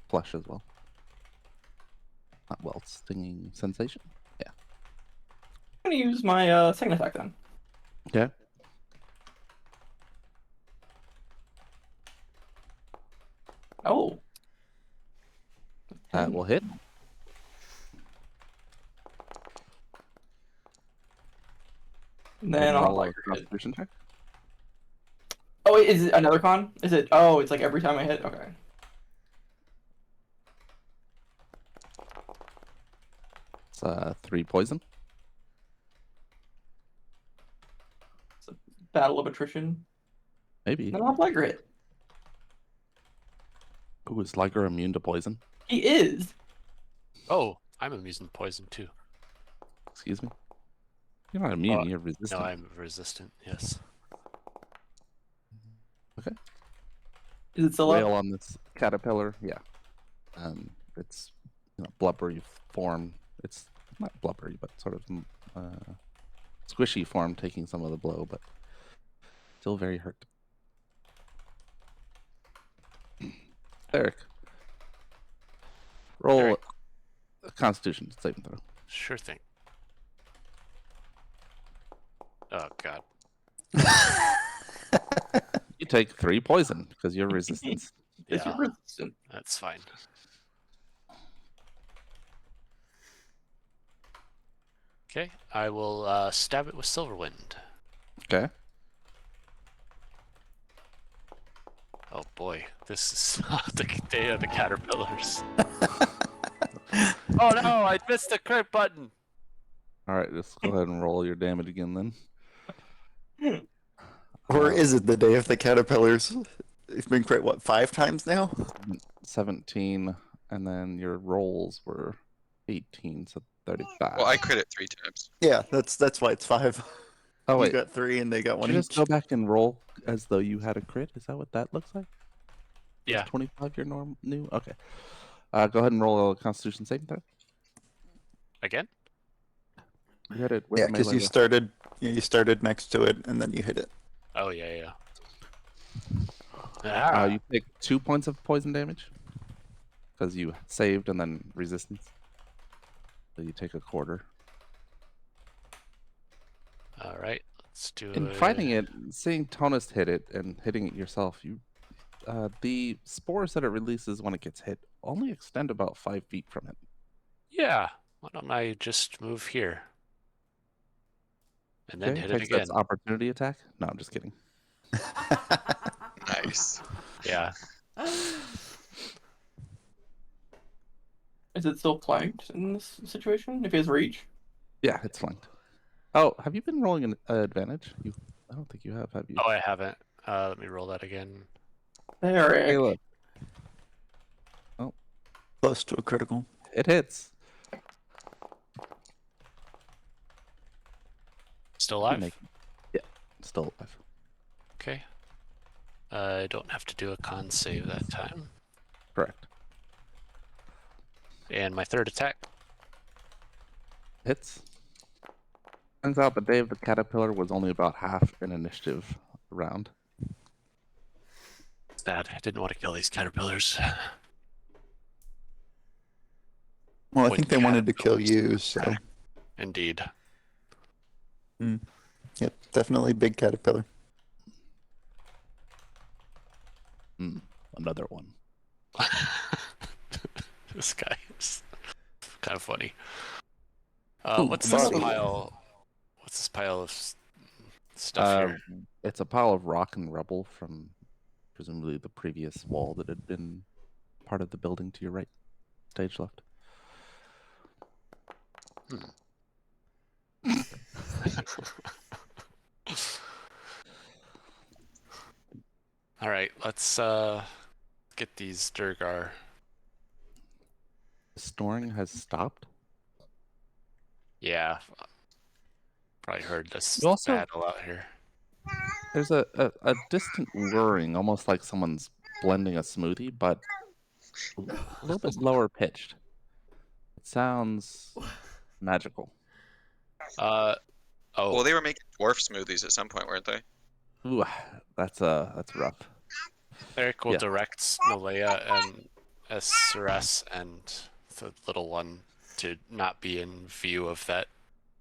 flesh as well. Not welts, stinging sensation. Yeah. I'm gonna use my second attack then. Okay. Oh. That will hit. And then I'll have roll a like Constitution check. Oh, wait, is it another con? Is it? Oh, it's like every time I hit. Okay. It's 3 poison. It's a battle of attrition. Maybe. Then I'll have Liger hit. Ooh, is Liger immune to poison? He is. Oh, I'm immune to poison too. Excuse me. You're not immune. You're resistant. No, I'm resistant. Yes. Okay. Is it still up? Wail on this caterpillar. Yeah. It's blubbery form. It's not blubbery, but sort of squishy form, taking some of the blow, but still very hurt. Eric, roll Eric. a Constitution saving throw. Sure thing. Oh god. You take 3 poison because you're resistance. Is Yeah, it resistant? that's fine. Okay, I will stab it with Silverwind. Okay. Oh boy, this is the day of the caterpillars. Oh no, I missed the crit button. All right, just go ahead and roll your damage again then. Or is it the day of the caterpillars? It's been crit, what, 5 times now? 17, and then your rolls were 18, so 35. Well, I crit it 3 times. Yeah, that's why it's 5. Oh You wait, got 3 and they got did 1 you each. just go back and roll as though you had a crit? Is that what that looks like? Yeah. Is 25 your norm new? Okay. Go ahead and roll a Constitution saving throw. Again? You hit it with Yeah, a because melee you started next to it and then you hit it. Oh yeah. You take 2 points of poison damage because you saved and then resistance. So you take a quarter. All right, let's do In it. fighting it, seeing Tonus hit it and hitting it yourself, the spores that it releases when it gets hit only extend about 5 feet from it. Yeah. Why don't I just move here? And then Okay, hit it takes again. its opportunity attack. No, I'm just kidding. Nice. Yeah. Is it still flanked in this situation? If he has reach? Yeah, it's flanked. Oh, have you been rolling an advantage? I don't think you have you? Oh, I haven't. Let me roll that again. There, Hey, look. Close to a critical. It hits. Still alive? Yeah, still alive. Okay. I don't have to do a con save that time. Correct. And my third attack. Hits. Turns out the day of the caterpillar was only about half an initiative round. Sad. I didn't want to kill these caterpillars. Well, I When think they wanted to kill caterpillars you, so. attack. Indeed. Yep, definitely big caterpillar. Another one. This guy is kind of funny. Ooh, What's this body. pile? What's this pile of stuff here? It's a pile of rock and rubble from presumably the previous wall that had been part of the building to your right. Stage left. All right, let's get these Durgar. Storing has stopped. Yeah, probably heard this You also- battle out here. There's a distant whirring, almost like someone's blending a smoothie, but a little bit lower pitched. It sounds magical. Oh, Well, they were making dwarf smoothies at some point, weren't they? Ooh, that's rough. Eric will yeah. direct Nolea and SRS and the little one to not be in view of that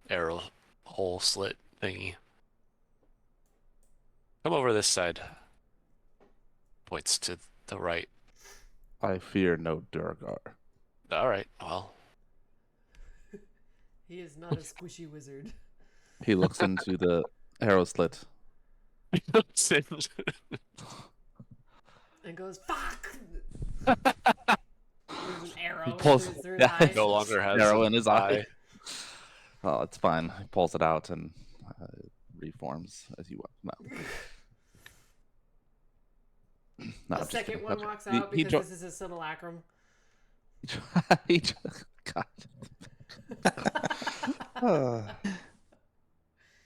arrow hole slit thingy. Come over this side. Points to the right. I fear no Durgar. All right, well. He is not a squishy wizard. He looks into the arrow slit. And goes, fuck! There's an arrow He pulls- through his yeah, eye. No longer has Arrow an in his eye. Oh, it's fine. He pulls it out and reforms as you want. No, The I'm just second kidding. one Okay. walks He- out he because this is a simulacrum. God.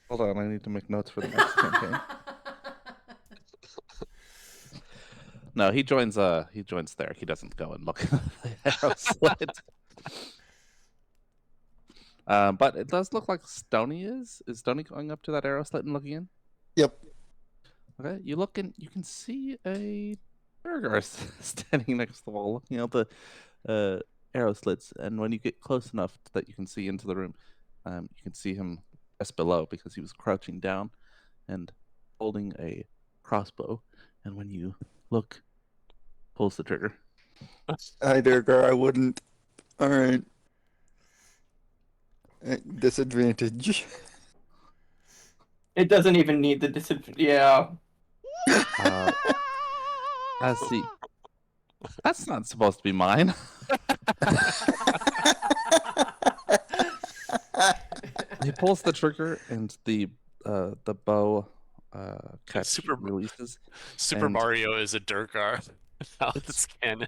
Hold on, I need to make notes for the next campaign. No, he joins Theric. He doesn't go and look at the arrow slit. But it does look like Stony is. Is Stony going up to that arrow slit and looking in? Yep. Okay, you look in. You can see a Durgar standing next to the wall, looking out the arrow slits. And when you get close enough that you can see into the room, you can see him just below because he was crouching down and holding a crossbow, and when you look, pulls the trigger. Heidegger, I wouldn't. Alright. Disadvantage. It doesn't even need the disadvantage. Yeah. Let's see. That's not supposed to be mine. He pulls the trigger, and the bow catch releases. Super and Mario is a Durgar. Now it's canon.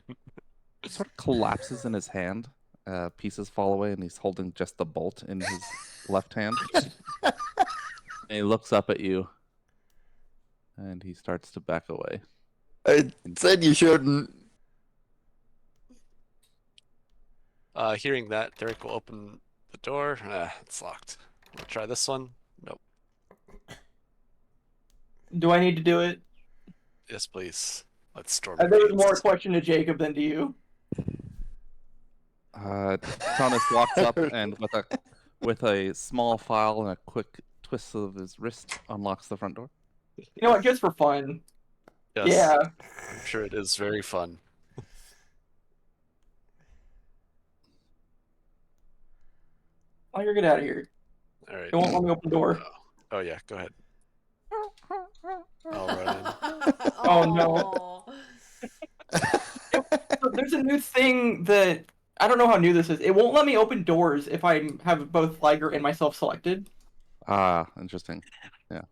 It sort of collapses in his hand. Pieces fall away, and he's holding just the bolt in his left hand. And he looks up at you, and he starts to back away. I said you shouldn't. Hearing that, Derek will open the door. It's locked. We'll try this one. Nope. Do I need to do it? Yes, please. Let's storm. There was more a question to Jacob than to you. Tonus walks up and with a small file and a quick twist of his wrist unlocks the front door. You know what? Just for fun. Yes. Yeah. I'm sure it is very fun. Oh, you're get out of here. All right. It won't let me open the door. Oh yeah, go ahead. I'll run in. Oh no. There's a new thing that I don't know how new this is. It won't let me open doors if I have both Liger and myself selected. Ah, interesting. Yeah.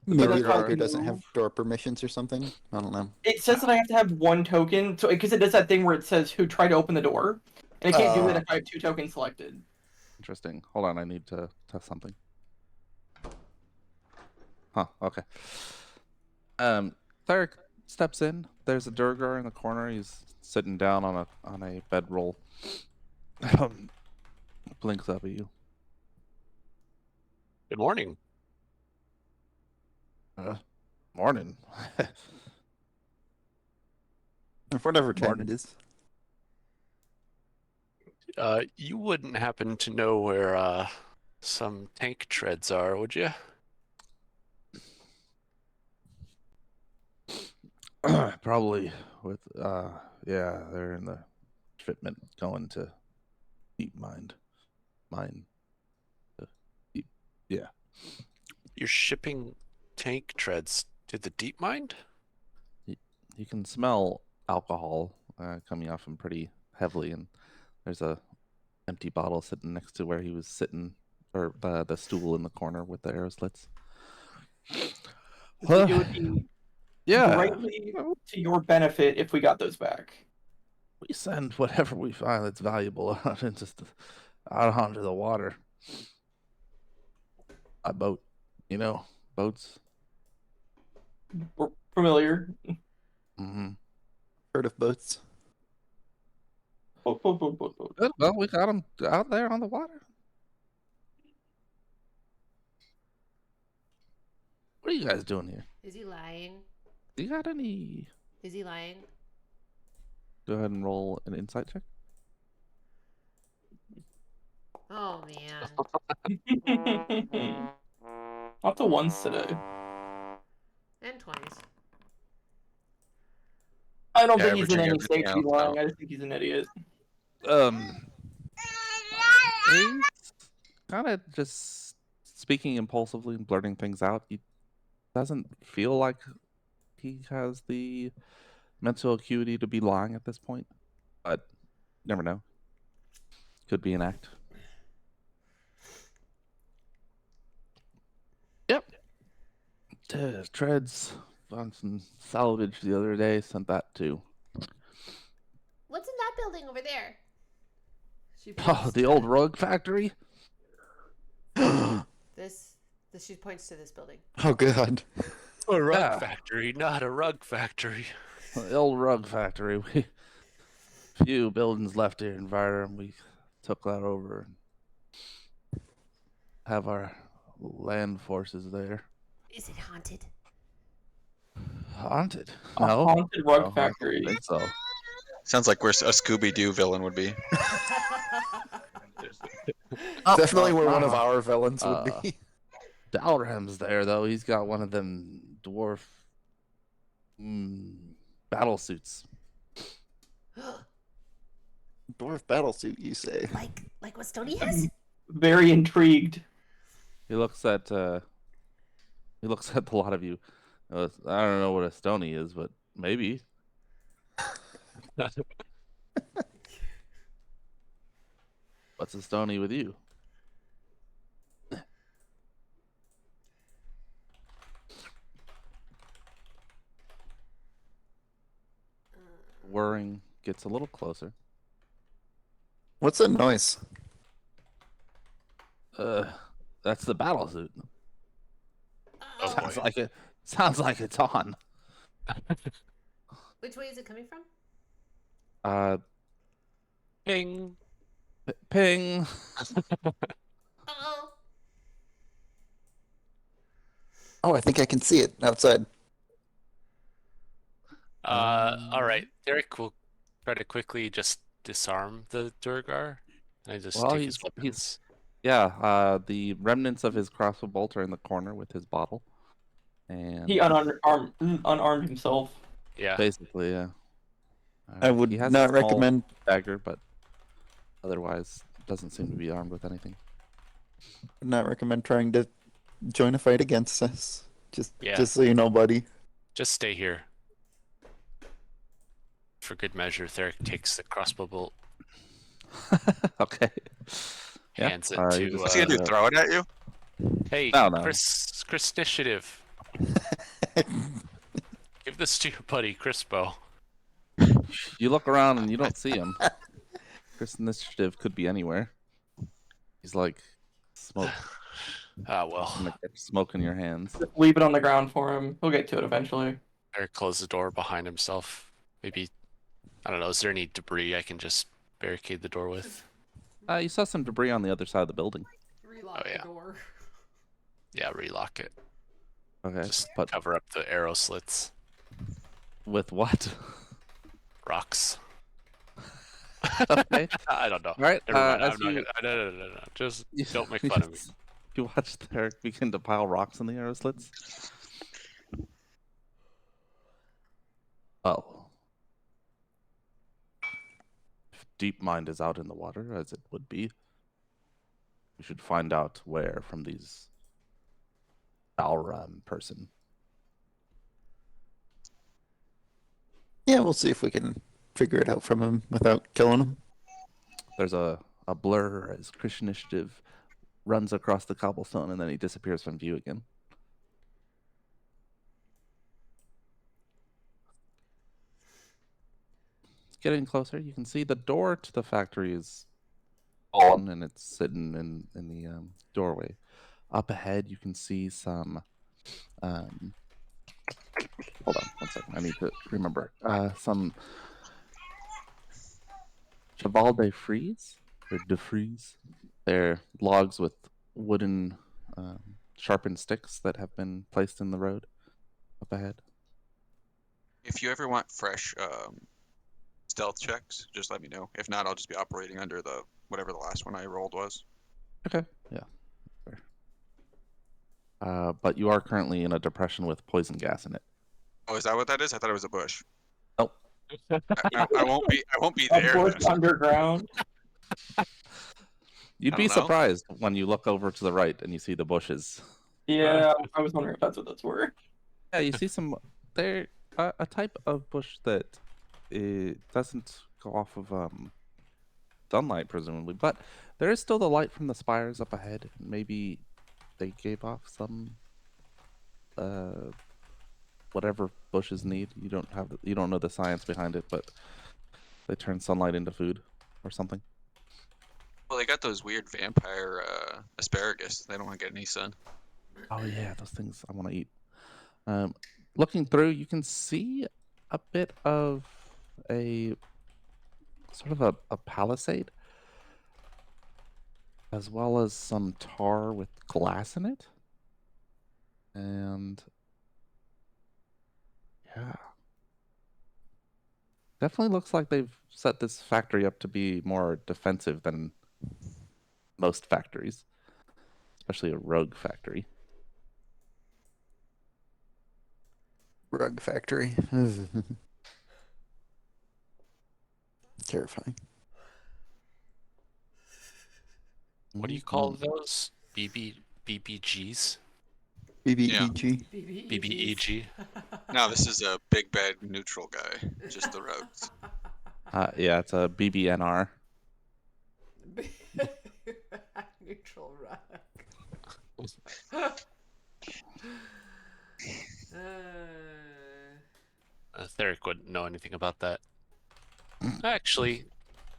Maybe that's Roger probably doesn't new. have door permissions or something. I don't know. It says that I have to have one token, so because it does that thing where it says who tried to open the door, and it can't do it if I have 2 tokens selected. Interesting. Hold on, I need to test something. Huh, okay. Theric steps in. There's a Durgar in the corner. He's sitting down on a bedroll. Blinks up at you. Good morning. Morning. Whatever time Morning. it is. You wouldn't happen to know where some tank treads are, would you? Probably with yeah, they're in the shipment going to Deep Mind. Yeah. You're shipping tank treads to the deep mine? You can smell alcohol coming off him pretty heavily, and there's a empty bottle sitting next to where he was sitting, or the stool in the corner with the arrow slits. So it would be Yeah, greatly to your benefit if we got those back. we send whatever we find that's valuable out onto the water. A boat, boats. We're familiar. Mm-hmm. Heard of boats? Boat. Good. Well, we got them out there on the water. What are you guys doing here? Is he lying? You got any? Is he lying? Go ahead and roll an insight check. Oh man. Not the ones today. And 20s. I don't think he's in Averaging any everything state to be out, lying. though. I just think he's an idiot. He's kind of just speaking impulsively and blurting things out. He doesn't feel like he has the mental acuity to be lying at this point, but you never know. Could be an act. Yep. Treads found some salvage the other day. Sent that too. What's in that building over there? She Oh, points the to old rug factory. this. She points to this building. Oh god. A rug Yeah. factory, not a rug factory. The old rug factory. We few buildings left here in Varda, and we took that over and have our land forces there. Is it haunted? Haunted? A No. haunted rug No, I don't factory. think so. Sounds like where a Scooby-Doo villain would be. Definitely where one of our villains would be. Dalram's there though. He's got one of them dwarf battle suits. Dwarf battlesuit, you say? Like what Stony has? Very intrigued. He looks at a lot of you. I don't know what a stony is, but maybe. What's a stony with you? Whirring gets a little closer. What's that noise? That's the battle suit. Oh, Sounds boy. like it. Sounds like it's on. Which way is it coming from? Ping. Ping. Oh. Oh, I think I can see it outside. All right. Derek will try to quickly just disarm the Durgar and just Well, take his he's weapons. yeah. The remnants of his crossbow bolt are in the corner with his bottle, and He unarmed himself. Yeah. basically, yeah. I would he has not a small recommend. dagger, but otherwise doesn't seem to be armed with anything. Not recommend trying to join a fight against us. Just Yeah. so you know, buddy. Just stay here. For good measure, Theric takes the crossbow bolt, Okay. Yeah. hands it you to. just- What's he gonna do? Throw it at you? Hey, No, no. Chris initiative. Give this to your buddy, Crispo. You look around and you don't see him. Chris Initiative could be anywhere. He's like smoke. Ah, well. Gonna catch smoke in your hands. Just leave it on the ground for him. He'll get to it eventually. Theric closed the door behind himself. Maybe, I don't know, is there any debris I can just barricade the door with? You saw some debris on the other side of the building. Relock Oh, yeah. the door. Yeah, relock it. Okay, Just but cover up the arrow slits. with what? Rocks. Okay. I don't know. All right. Never mind. As I'm not you, gonna. No. Just you- don't make you fun of me. just- You watch Derek begin to pile rocks in the arrow slits. Well, if Deep Mind is out in the water, as it would be, we should find out where from these Balram person. Yeah, we'll see if we can figure it out from him without killing him. There's a blur as Christian Initiative runs across the cobblestone and then he disappears from view again. It's getting closer. You can see the door to the factory is on and it's sitting in the doorway. Up ahead, you can see some. Hold on one second. I need to remember. Some cheval de frise or de frise. They're logs with wooden sharpened sticks that have been placed in the road up ahead. If you ever want fresh stealth checks, just let me know. If not, I'll just be operating under the whatever the last one I rolled was. Okay. Yeah. Fair. But you are currently in a depression with poison gas in it. Oh, is that what that is? I thought it was a bush. Nope. I won't be. I won't be A there. bush then. underground. You'd I be don't know. surprised when you look over to the right and you see the bushes. Yeah, I was wondering if that's what those were. Yeah, you see some. They're a type of bush that it doesn't go off of sunlight, presumably, but there is still the light from the spires up ahead. Maybe they gave off some whatever bushes need. You don't know the science behind it, but they turn sunlight into food or something. Well, they got those weird vampire asparagus. They don't want to get any sun. Oh yeah, those things I want to eat. Looking through, you can see a bit of a sort of a palisade, as well as some tar with glass in it. And yeah, definitely looks like they've set this factory up to be more defensive than most factories, especially a rogue factory. Rug factory. Terrifying. What do you call those? BBGs? BBEG. BBEG. No, this is a big bad neutral guy. Just the rugs. Yeah, it's a BBNR. Neutral rug. Theric wouldn't know anything about that. Actually,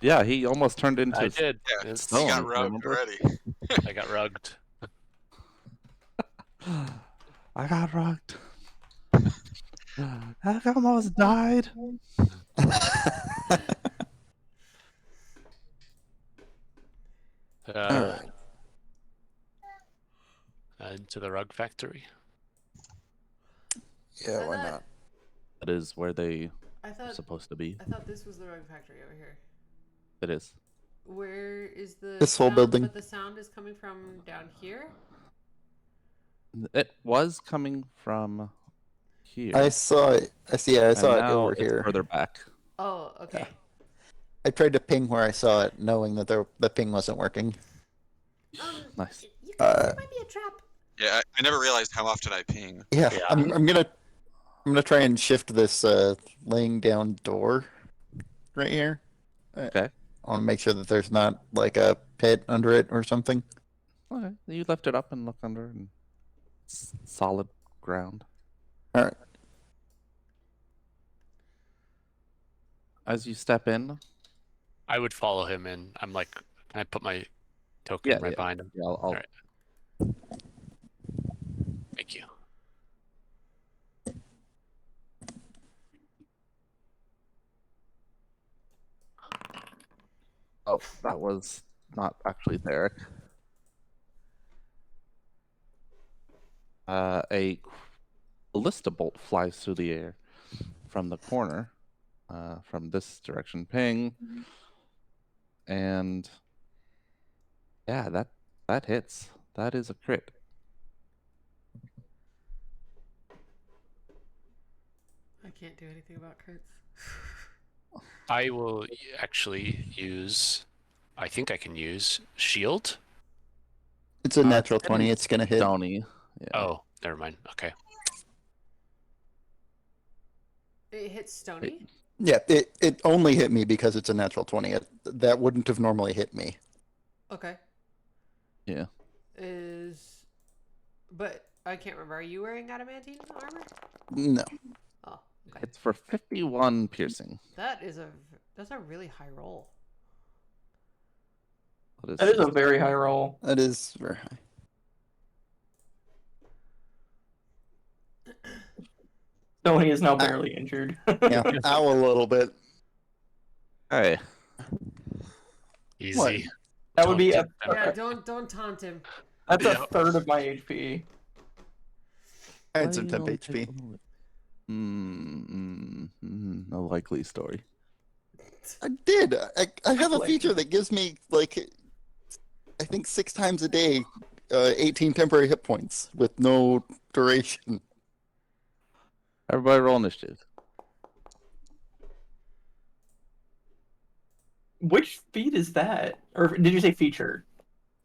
Yeah, he almost turned into I did. Yeah, It's- he got stone, rugged remember? already. I got rugged. I got rugged. I almost died. Alright. Into the rug factory. Yeah, why not? That is where they I are thought supposed to be. I thought this was the rug factory over here. It is. Where is the This whole sound- building. But the sound is coming from down here. It was coming from here. I saw it. I saw and it now over it's here. further back. Oh, okay. I tried to ping where I saw it, knowing that the ping wasn't working. Nice. You guys, it might be a trap. Yeah, I never realized how often I ping. Yeah, Yeah. I'm gonna try and shift this laying down door right here. Okay. I want to make sure that there's not like a pit under it or something. Okay. You lift it up and look under, and it's solid ground. All right. As you step in, I would follow him in. I'm like, can I put my token Yeah, right yeah. behind him? yeah, I'll Alright. Thank you. Oh, that was not actually Theric. A ballista bolt flies through the air from the corner, from this direction. Ping, and yeah, that hits. That is a crit. I can't do anything about crits. I will actually use. I think I can use shield. It's a natural It's 20. It's gonna hit. Stony. Yeah. Oh, never mind. Okay. It hits Stony. Yeah, it only hit me because it's a natural 20. That wouldn't have normally hit me. Okay. Yeah. But I can't remember. Are you wearing adamantine armor? No. Oh, okay. It's for 51 piercing. That's a really high roll. That is a very high roll. That is very high. Tony is now barely injured. Yeah, ow a little bit. Hey. Easy. What? That would be a, Yeah, don't taunt him. that's Yeah. a third of my HP. I had some Why temp don't HP. take a likely story. I did. I have a Like- feature that gives me like, I think 6 times a day, 18 temporary hit points with no duration. Everybody roll initiative. Which feat is that? Or did you say feature?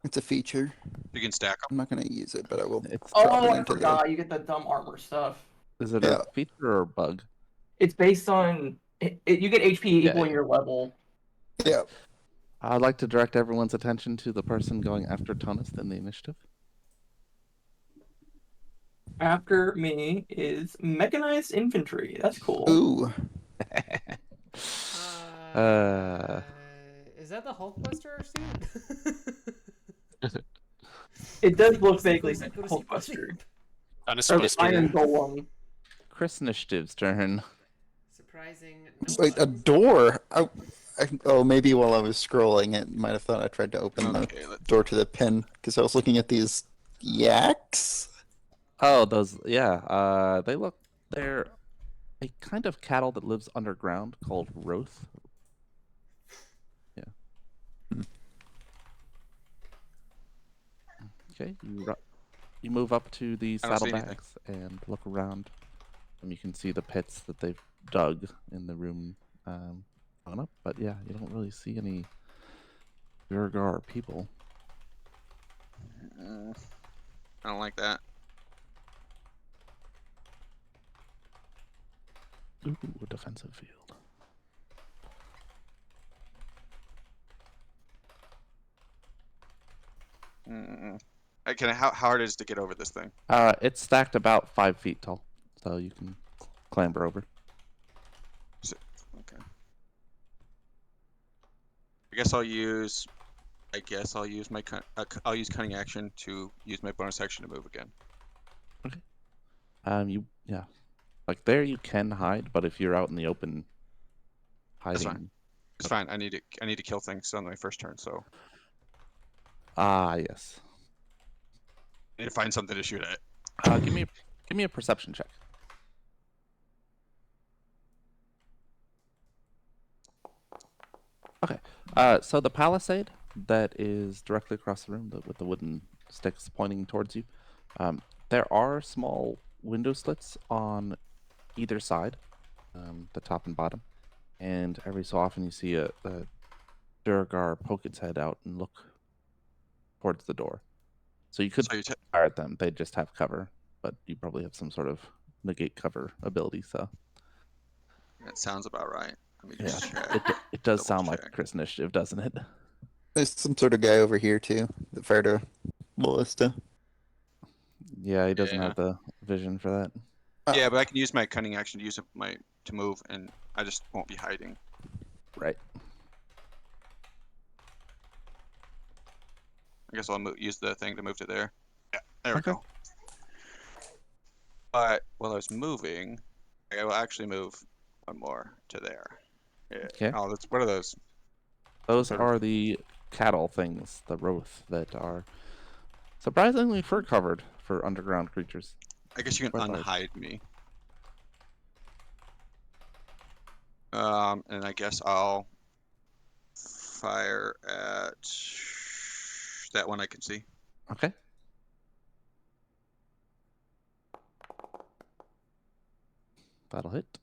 It's a feature. You can stack them. I'm not gonna use it, but I will. It's, Oh, drop it I into forgot. You get the dumb armor stuff. is it Yeah. a feature or a bug? It's based on you get HP Yeah, equaling yeah. your level. Yeah. I'd like to direct everyone's attention to the person going after Tonus in the initiative. After me is mechanized infantry. That's cool. Ooh. Is that the Hulkbuster suit? It does look vaguely Go to sleep, Hulkbuster. Not Or the supposed to Iron be. Golem. Chris Initiative's turn. Surprising. Wait, a door. Oh, maybe while I was scrolling, it might have thought I tried to open the Okay, door to the pen because I was looking at these yaks. Oh, those, yeah. They're a kind of cattle that lives underground called Roth. Yeah. Okay, you move up to the I don't see saddlebags and look around. And you can see the pits that they've dug in the room on up. But yeah, you don't really see any Durgar people. I don't like that. Ooh, a defensive field. How hard is it to get over this thing? It's stacked about 5 feet tall, so you can clamber over. Okay. I guess I'll use my I'll use cunning action to use my bonus action to move again. Yeah, like there you can hide, but if you're out in the open, That's hiding. fine. It's fine. I need to kill things on my first turn, so Yes. I need to find something to shoot at. Give me a perception check. Okay. So the palisade that is directly across the room, with the wooden sticks pointing towards you, there are small window slits on either side, the top and bottom, and every so often you see a Durgar poke its head out and look towards the door. So you could fire at them; they just have cover, but you probably have some sort of negate cover ability. So that sounds about right. Let me just check. It does Double sound like check. Chris initiative, doesn't it? There's some sort of guy over here too that fired a ballista. Yeah, he doesn't Yeah. have the vision for that. Yeah, but I can use my cunning action to use to move, and I just won't be hiding. Right. I guess I'll use the thing to move to there. Yeah, there we Okay. go. But while I was moving, I will actually move one more to there. Yeah. Okay. Oh, what are those? Those Sort are of- the cattle things, the Roth, that are surprisingly fur covered for underground creatures. I guess you can Quite large. unhide me. And I guess I'll fire at that one I can see. Okay. That'll hit.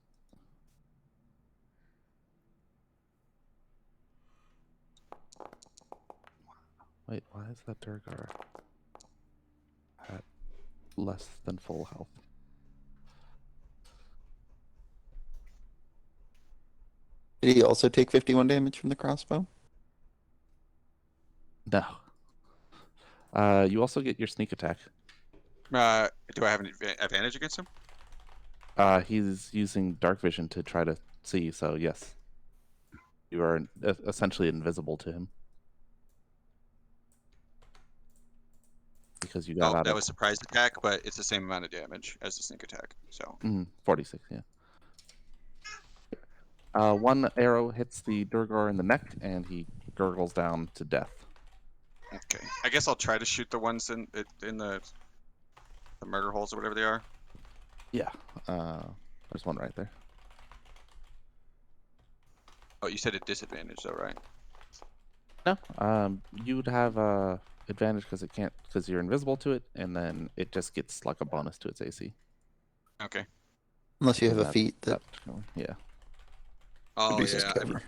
Wait, why is that Durgar at less than full health? Did he also take 51 damage from the crossbow? No. You also get your sneak attack. Do I have an advantage against him? He's using dark vision to try to see, so yes. You are essentially invisible to him. Because you got out that of was surprise attack, but it's the same amount of damage as the sneak attack. So 46, yeah. One arrow hits the Durgar in the neck, and he gurgles down to death. okay, I guess I'll try to shoot the ones in the murder holes or whatever they are. Yeah, there's one right there. Oh, you said a disadvantage though, right? No, you'd have advantage because you're invisible to it, and then it just gets like a bonus to its AC. Okay. Unless you have a feat that yeah. Oh reduces yeah, cover.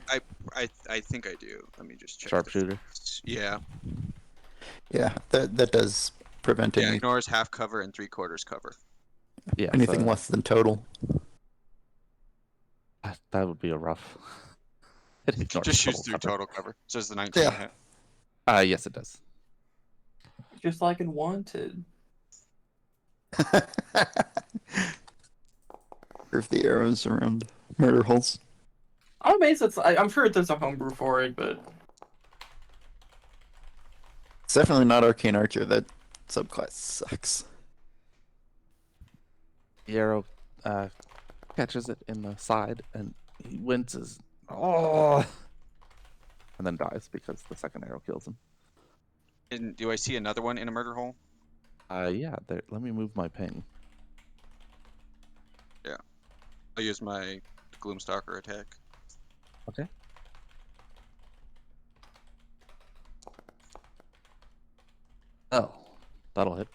I think I do. Let me just check. Sharpshooter. Yeah. Yeah, that does prevent Yeah, any, ignores half cover and 3/4 cover. Yeah. anything so less than total. that would be a rough. It It ignores just shoots through cover. total cover. Says the 19 Yeah. hit. Yes, it does. Just like in Wanted. Curve the arrows around murder holes. I'm amazed I'm sure there's a homebrew for it, but It's definitely not Arcane Archer. That subclass sucks. The arrow catches it in the side, and he winces. Oh! And then dies because the second arrow kills him. And do I see another one in a murder hole? Yeah. There. Let me move my ping. I'll use my Gloomstalker attack. Okay. Oh, that'll hit.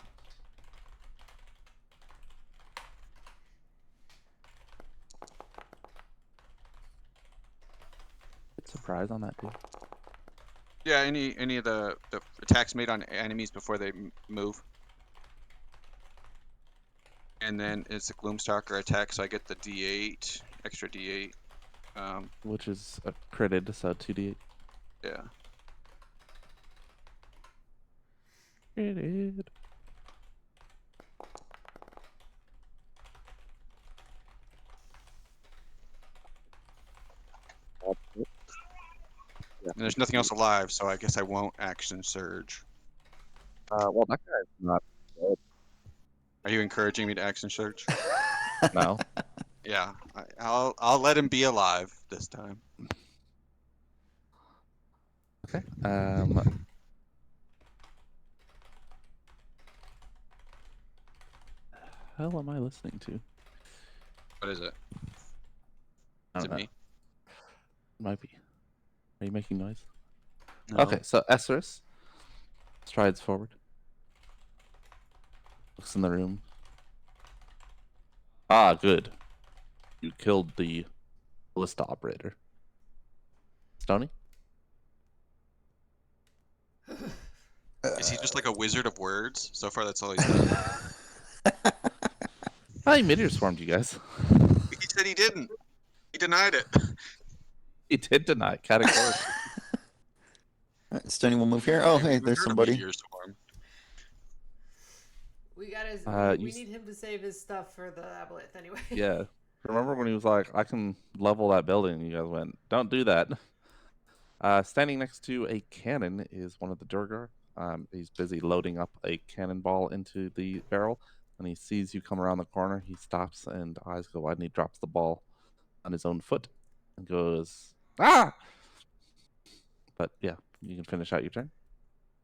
surprise on that too. Yeah, any of the attacks made on enemies before they move. And then it's a Gloomstalker attack, so I get the D8, extra D8. Which is a critted, so 2d8. Yeah. Critted. Yeah. And there's nothing else alive, so I guess I won't action surge. Well, that guy's not dead. Are you encouraging me to action surge? No. Yeah, I'll let him be alive this time. Okay. Hell am I listening to? What is it? I Is don't it know. me? Might be. Are you making noise? No. Okay, so Esserus strides forward. Looks in the room. Ah, good. You killed the ballista operator. Stony? Is he just like a wizard of words? So far, that's all he's done. He meteor swarmed you guys. He said he didn't. He denied it. He did deny it categorically. Stoney will move here. Oh, hey, We've there's heard of somebody. meteor swarm. We gotta. You We need him to save his stuff for the aboleth anyway. Yeah. Remember when he was like, I can level that building? And you guys went, don't do that. Standing next to a cannon is one of the Durgar. He's busy loading up a cannonball into the barrel. When he sees you come around the corner, he stops and eyes go wide and he drops the ball on his own foot and goes, ah! But yeah, you can finish out your turn.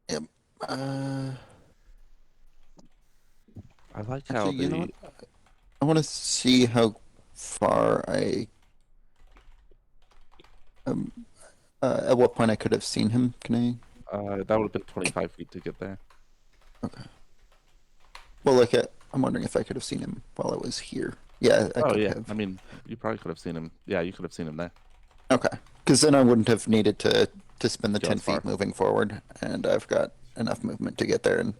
Yep. I like how Actually, you know what? I want to see how far I. At what point I could have seen him. Can I? That would have been 25 feet to get there. Okay. Well, like, I'm wondering if I could have seen him while I was here. Yeah, I could yeah. have. I mean, you probably could have seen him. Yeah, you could have seen him there. Okay. Because then I wouldn't have needed to spend the Go 10 as far. feet moving forward, and I've got enough movement to get there and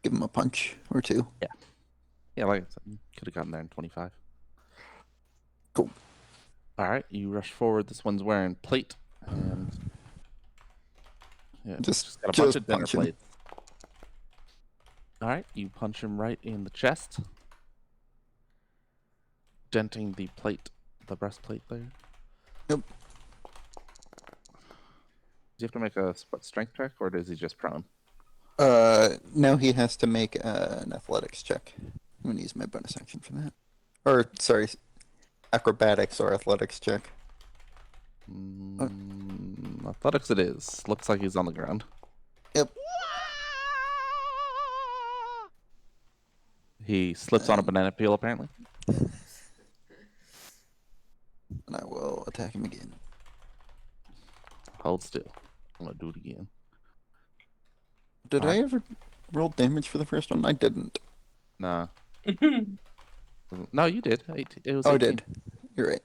give him a punch or two. Yeah, like I said, you could have gotten there in 25. Cool. All right, you rush forward. This one's wearing plate, and yeah, Just got a bunch of dinner punch him. plates. All right, you punch him right in the chest, denting the plate, the breastplate there. Yep. Do you have to make a strength check, or is he just prone? Now he has to make an athletics check. I'm gonna use my bonus action for that. Or sorry, acrobatics or athletics check. Athletics it is. Looks like he's on the ground. Yep. He slips on a banana peel, apparently. And I will attack him again. Hold still. I'm gonna do it again. Did Alright. I ever roll damage for the first one? I didn't. Nah. No, you did. It was Oh, I 18. did. You're right.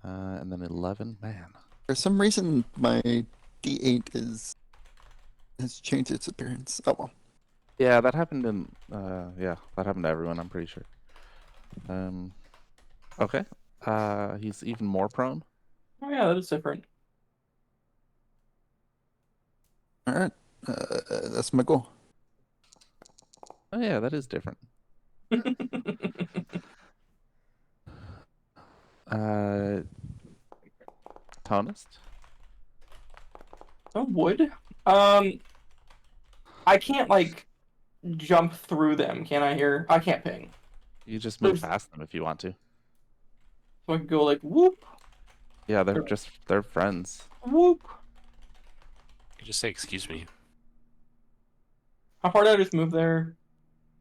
And then 11. Man. For some reason, my D8 has changed its appearance. Oh well. Yeah, that happened in. Yeah, that happened to everyone. I'm pretty sure. Okay. He's even more prone. Oh yeah, that is different. All right. That's my goal. Oh yeah, that is different. Tonist. I would. I can't like jump through them, can I? Here, I can't ping. You just move There's- past them if you want to. So I can go like whoop, Yeah, they're friends. whoop. You just say, excuse me. How far did I just move there?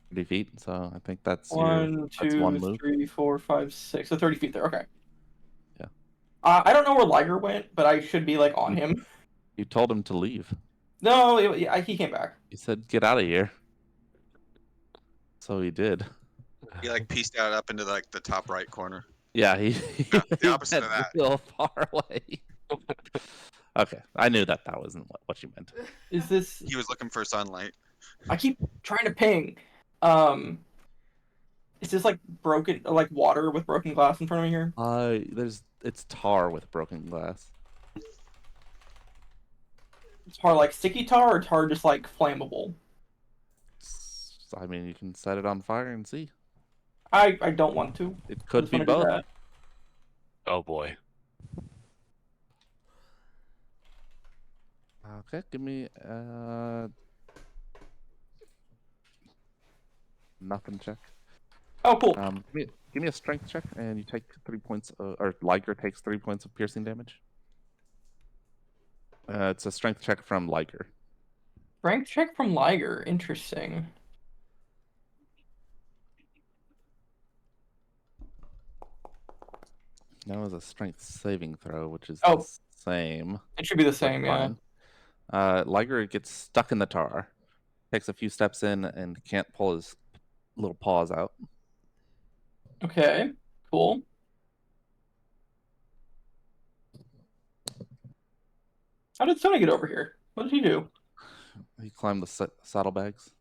30 feet. So I think that's One, that's one two, move. 3, 4, 5, 6. So 30 feet there. Okay. Yeah. I don't know where Liger went, but I should be like on him. You told him to leave. No, he came back. You said get out of here. So he did. He like pieced out up into like the top right corner. Yeah, he The opposite of went that. real far away. Okay, I knew that wasn't what you meant. Is this? He was looking for sunlight. I keep trying to ping. Is this like broken, like water with broken glass in front of me here? It's tar with broken glass. Tar like sticky tar or tar just like flammable? I mean, you can set it on fire and see. I don't want to. It I could just be wanna do both. that. Oh boy. Okay, give me nothing check. Oh, cool. Give me a strength check, and you take 3 points, or Liger takes 3 points of piercing damage. It's a strength check from Liger. Strength check from Liger. Interesting. That was a strength saving throw, which is Oh. the same. It should be the but same, yeah. fine. Liger gets stuck in the tar, takes a few steps in, and can't pull his little paws out. Okay, cool. How did Sony get over here? What did he do? He climbed the saddlebags.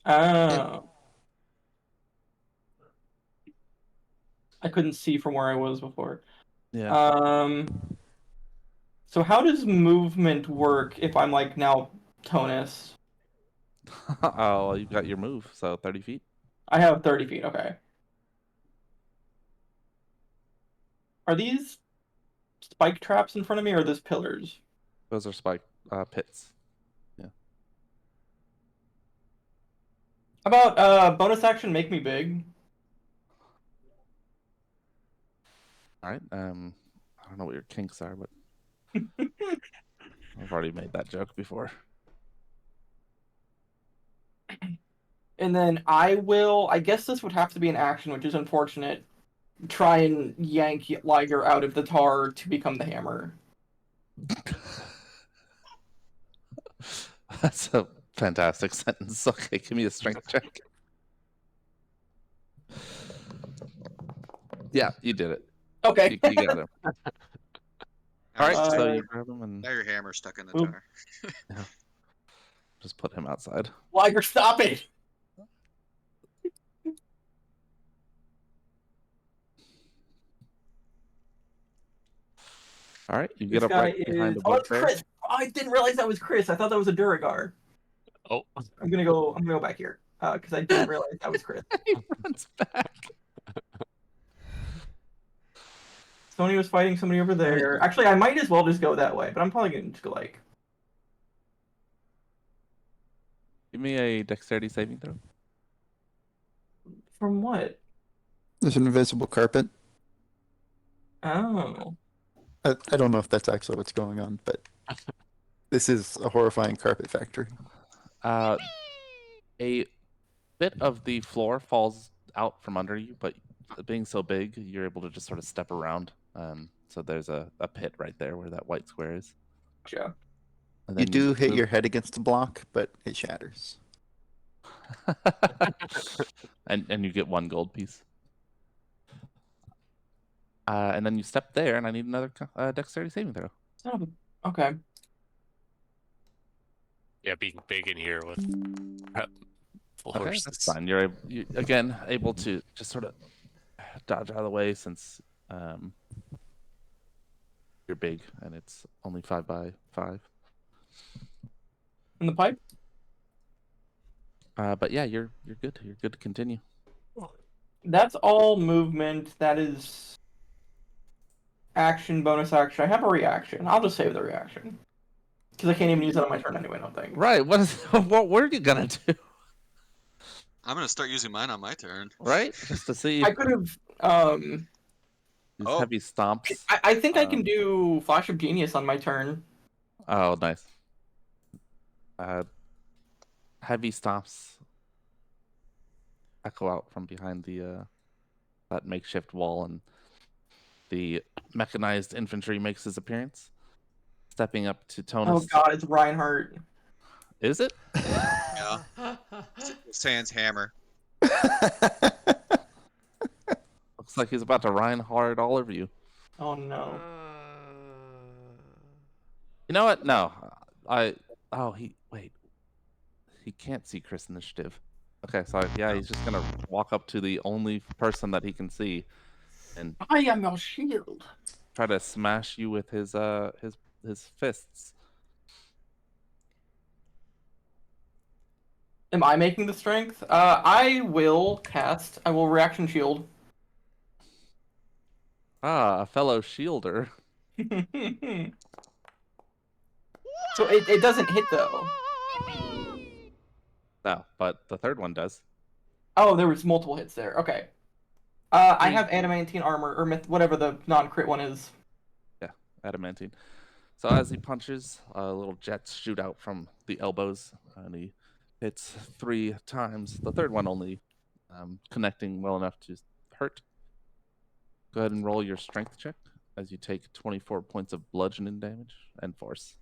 Oh. I couldn't see from where I was before. Yeah. So how does movement work if I'm like now Tonus? Oh, you got your move, so 30 feet. I have 30 feet, okay. Are these spike traps in front of me or are those pillars? Those are spike pits. How about bonus action make me big? All right. I don't know what your kinks are, but I've already made that joke before. And then I guess this would have to be an action, which is unfortunate. Try and yank Liger out of the tar to become the hammer. That's a fantastic sentence. Okay, give me a strength check. Yeah, you did it. Okay. You got him. All right, so Uh, you grab him and Now your hammer's stuck in the Oop. tar. just put him outside. Liger, stop it! All right, you This get up guy right behind is. the Oh, wood that's there. Chris. I didn't realize that was Chris. I thought that was a Duragar. Oh. I'm gonna go back here because I didn't realize that was Chris. He runs back. Sony was fighting somebody over there. Actually, I might as well just go that way, but I'm probably gonna just go like. Give me a dexterity saving throw. From what? There's an invisible carpet. Oh. I don't know if that's actually what's going on, but this is a horrifying carpet factory. A bit of the floor falls out from under you, but being so big, you're able to just sort of step around. So there's a pit right there where that white square is. Gotcha. And You then do hit move- your head against the block, but it shatters. and you get 1 gold piece. And then you step there, and I need another dexterity saving throw. Okay. Yeah, being big in here with full Okay, horses. that's fine. You're again able to just sort of dodge out of the way since you're big, and it's only 5 by 5. In the pipe? But yeah, you're good. You're good to continue. That's all movement. That is action, bonus action. I have a reaction. I'll just save the reaction. Because I can't even use that on my turn anyway, I don't think. Right. What were you gonna do? I'm gonna start using mine on my turn. Right? Just to see I could have these Oh. heavy stomps. I think I can do Flash of Genius on my turn. Oh, nice. Heavy stomps echo out from behind the that makeshift wall, and the mechanized infantry makes his appearance, stepping up to Oh Tonus. god, it's Reinhardt. Is it? Yeah. Sans hammer. Looks like he's about to Reinhardt all over you. Oh no. You know what? No, wait. He can't see Chris initiative. Okay, so yeah, he's just gonna walk up to the only person that he can see, and I am your shield. try to smash you with his fists. Am I making the strength? I will reaction shield. Ah, a fellow shielder. So it doesn't hit though. No, but the third one does. Oh, there was multiple hits there. Okay. I have adamantine armor or whatever the non-crit one is. Yeah, adamantine. So as he punches, little jets shoot out from the elbows, and he hits 3 times. The third one only connecting well enough to hurt. Go ahead and roll your strength check as you take 24 points of bludgeoning damage and force.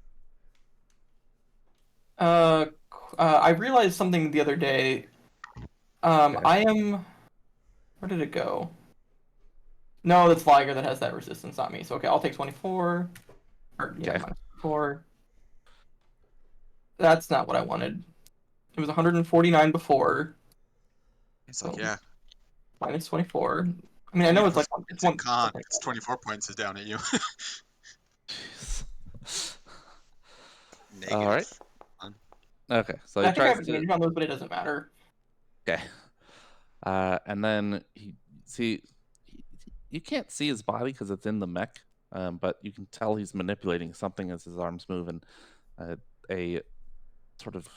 I realized something the other day. Okay. I am. Where did it go? No, that's Liger that has that resistance, not me. So okay, I'll take 24. Or yeah, Okay. minus 4. That's not what I wanted. It was 149 before. It's like, yeah. Minus 24. I mean, I know it's like It's a con. It's 24 points is down at you. Negative. All right. Okay, so I he think I have tries advantage to. on those, but it doesn't matter. Okay. And then you can't see his body because it's in the mech, but you can tell he's manipulating something as his arms move, and a sort of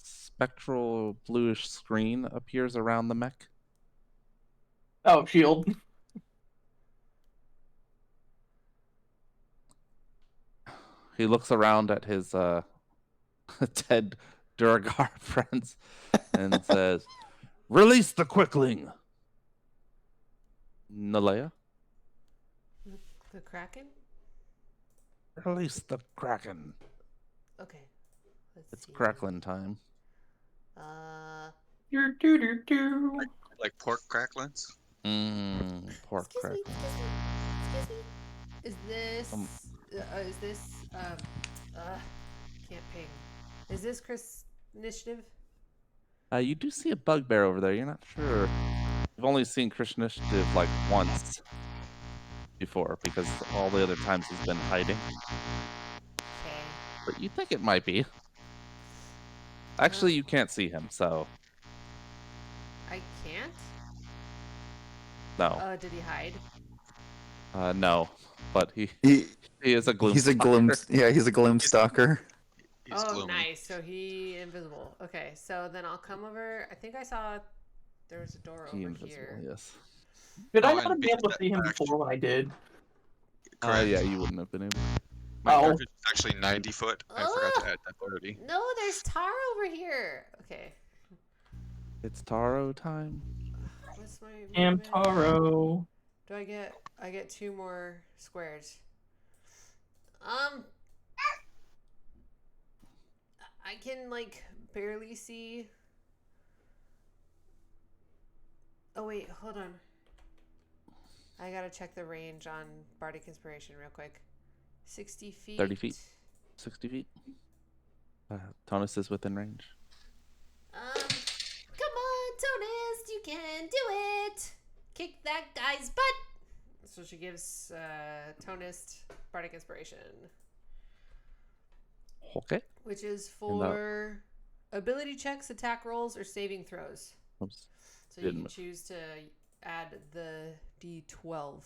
spectral bluish screen appears around the mech. Oh, shield. He looks around at his dead Duragar friends and says, "Release the Quickling." Nalea? The Kraken? Release the Kraken. Okay. Let's It's see. crackling time. Do. Like pork cracklings. Pork Excuse crack. me, excuse me. Is this can't ping. Is this Chris initiative? You do see a bugbear over there. You're not sure. You've only seen Chris initiative like once before because all the other times he's been hiding. Okay. But you think it might be. Actually, you can't see him, so I can't? no. Did he hide? No. But he is a gloom. He's a gloom stalker. He's Oh, gloomy. nice. So he invisible. Okay, so then I'll come over. I think I saw there was a door He over invisible, here. yes. Did I Oh, not and be able to because see him that before when I did? Correct. Yeah, you wouldn't have been able. My Oh. character is actually 90 foot. I forgot to add that 30. No, there's tar over here. Okay. It's Taro time. What's my movement? Amtaro. Do I get 2 more squares? I can like barely see. Oh wait, hold on. I gotta check the range on Bardic Inspiration real quick. 60 feet. 30 feet. 60 feet. Tonus is within range. Come on, Tonist, you can do it. Kick that guy's butt. So she gives Tonist Bardic Inspiration. Okay. Which is for ability checks, attack rolls, or saving throws. Oops. So you can choose to add the D12.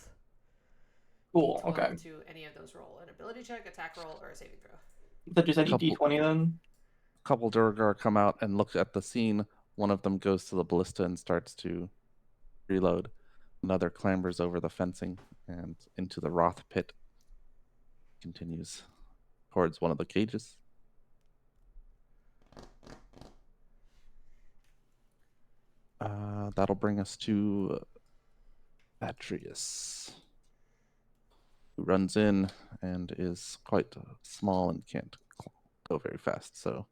Cool. D12 Okay. to any of those roll. An ability check, attack roll, or a saving throw. Is that just any Couple- D20 then? A couple Duragar come out and look at the scene. One of them goes to the ballista and starts to reload. Another clambers over the fencing and into the Roth pit. Continues towards one of the cages. That'll bring us to Atreus, who runs in and is quite small and can't go very fast. So,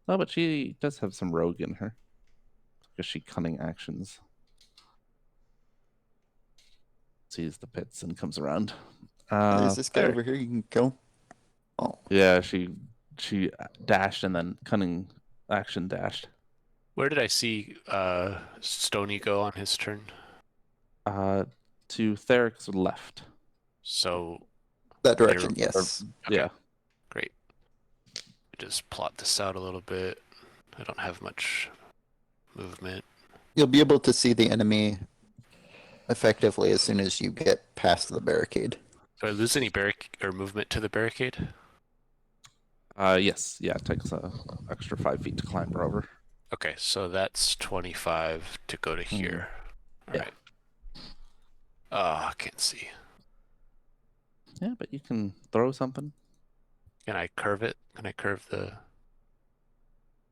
no, but she does have some rogue in her because she cunning actions. Sees the pits and comes around. There's this guy there. over here. You can kill. Oh, Yeah, she dashed and then cunning action dashed. Where did I see Stony go on his turn? To Theric's left. So that they direction, were- yes. Okay. Yeah. Great. Just plot this out a little bit. I don't have much movement. You'll be able to see the enemy effectively as soon as you get past the barricade. Do I lose any or movement to the barricade? Yes. Yeah, it takes extra 5 feet to climber over. Okay, so that's 25 to go to here. All Yeah. right. Oh, I can't see. Yeah, but you can throw something. Can I curve it? Can I curve the...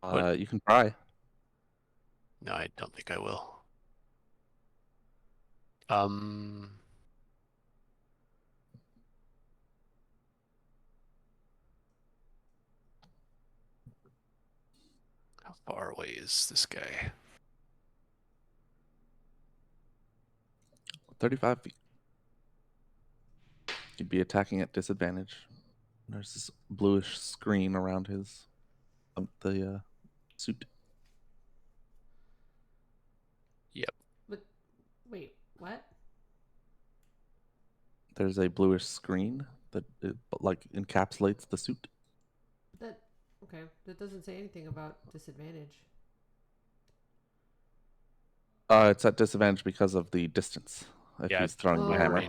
What? You can try. No, I don't think I will. How far away is this guy? 35 feet. You'd be attacking at disadvantage. There's this bluish screen around his the suit. But wait, what? There's a bluish screen that like encapsulates the suit. That okay? That doesn't say anything about disadvantage. It's at disadvantage because of the distance. If Yeah, he's throwing Oh, the hammer.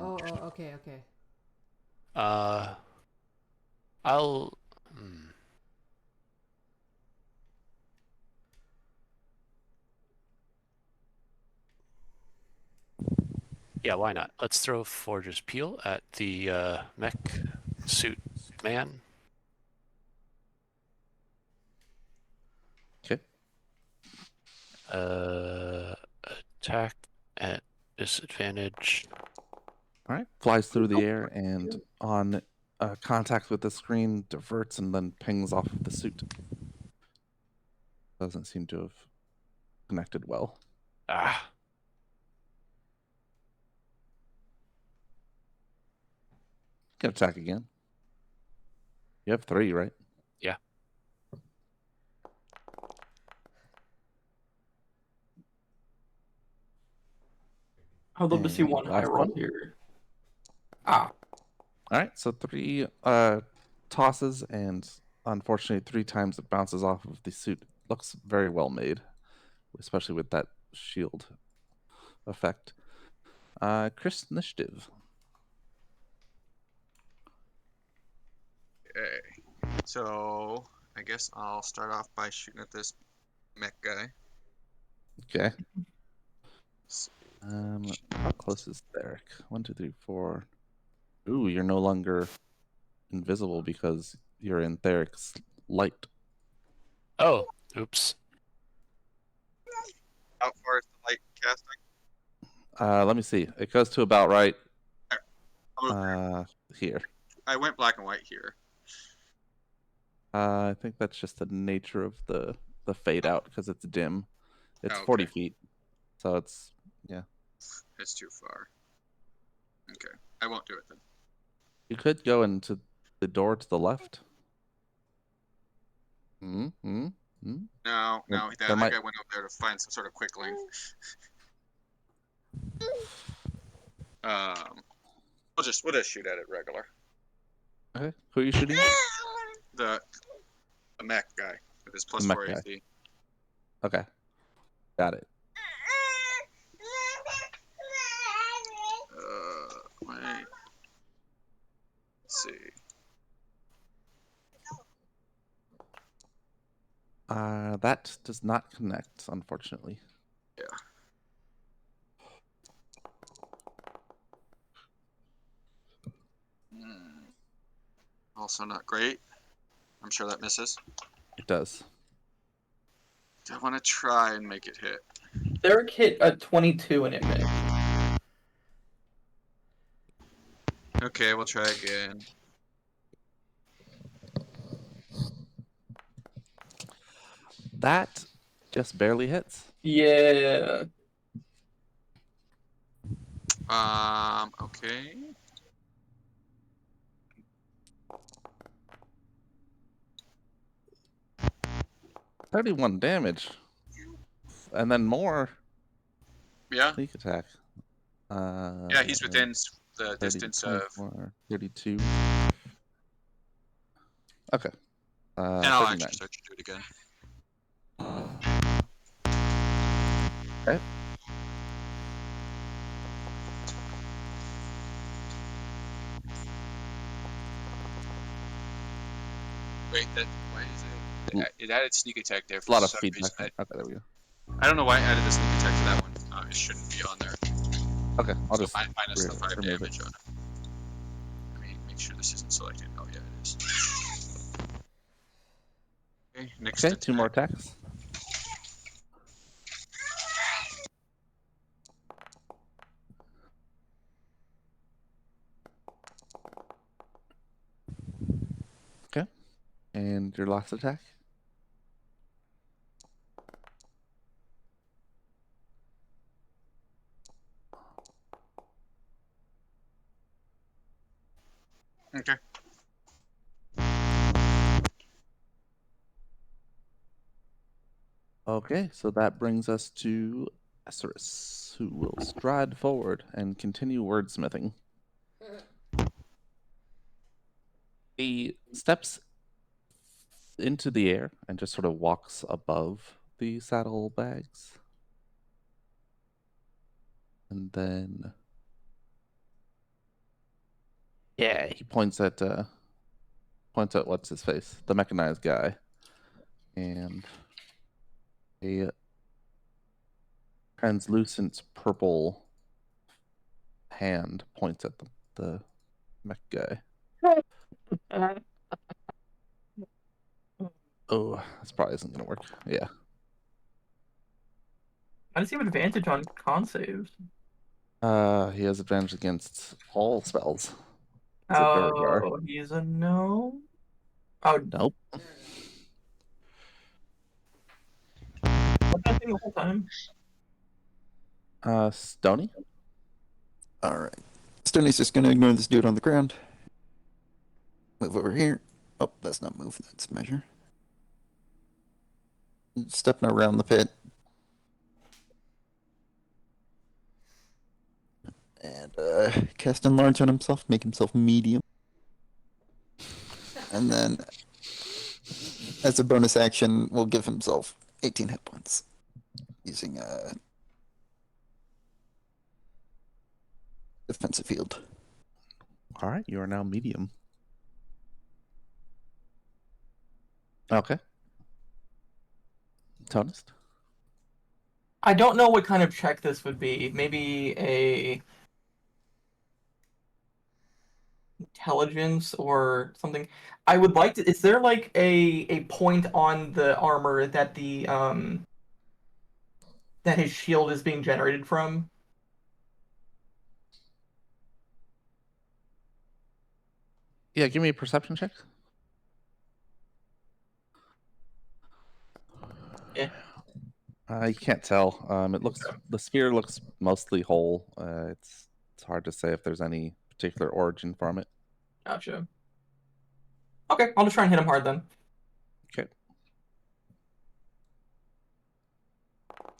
okay, okay. I'll... Yeah, why not? Let's throw Forger's Peel at the mech suit man. Okay. Attack at disadvantage. All right. Flies through the air and on contact with the screen diverts and then pings off of the suit. Doesn't seem to have connected well. Ah. Can attack again. You have 3, right? Yeah. I'd love to see And one high last roll one. here. Ah, All right. So 3 tosses, and unfortunately 3 times it bounces off of the suit. Looks very well made, especially with that shield effect. Chris, initiative. Okay. So I guess I'll start off by shooting at this mech guy. Okay. S- How close is Theric? 1, 2, 3, 4. Ooh, you're no longer invisible because you're in Theric's light. Oh, oops. How far is the light casting? Let me see. It goes to about right I'll move here. I went black and white here. I think that's just the nature of the fade out because it's dim. It's Okay. 40 feet, so it's It's too far. Okay. I won't do it then. You could go into the door to the left. Mm-hmm. No, Well, no, that there might- guy went over there to find some sort of quick link. We'll just shoot at it regular. Okay. Who are you shooting at? The mech guy with his plus The mech 4 guy. AC. Okay. Got it. Wait. Let's see. That does not connect, unfortunately. Yeah. Also not great. I'm sure that misses. It does. I want to try and make it hit. Derek hit a 22 and it missed. Okay, we'll try again. That just barely hits. Yeah. Okay. 31 damage. And then more Yeah. sneak attack. Yeah, he's within the 30, distance of. 24, 32. Okay. And I'll 39. actually start to do it again. Okay. Wait, why is it added sneak attack there A for lot of some feedback. reason? Okay, there we go. I don't know why I added the sneak attack to that one. It shouldn't be on there. Okay, I'll So just minus the 5 remove damage it. on it. Let me make sure this isn't selected. Oh yeah, it is. Okay, next Okay, attack. 2 more attacks. Okay. And your last attack? Okay. Okay, so that brings us to Esserus, who will stride forward and continue wordsmithing. He steps into the air and just sort of walks above the saddlebags. And then, yeah, he points at what's his face, the mechanized guy, and a translucent purple hand points at the mech guy. Oh, this probably isn't gonna work. Yeah. I just have advantage on con saves. He has advantage against all spells. It's a Durgar. Oh, he's a no. Oh, Nope. what's that thing the whole time? Stony? Alright. Stoney's just gonna ignore this dude on the ground. Move over here. Oh, that's not move, that's measure. Stepping around the pit. And cast enlarge on himself, make himself medium. And then as a bonus action, we'll give himself 18 hit points. Using defensive field. All right, you are now medium. Okay. Tonist? I don't know what kind of check this would be. Maybe a intelligence or something. I would like to. Is there like a point on the armor that the that his shield is being generated from? Yeah, give me a perception check. Yeah. You can't tell. The sphere looks mostly whole. It's hard to say if there's any particular origin from it. Gotcha. Okay, I'll just try and hit him hard then. Okay.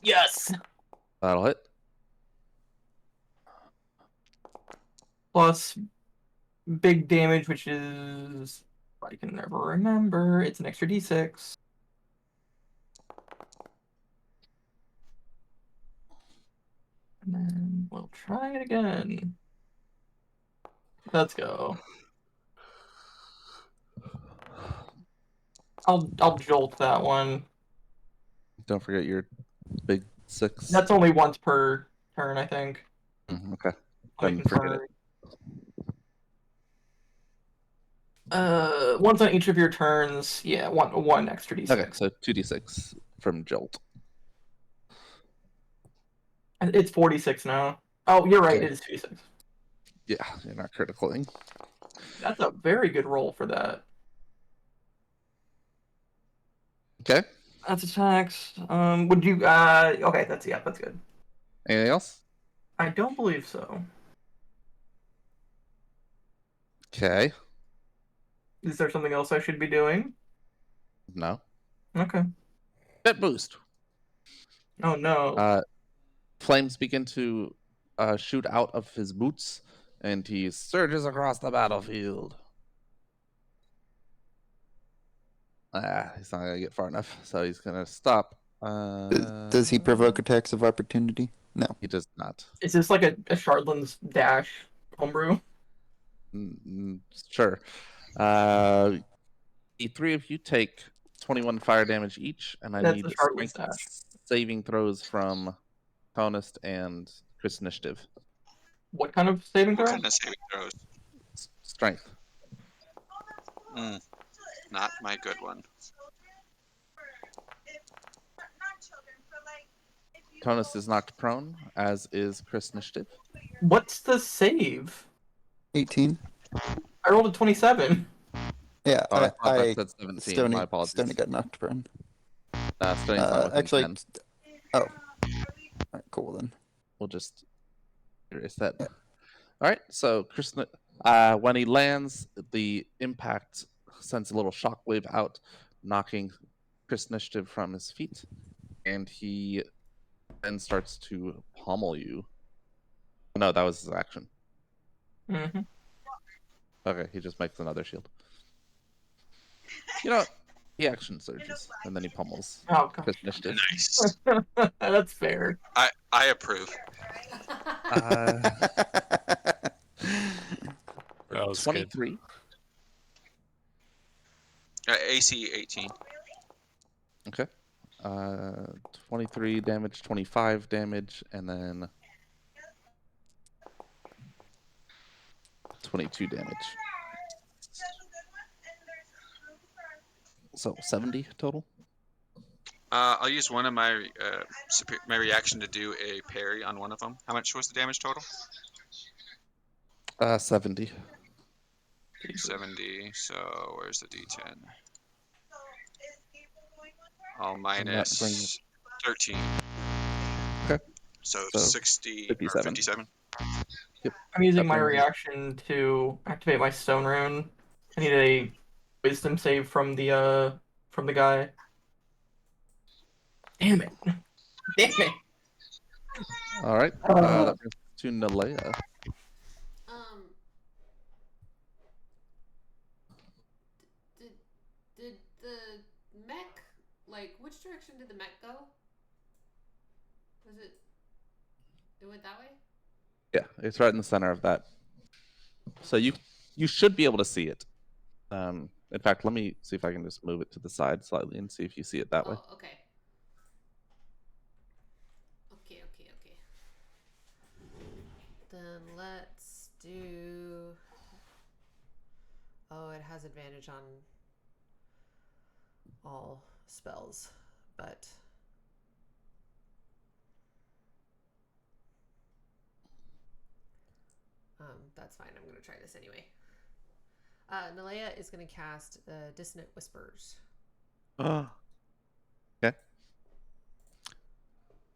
Yes. That'll hit. Plus big damage, which is I can never remember. It's an extra d6. And then we'll try it again. Let's go. I'll jolt that one. Don't forget your big 6. That's only once per turn, I think. Okay. Let me Then forget confirm. it. Once on each of your turns. Yeah, one extra d6. Okay, so 2d6 from Jolt. It's 46 now. Oh, you're right. Okay. It is 2d6. Yeah, you're not criticaling. That's a very good roll for that. Okay. That's attacks. Would you? Okay, that's good. Anything else? I don't believe so. Okay. Is there something else I should be doing? No. Okay. Jet boost. Oh no. Flames begin to shoot out of his boots, and he surges across the battlefield. He's not gonna get far enough, so he's gonna stop. Does he provoke attacks of opportunity? No. He does not. Is this like a Shardland's dash homebrew? Sure. The three of you take 21 fire damage each, and I That's need the Shardland's strength dash. saving throws from Tonist and Chris Initiative. What kind of saving What throw? kind of saving throws? Strength. Not my good one. Tonist is knocked prone, as is Chris Initiative. What's the save? 18. I rolled a 27. Yeah, Oh, I thought I that said 17. Stony, My apologies. Stony got knocked prone. Stoney's not within Actually, 10. oh, alright, cool then. We'll just erase that. All right, so Chris, when he lands, the impact sends a little shockwave out, knocking Chris Initiative from his feet, and he then starts to pommel you. No, that was his action. Mm-hmm. Okay, he just makes another shield. You know, he action surges, and then he pummels Oh god. Chris Initiative. Nice. That's fair. I approve. That was 23. AC 18. Okay. 23 damage, 25 damage, and then 22 damage. So 70 total. I'll use one of my my reaction to do a parry on one of them. How much was the damage total? 70. 70. So where's the D10? All that minus brings- 13. Okay. So So 60 or 57. 57. I'm using That my brings- reaction to activate my stone rune. I need a wisdom save from the guy. Damn it. Damn it. All right. That brings us to Nalea. Did the mech, like, which direction did the mech go? Was it? It went that way? Yeah, it's right in the center of that. So you should be able to see it. In fact, let me see if I can just move it to the side slightly and see if you see it that way. Oh, okay. Okay. Then let's do. Oh, it has advantage on all spells, but. That's fine. I'm going to try this anyway. Nalea is going to cast Dissonant Whispers. Okay.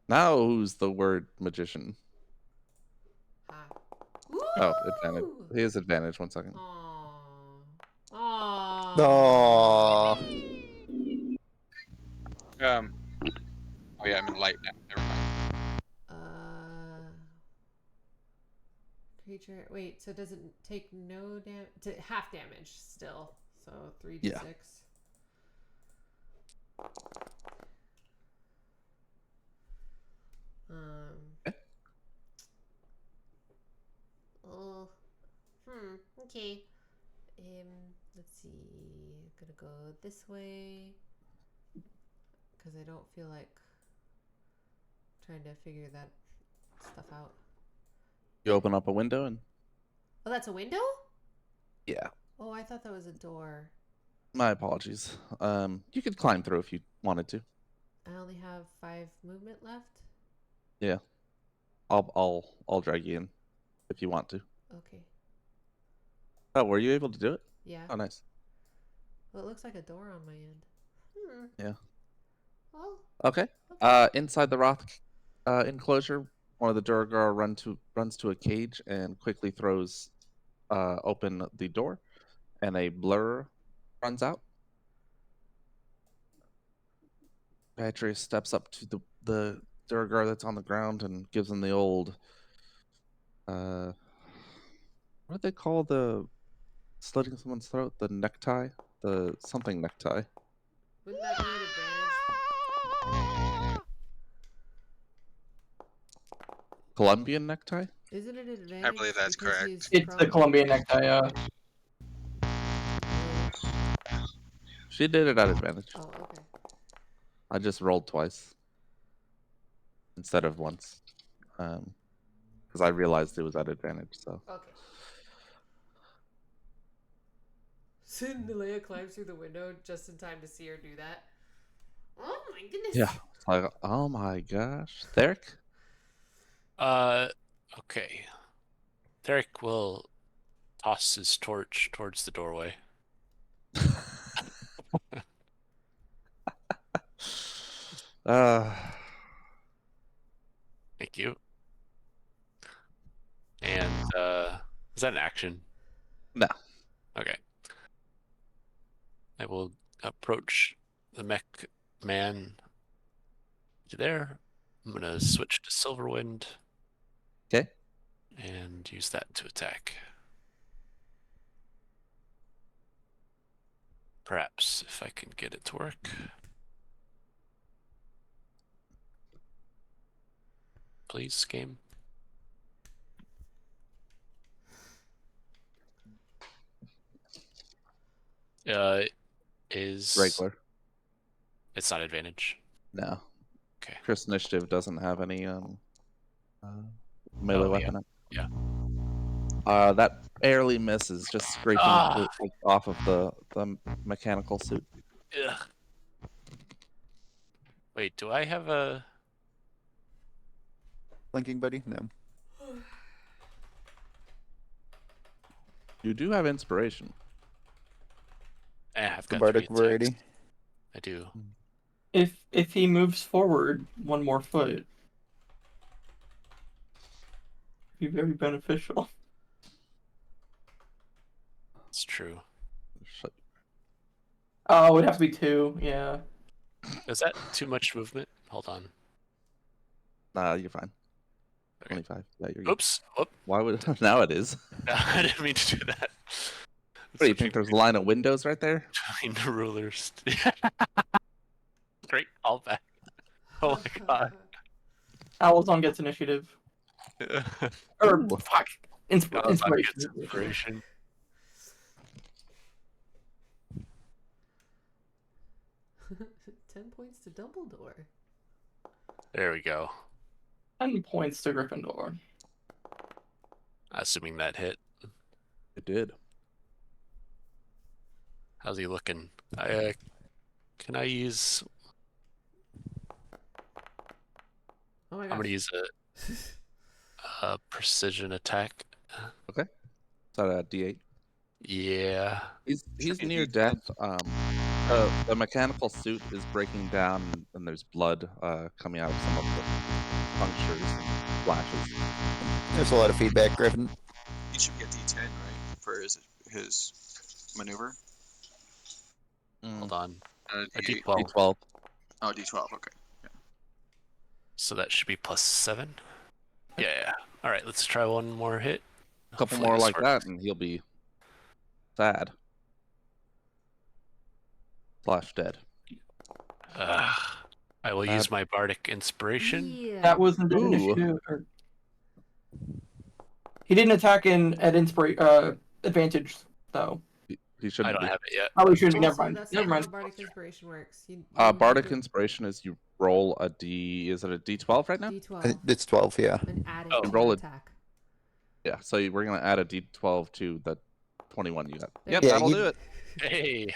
Now who's the word magician? Oh, advantage. He has advantage. 1 second. Aww. Aww. Oh yeah, I'm in light now. Never mind. Creature. Wait, so does it take no damage? Half damage still. So 3d6. Yeah. Oh. Okay. Let's see. Gonna go this way because I don't feel like trying to figure that stuff out. You open up a window and Oh, that's a window? yeah. Oh, I thought that was a door. My apologies. You could climb through if you wanted to. I only have 5 movement left. Yeah. I'll drag you in if you want to. Okay. Oh, were you able to do it? Yeah. Oh, nice. Well, it looks like a door on my end. Yeah. Well. Okay. Inside the Roth enclosure, one of the Durgar runs to a cage and quickly throws open the door, and a blur runs out. Beatrice steps up to the Durgar that's on the ground and gives him the old what do they call the slitting someone's throat? The necktie? The something necktie. Wouldn't that be an advantage? Colombian necktie? Isn't it an advantage? believe that's because correct. he's It's the prone? Colombian necktie. She did it at advantage. Oh, okay. I just rolled twice instead of once. Because I realized it was at advantage, so Okay. Leia climbs through the window just in time to see her do that. Oh my goodness. yeah. It's like, oh my gosh. Theric? Okay. Derek will toss his torch towards the doorway. uh Thank you. And is that an action? No. Okay. I will approach the mech man there. I'm gonna switch to Silverwind. Okay. And use that to attack. Perhaps if I can get it to work. Please, game. Is Regular. It's not advantage. No. Okay. Chris Initiative doesn't have any melee weapon. Yeah. That barely misses, just scraping Ah! off of the mechanical suit. Ugh. Wait, do I have a... Blinking buddy? No. You do have inspiration. I've The got bardic 3 variety. attacks. I do. If he moves forward 1 more foot, it'd be very beneficial. It's true. Oh, it would have to be 2. Yeah. Is that too much movement? Hold on. Nah, you're fine. Okay. 25. Yeah, you're good. Oops. Whoop. Why would now it is? I didn't mean to do that. What do you think? There's a line of windows right there? Between the rulers. Great callback. Oh my god. Alazon gets initiative. Or, fuck. Inspiration. Inspiration. 10 points to Dumbledore. There we go. 10 points to Gryffindor. Assuming that hit. It did. How's he looking? Can I use... Oh my I'm gosh. gonna use a precision attack. Is that a D8? Yeah. He's be near D10. death. The mechanical suit is breaking down, and there's blood coming out of some of the punctures and flashes. There's a lot of feedback, Griffin. He should be a D10, right, for his maneuver. Hold on. A D8. D12. D12. Oh, D12. Okay. So that should be +7. Yeah. All right, let's try one more hit. A couple Hopefully more this like works. that, and he'll be sad. / dead. I will use my bardic inspiration. Yeah. That wasn't an Ooh. initiative. He didn't attack at advantage, though. He shouldn't I don't be. have it yet. Oh, we shouldn't. Also, Never mind. that's Never not mind. how Bardic Inspiration works. You Bardic need to Inspiration is you roll a D. Is it a D12 right now? D12 It's 12, yeah. and add it Oh. to Roll your it. attack. Yeah. So we're gonna add a D12 to the 21 you got. There Yep, you go. that'll Yeah, do it. Hey.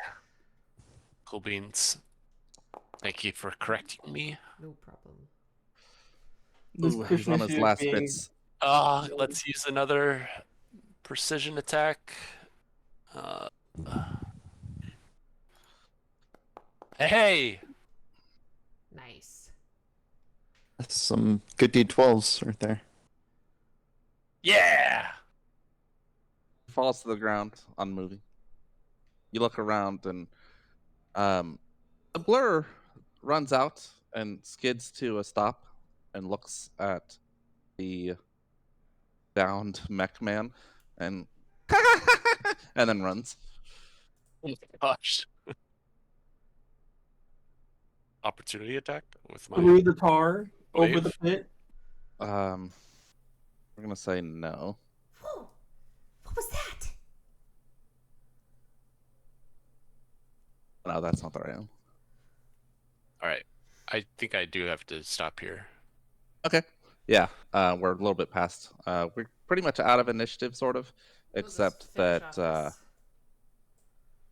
Cool beans. Thank you for correcting me. No problem. This Ooh, he's on his initiative last being- bits. Let's use another precision attack. Hey! Nice. That's some good D12s right there. Yeah! Falls to the ground, unmoving. You look around, and the blur runs out and skids to a stop and looks at the downed mech man and and then runs. Oh my gosh. Opportunity attack with my Through the tar, over wave? the pit. We're gonna say no. Whoa! What was that? No, that's not the right one. All right. I think I do have to stop here. Okay. Yeah, we're a little bit past. We're pretty much out of initiative, sort of, We'll just except finish that. off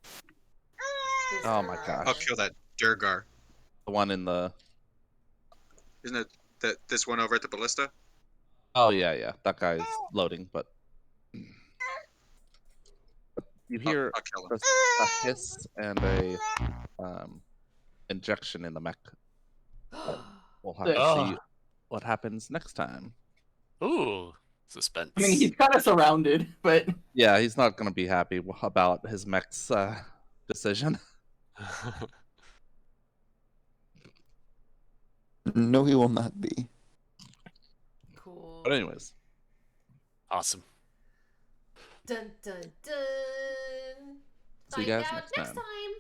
this Oh my Durgar I'll gosh. kill that Durgar. The one in the. Isn't it that this one over at the ballista? Oh yeah. That guy's loading, but you hear I'll kill him. a hiss and a injection in the mech. We'll have to Oh. see what happens next time. Ooh, suspense. I mean, he's kind of surrounded, but Yeah, he's not going to be happy about his mech's decision. No, he will not be. Cool. But anyways, Awesome. Dun dun dun. see you Find guys out next next time.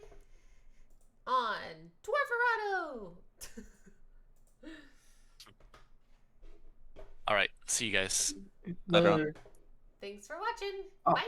on Dwarferado. All right. See you guys. Later on. the Thanks for watching. Oh. Bye.